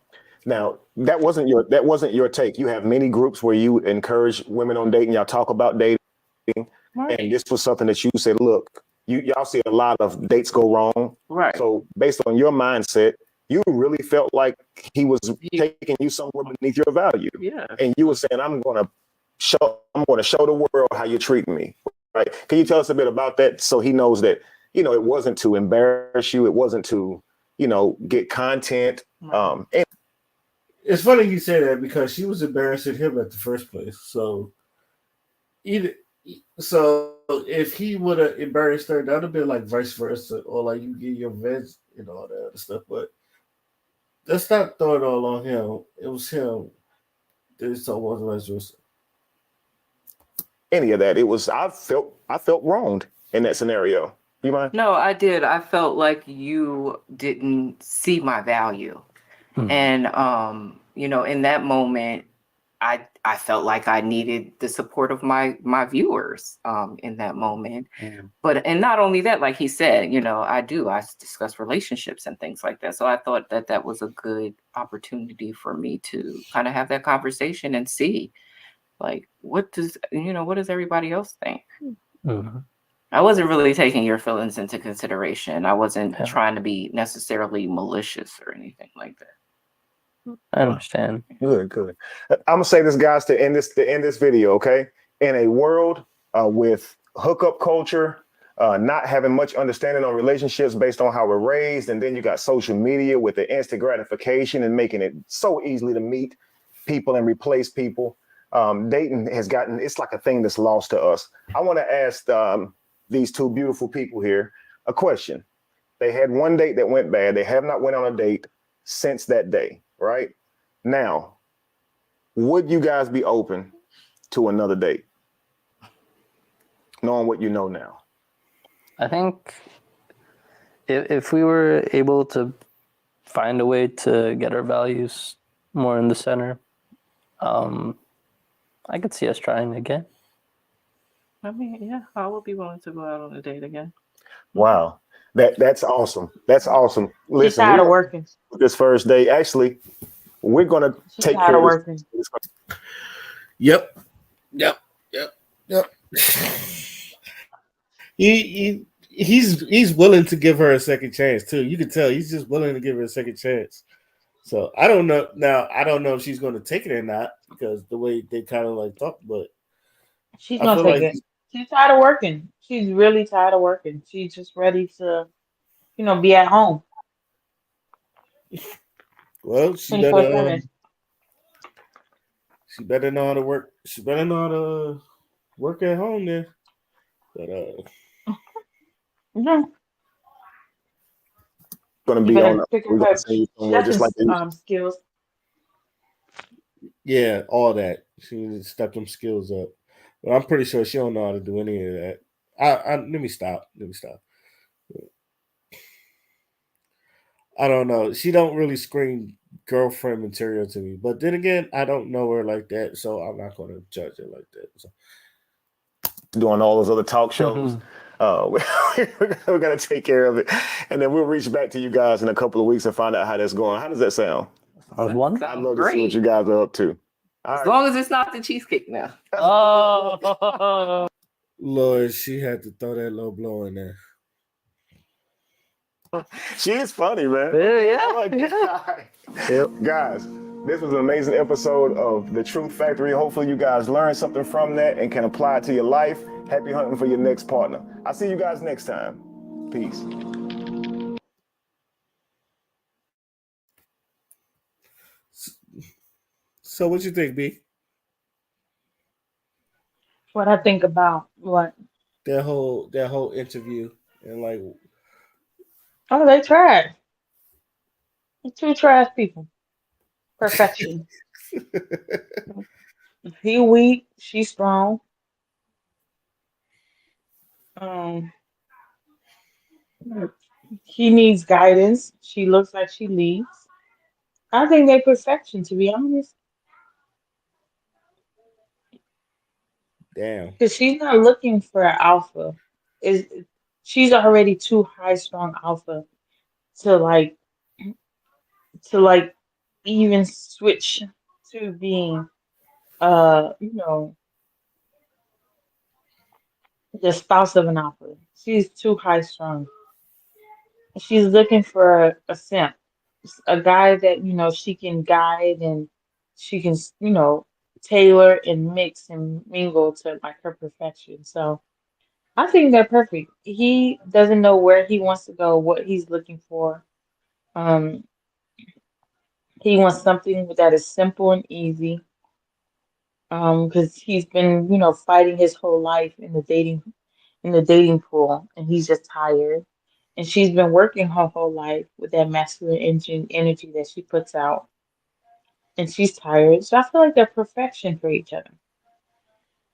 [SPEAKER 3] Now that wasn't your take. You have many groups where you encourage women on dating. Y'all talk about dating,
[SPEAKER 5] Right.
[SPEAKER 3] and this was something that you said. Look, y'all see a lot of dates go wrong.
[SPEAKER 5] Right.
[SPEAKER 3] So based on your mindset, you really felt like he was
[SPEAKER 5] He,
[SPEAKER 3] taking you somewhere beneath your value,
[SPEAKER 5] yeah.
[SPEAKER 3] and you were saying, I'm going to show the world how you're treating me. Right? Can you tell us a bit about that so he knows that it wasn't to embarrass you, it wasn't to get content.
[SPEAKER 5] Right.
[SPEAKER 3] And
[SPEAKER 1] It's funny you say that because she was embarrassing him at the first place. So either so if he would have embarrassed her, that would have been like vice versa, or like you get your veg and all that other stuff. But let's not throw it all on him. It was him. This was vice versa.
[SPEAKER 3] any of that, I felt wronged in that scenario. You mind?
[SPEAKER 5] No, I did. I felt like you didn't see my value.
[SPEAKER 7] mm,
[SPEAKER 5] And in that moment, I felt like I needed the support of my viewers in that moment.
[SPEAKER 7] mm.
[SPEAKER 5] But and not only that, like he said, I discuss relationships and things like that. So I thought that that was a good opportunity for me to kind of have that conversation and see, like, what does everybody else think?
[SPEAKER 7] Mhm.
[SPEAKER 5] I wasn't really taking your feelings into consideration. I wasn't
[SPEAKER 7] Yeah,
[SPEAKER 5] trying to be necessarily malicious or anything like
[SPEAKER 7] I understand.
[SPEAKER 3] Good, good. I'm gonna say this, guys, to end this video. Okay, in a world with hookup culture, not having much understanding on relationships based on how we're raised, and then you got social media with the instant gratification and making it so easily to meet people and replace people. Dating has gotten, it's like a thing that's lost to us. I want to ask these two beautiful people here a question. They had one date that went bad. They have not went on a date since that day, right? Now, would you guys be open to another date, knowing what you know now?
[SPEAKER 7] I think if we were able to find a way to get our values more in the center, um, I could see us trying again.
[SPEAKER 5] that. I mean, yeah, I would be willing to go out on a date again.
[SPEAKER 3] Wow, that's awesome. That's awesome.
[SPEAKER 2] She's
[SPEAKER 3] Listen,
[SPEAKER 2] tired
[SPEAKER 3] we're
[SPEAKER 2] of
[SPEAKER 3] gonna
[SPEAKER 2] working.
[SPEAKER 3] this first date. Actually, we're gonna
[SPEAKER 2] She's
[SPEAKER 3] take
[SPEAKER 2] tired
[SPEAKER 3] care
[SPEAKER 2] of
[SPEAKER 3] of this.
[SPEAKER 2] working.
[SPEAKER 1] Yep. Yep. Yep. Yep. He's willing to give her a second chance too. You can tell he's just willing to give her a second chance. So I don't know now. I don't know if she's going to take it or not because the way they kind of like talk. But
[SPEAKER 2] She's
[SPEAKER 1] I
[SPEAKER 2] gonna
[SPEAKER 1] feel
[SPEAKER 2] take
[SPEAKER 1] like
[SPEAKER 2] it. She's tired of working. She's really tired of working. She's just ready to, be at home
[SPEAKER 1] well, she
[SPEAKER 2] 24/7.
[SPEAKER 1] better know how to work. She better know how to work at home then. But
[SPEAKER 2] No,
[SPEAKER 3] Gonna
[SPEAKER 2] you
[SPEAKER 3] be on.
[SPEAKER 2] better pick
[SPEAKER 3] We're
[SPEAKER 2] up
[SPEAKER 3] gonna
[SPEAKER 2] her
[SPEAKER 3] send you somewhere just
[SPEAKER 2] chefing
[SPEAKER 3] like they.
[SPEAKER 2] skills.
[SPEAKER 1] yeah, all that she needs to step them skills up. But I'm pretty sure she don't know how to do any of that. Let me stop. Let me stop. I don't know. She don't really scream girlfriend material to me. But then again, I don't know her like that, so I'm not going to judge her like that. So.
[SPEAKER 3] Doing all those other talk shows.
[SPEAKER 7] Mhm.
[SPEAKER 3] We're gonna take care of it, and then we'll reach back to you guys in a couple of weeks and find out how that's going. How does that sound?
[SPEAKER 7] Sounds one.
[SPEAKER 3] I'd
[SPEAKER 5] Sounds
[SPEAKER 3] love to see what
[SPEAKER 5] great.
[SPEAKER 3] you guys are up to. All
[SPEAKER 5] As
[SPEAKER 3] right.
[SPEAKER 5] long as it's not the cheesecake now.
[SPEAKER 7] Oh,
[SPEAKER 1] Lord, she had to throw that low blow in there.
[SPEAKER 3] She is funny, man.
[SPEAKER 7] yeah,
[SPEAKER 3] I like it.
[SPEAKER 7] yeah.
[SPEAKER 3] All right. Yep. Guys, this was an amazing episode of The Truth Factory. Hopefully, you guys learned something from that and can apply it to your life. Happy hunting for your next partner. I'll see you guys next time. Peace.
[SPEAKER 1] So what you think, B?
[SPEAKER 2] What I think about what?
[SPEAKER 1] That whole interview and like
[SPEAKER 2] Oh, they trash. Two trash people. Perfection. He weak. She strong. Um, he needs guidance. She looks like she leads. I think they perfection. To be honest,
[SPEAKER 1] Damn.
[SPEAKER 2] Because she's not looking for an alpha. Is she's already too high strong alpha to like even switch to being you know the spouse of an alpha. She's too high strung. She's looking for a simp, a guy that she can guide and she can tailor and mix and mingle to like her perfection. So I think they're perfect. He doesn't know where he wants to go, what he's looking for. Um, he wants something that is simple and easy. Because he's been, fighting his whole life in the dating pool, and he's just tired. And she's been working her whole life with that masculine energy that she puts out, and she's tired. So I feel like they're perfection for each other.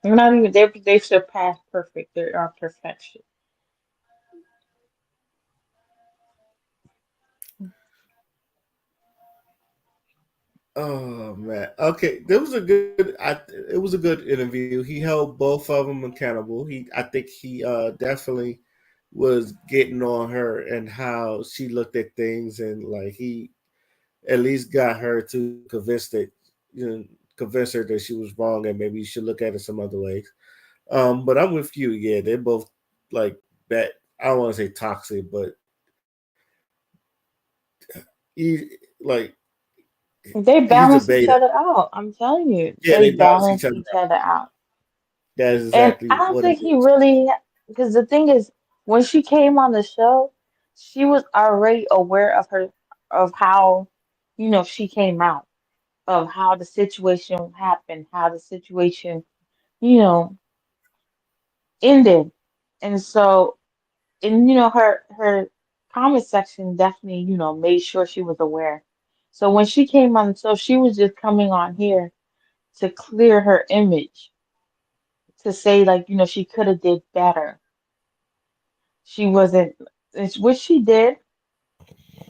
[SPEAKER 2] They're not even they've surpassed perfect. They are perfection.
[SPEAKER 1] Oh man. Okay, there was a good. It was a good interview. He held both of them accountable. I think he definitely was getting on her and how she looked at things, and like he at least got her to convince her that she was wrong and maybe you should look at it some other ways. But I'm with you. Yeah, they're both like bad. I don't want to say toxic, but he like
[SPEAKER 2] They
[SPEAKER 1] he's a
[SPEAKER 2] balance each
[SPEAKER 1] beta.
[SPEAKER 2] other out. I'm telling you,
[SPEAKER 1] Yeah,
[SPEAKER 2] they
[SPEAKER 1] they balance each
[SPEAKER 2] balance
[SPEAKER 1] other
[SPEAKER 2] each
[SPEAKER 1] out.
[SPEAKER 2] other out.
[SPEAKER 1] That is
[SPEAKER 2] And
[SPEAKER 1] exactly
[SPEAKER 2] I don't
[SPEAKER 1] what it
[SPEAKER 2] think he
[SPEAKER 1] is.
[SPEAKER 2] really, because the thing is, when she came on the show, she was already aware of of how, she came out, of how the situation happened, how the situation, you know, ended. And so, and her comment section definitely, made sure she was aware. So when she came on the show, she was just coming on here to clear her image, to say like, she could have did better. She wasn't, it's what she did.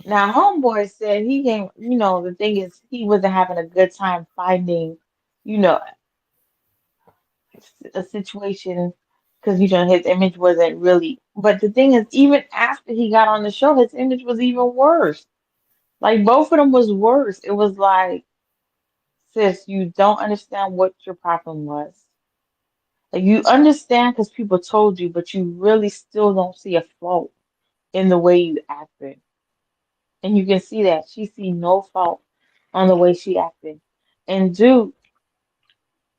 [SPEAKER 2] Now, Homeboy said he came, the thing is, he wasn't having a good time finding, you know, a situation because, his image wasn't really. But the thing is, even after he got on the show, his image was even worse. Like, both of them was worse. It was like, sis, you don't understand what your problem was. Like, you understand because people told you, but you really still don't see a fault in the way you acted. And you can see that she see no fault on the way she acted. And dude,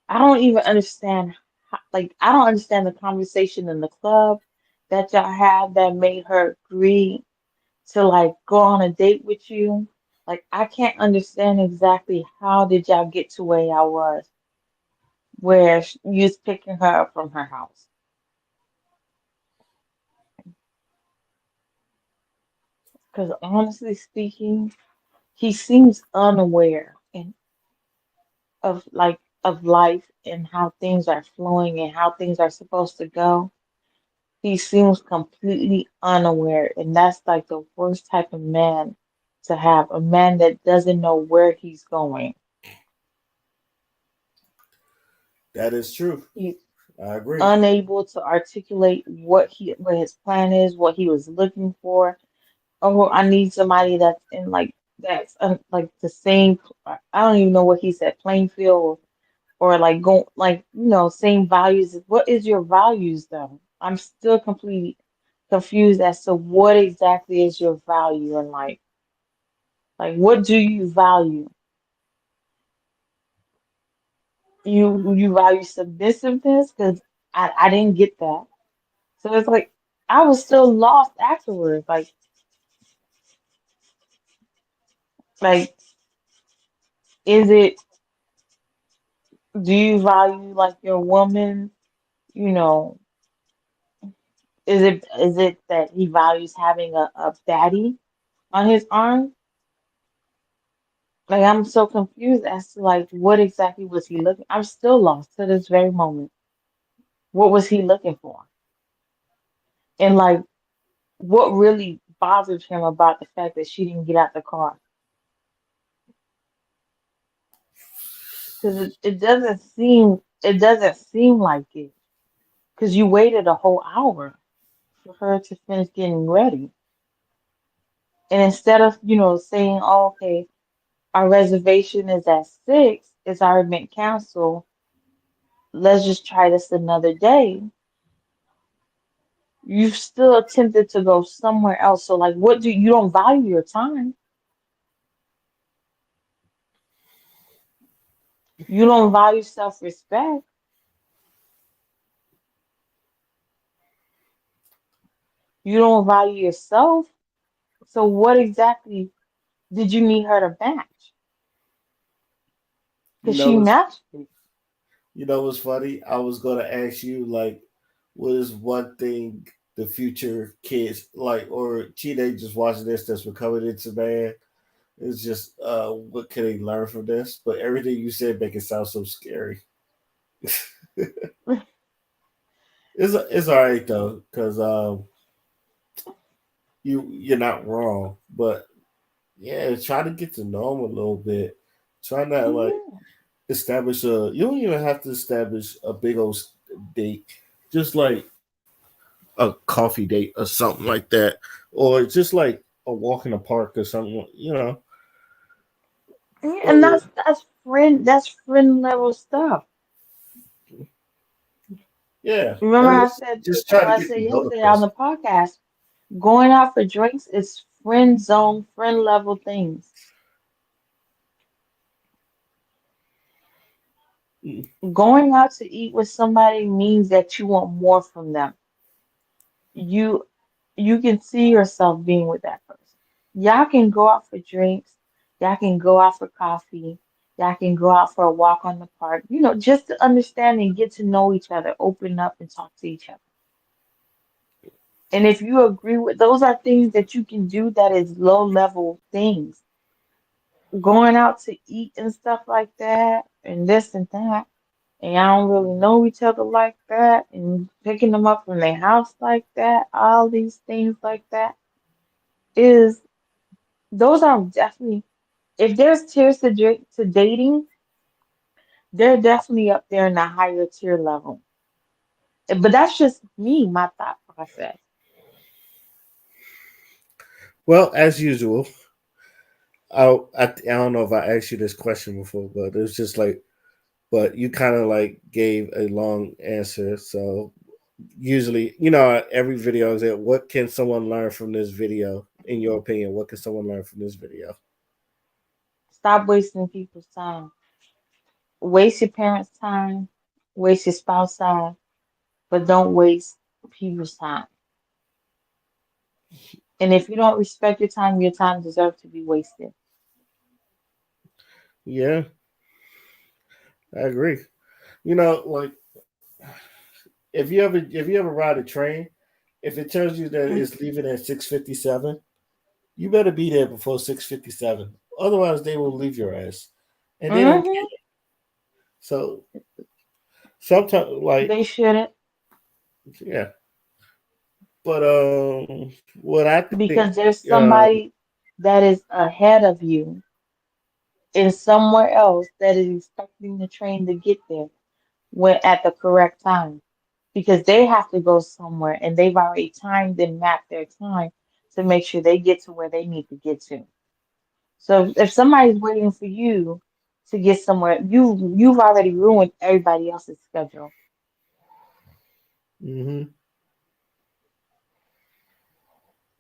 [SPEAKER 2] I don't even understand. Like, I don't understand the conversation in the club that y'all had that made her agree to like go on a date with you. Like, I can't understand exactly how did y'all get to where y'all was, where you was picking her up from her house. Because honestly speaking, he seems unaware of life and how things are flowing and how things are supposed to go. He seems completely unaware, and that's like the worst type of man to have, a man that doesn't know where he's going.
[SPEAKER 1] That is true.
[SPEAKER 2] He's
[SPEAKER 1] I agree.
[SPEAKER 2] unable to articulate what his plan is, what he was looking for. Oh, I need somebody that's in that's like the same. I don't even know what he said, playing field or like go like same values. What is your values though? I'm still completely confused as to what exactly is your value in life. Like, what do you value? You value submissiveness? Because I didn't get that. So it's like I was still lost afterwards. Like, is it, do you value like your woman? You know, is it that he values having a daddy on his arm? Like, I'm so confused as to like what exactly was he looking. I'm still lost to this very moment. What was he looking for? And like, what really bothered him about the fact that she didn't get out the car? Because it doesn't seem it doesn't seem like it because you waited a whole hour for her to finish getting ready. And instead of, saying, oh, okay, our reservation is at 6, it's already been canceled. Let's just try this another day. You still attempted to go somewhere else. So like what do you don't value your time. You don't value self-respect. You don't value yourself. So what exactly did you need her to match?
[SPEAKER 1] You
[SPEAKER 2] Because
[SPEAKER 1] know
[SPEAKER 2] she
[SPEAKER 1] what's
[SPEAKER 2] matched it.
[SPEAKER 1] you know what's funny? I was gonna ask you like, what is one thing the future kids like or teenagers watching this that's becoming into man? It's just what can they learn from this? But everything you said make it sound so scary. It's all right though, because you're not wrong, but yeah, try to get to know them a little bit. Try not like
[SPEAKER 2] Yeah.
[SPEAKER 1] establish a. You don't even have to establish a big old date. Just like a coffee date or something like that, or just like a walk in the park or something.
[SPEAKER 2] Yeah,
[SPEAKER 1] Or
[SPEAKER 2] and that's friend level stuff.
[SPEAKER 1] yeah,
[SPEAKER 2] Remember
[SPEAKER 1] and
[SPEAKER 2] I
[SPEAKER 1] it's
[SPEAKER 2] said
[SPEAKER 1] just try to
[SPEAKER 2] I
[SPEAKER 1] get
[SPEAKER 2] said
[SPEAKER 1] to know the
[SPEAKER 2] yesterday on
[SPEAKER 1] person.
[SPEAKER 2] the podcast, going out for drinks is friend zone, friend level things.
[SPEAKER 1] Mm,
[SPEAKER 2] Going out to eat with somebody means that you want more from them. You you can see yourself being with that person. Y'all can go out for drinks, y'all can go out for coffee, y'all can go out for a walk on the park, just to understand and get to know each other, open up and talk to each other. And if you agree with those are things that you can do that is low level things. Going out to eat and stuff like that and this and that. And I don't really know each other like that and picking them up from their house like that, all these things like that is those are definitely if there's tiers to dating, they're definitely up there in the higher tier level. But that's just me, my thought process.
[SPEAKER 1] Well, as usual, I don't know if I asked you this question before, but it was just like, but you kind of like gave a long answer. So usually, every video is it. What can someone learn from this video? In your opinion, what can someone learn from this video?
[SPEAKER 2] Stop wasting people's time. Waste your parents' time, waste your spouse time, but don't waste people's time. And if you don't respect your time deserves to be wasted.
[SPEAKER 1] Yeah, I agree. Like if you ever ride a train, if it tells you that
[SPEAKER 2] Mm-hmm.
[SPEAKER 1] it's leaving at 6:57, you better be there before 6:57. Otherwise, they will leave your ass, and they don't
[SPEAKER 2] Mm-hmm.
[SPEAKER 1] care. So sometimes, like
[SPEAKER 2] They shouldn't
[SPEAKER 1] yeah, but what I think,
[SPEAKER 2] because there's somebody that is ahead of you in somewhere else that is expecting the train to get there when at the correct time because they have to go somewhere and they've already timed and mapped their time to make sure they get to where they need to get to. So if somebody's waiting for you to get somewhere, you've already ruined everybody else's schedule.
[SPEAKER 1] hmm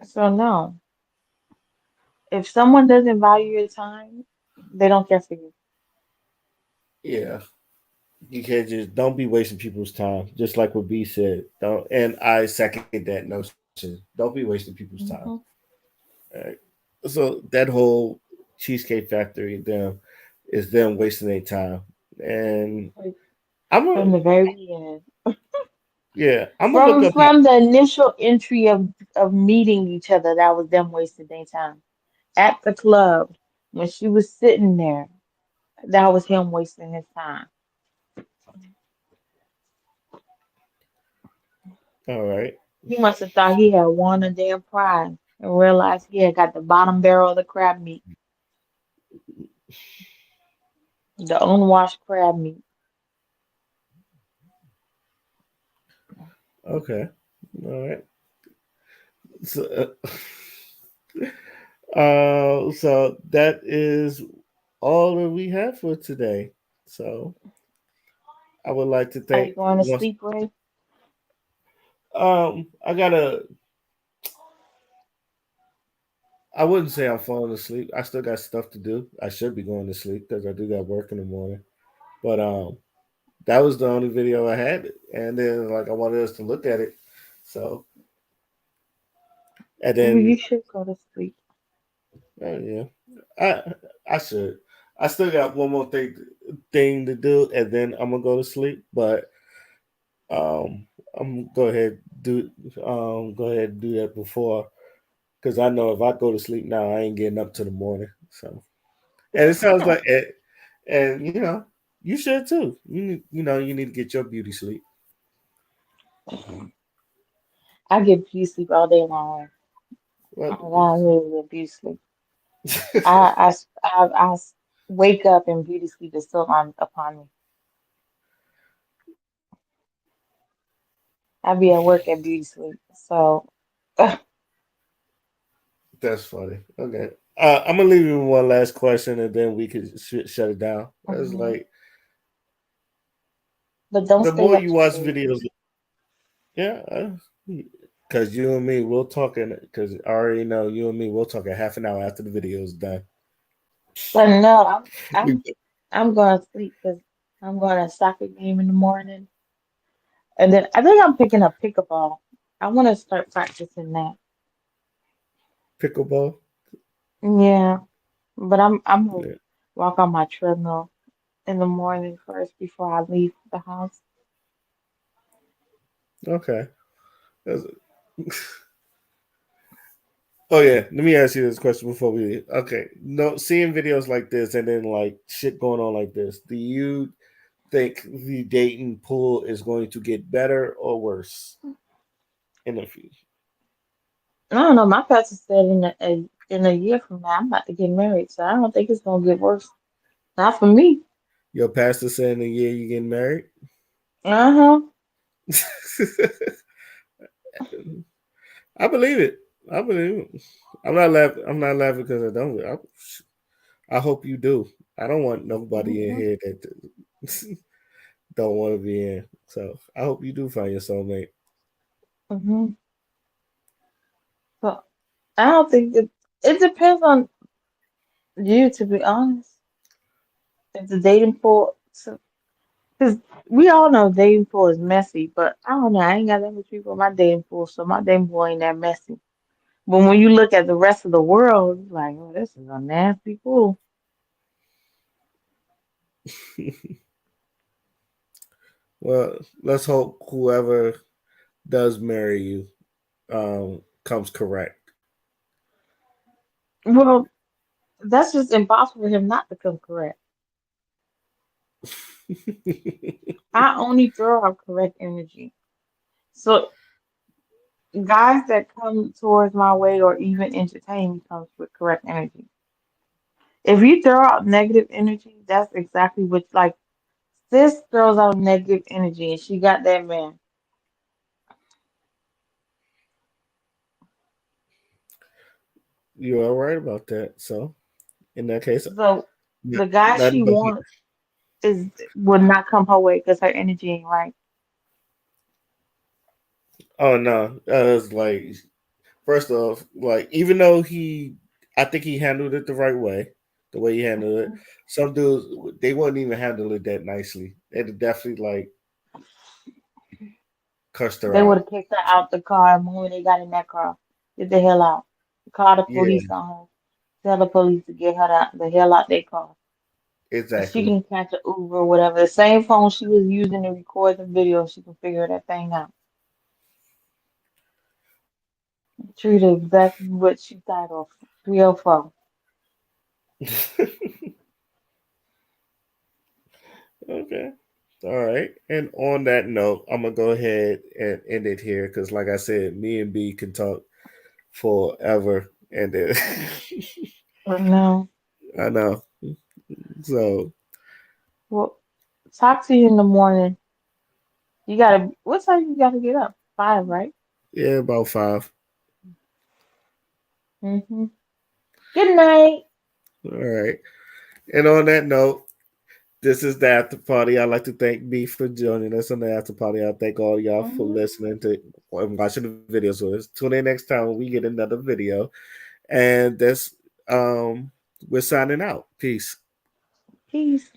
[SPEAKER 2] So no, if someone doesn't value your time, they don't care for you.
[SPEAKER 1] yeah, you can't just don't be wasting people's time. Just like what B said, don't. And I second that notion. Don't be wasting people's time.
[SPEAKER 2] Hmm.
[SPEAKER 1] Right. So that whole Cheesecake Factory, them is them wasting their time, and
[SPEAKER 2] Like,
[SPEAKER 1] I'm gonna
[SPEAKER 2] from the very end.
[SPEAKER 1] yeah, I'm gonna look
[SPEAKER 2] From
[SPEAKER 1] up that.
[SPEAKER 2] from the initial entry of meeting each other, that was them wasting their time. At the club, when she was sitting there, that was him wasting his time.
[SPEAKER 1] All right.
[SPEAKER 2] He must have thought he had won a damn prize and realized he had got the bottom barrel of the crab meat, the unwashed crab meat.
[SPEAKER 1] Okay. All right. So, so that is all that we have for today. So I would like to
[SPEAKER 2] Are
[SPEAKER 1] thank
[SPEAKER 2] you going to
[SPEAKER 1] once.
[SPEAKER 2] sleep, Ray?
[SPEAKER 1] I gotta. I wouldn't say I'm falling asleep. I still got stuff to do. I should be going to sleep because I do got work in the morning. But that was the only video I had, and then like I wanted us to look at it. So and
[SPEAKER 2] Well,
[SPEAKER 1] then
[SPEAKER 2] you should go to sleep.
[SPEAKER 1] yeah, I I should. I still got one more thing to do, and then I'm gonna go to sleep. But um, I'm go ahead do go ahead and do that before because I know if I go to sleep now, I ain't getting up to the morning. So and it sounds like it, and you should too. You need to get your beauty sleep.
[SPEAKER 2] I get beauty sleep all day long.
[SPEAKER 1] What?
[SPEAKER 2] I really get beauty sleep. I wake up and beauty sleep is still on upon me. I be at work at beauty sleep. So,
[SPEAKER 1] That's funny. Okay. I'm gonna leave you with one last question, and then we could shut it down. It's
[SPEAKER 2] mhm.
[SPEAKER 1] like
[SPEAKER 2] But don't
[SPEAKER 1] the
[SPEAKER 2] stay
[SPEAKER 1] more
[SPEAKER 2] up
[SPEAKER 1] you
[SPEAKER 2] too
[SPEAKER 1] watch
[SPEAKER 2] late.
[SPEAKER 1] videos, yeah, because you and me, we'll talk in. Because I already know you and me, we'll talk a half an hour after the video is done.
[SPEAKER 2] But no,
[SPEAKER 1] We
[SPEAKER 2] I'm going to sleep because I'm going to soccer game in the morning. And then I think I'm picking up pickleball. I want to start practicing that.
[SPEAKER 1] pickleball.
[SPEAKER 2] Yeah, but I'm gonna
[SPEAKER 1] Yeah.
[SPEAKER 2] walk on my treadmill in the morning first before I leave the house.
[SPEAKER 1] Okay. That's- Oh yeah. Let me ask you this question before we leave. Okay. No, seeing videos like this and then like shit going on like this, do you think the dating pool is going to get better or worse in the future?
[SPEAKER 2] I don't know. My pastor said in a year from now I'm about to get married, so I don't think it's gonna get worse. Not for me.
[SPEAKER 1] Your pastor said in a year you getting married.
[SPEAKER 2] Uh-huh.
[SPEAKER 1] I believe it. I believe it. I'm not laughing. I'm not laughing because I don't. I hope you do. I don't want nobody in
[SPEAKER 2] Hmm.
[SPEAKER 1] here that don't want to be in. So I hope you do find your soulmate.
[SPEAKER 2] Hmm. So I don't think it depends on you, to be honest. If the dating pool, because we all know dating pool is messy, but I don't know. I ain't got that much people in my dating pool, so my dating pool ain't that messy. But when you look at the rest of the world, it's like, oh, this is a nasty pool.
[SPEAKER 1] Well, let's hope whoever does marry you comes correct.
[SPEAKER 2] Well, that's just impossible for him not to come correct. I only throw out correct energy. So guys that come towards my way or even entertain me comes with correct energy. If you throw out negative energy, that's exactly what like sis throws out negative energy and she got that man.
[SPEAKER 1] You are right about that. So in that case,
[SPEAKER 2] So the guy she
[SPEAKER 1] nothing but
[SPEAKER 2] wants is would not come her way because her energy ain't right.
[SPEAKER 1] oh no, it's like first off, like even though I think he handled it the right way, the way he handled it. Some dudes they wouldn't even handle it that nicely. They'd definitely like cussed her
[SPEAKER 2] They would
[SPEAKER 1] out.
[SPEAKER 2] have kicked her out the car the moment they got in that car. Get the hell out. Call the
[SPEAKER 1] Yeah,
[SPEAKER 2] police on her. Tell the police to get her the hell out their car. And she
[SPEAKER 1] exactly.
[SPEAKER 2] can catch an Uber or whatever. The same phone she was using to record the video, she can figure that thing out. Treat her exactly what she thought of. 304.
[SPEAKER 1] Okay. All right. And on that note, I'm gonna go ahead and end it here because, like I said, me and B can talk forever, and then
[SPEAKER 2] But no.
[SPEAKER 1] I know. So
[SPEAKER 2] Well, talk to you in the morning. You gotta, what time you gotta get up?
[SPEAKER 8] 5, right?
[SPEAKER 1] Yeah, about 5.
[SPEAKER 8] Mm-hmm. Good night.
[SPEAKER 1] All right. And on that note, this is the after party. I'd like to thank B for joining us on the after party. I thank all y'all for
[SPEAKER 8] Mm-hmm.
[SPEAKER 1] listening to and watching the videos with us. Tune in next time when we get another video. And that's we're signing out. Peace.
[SPEAKER 8] Peace.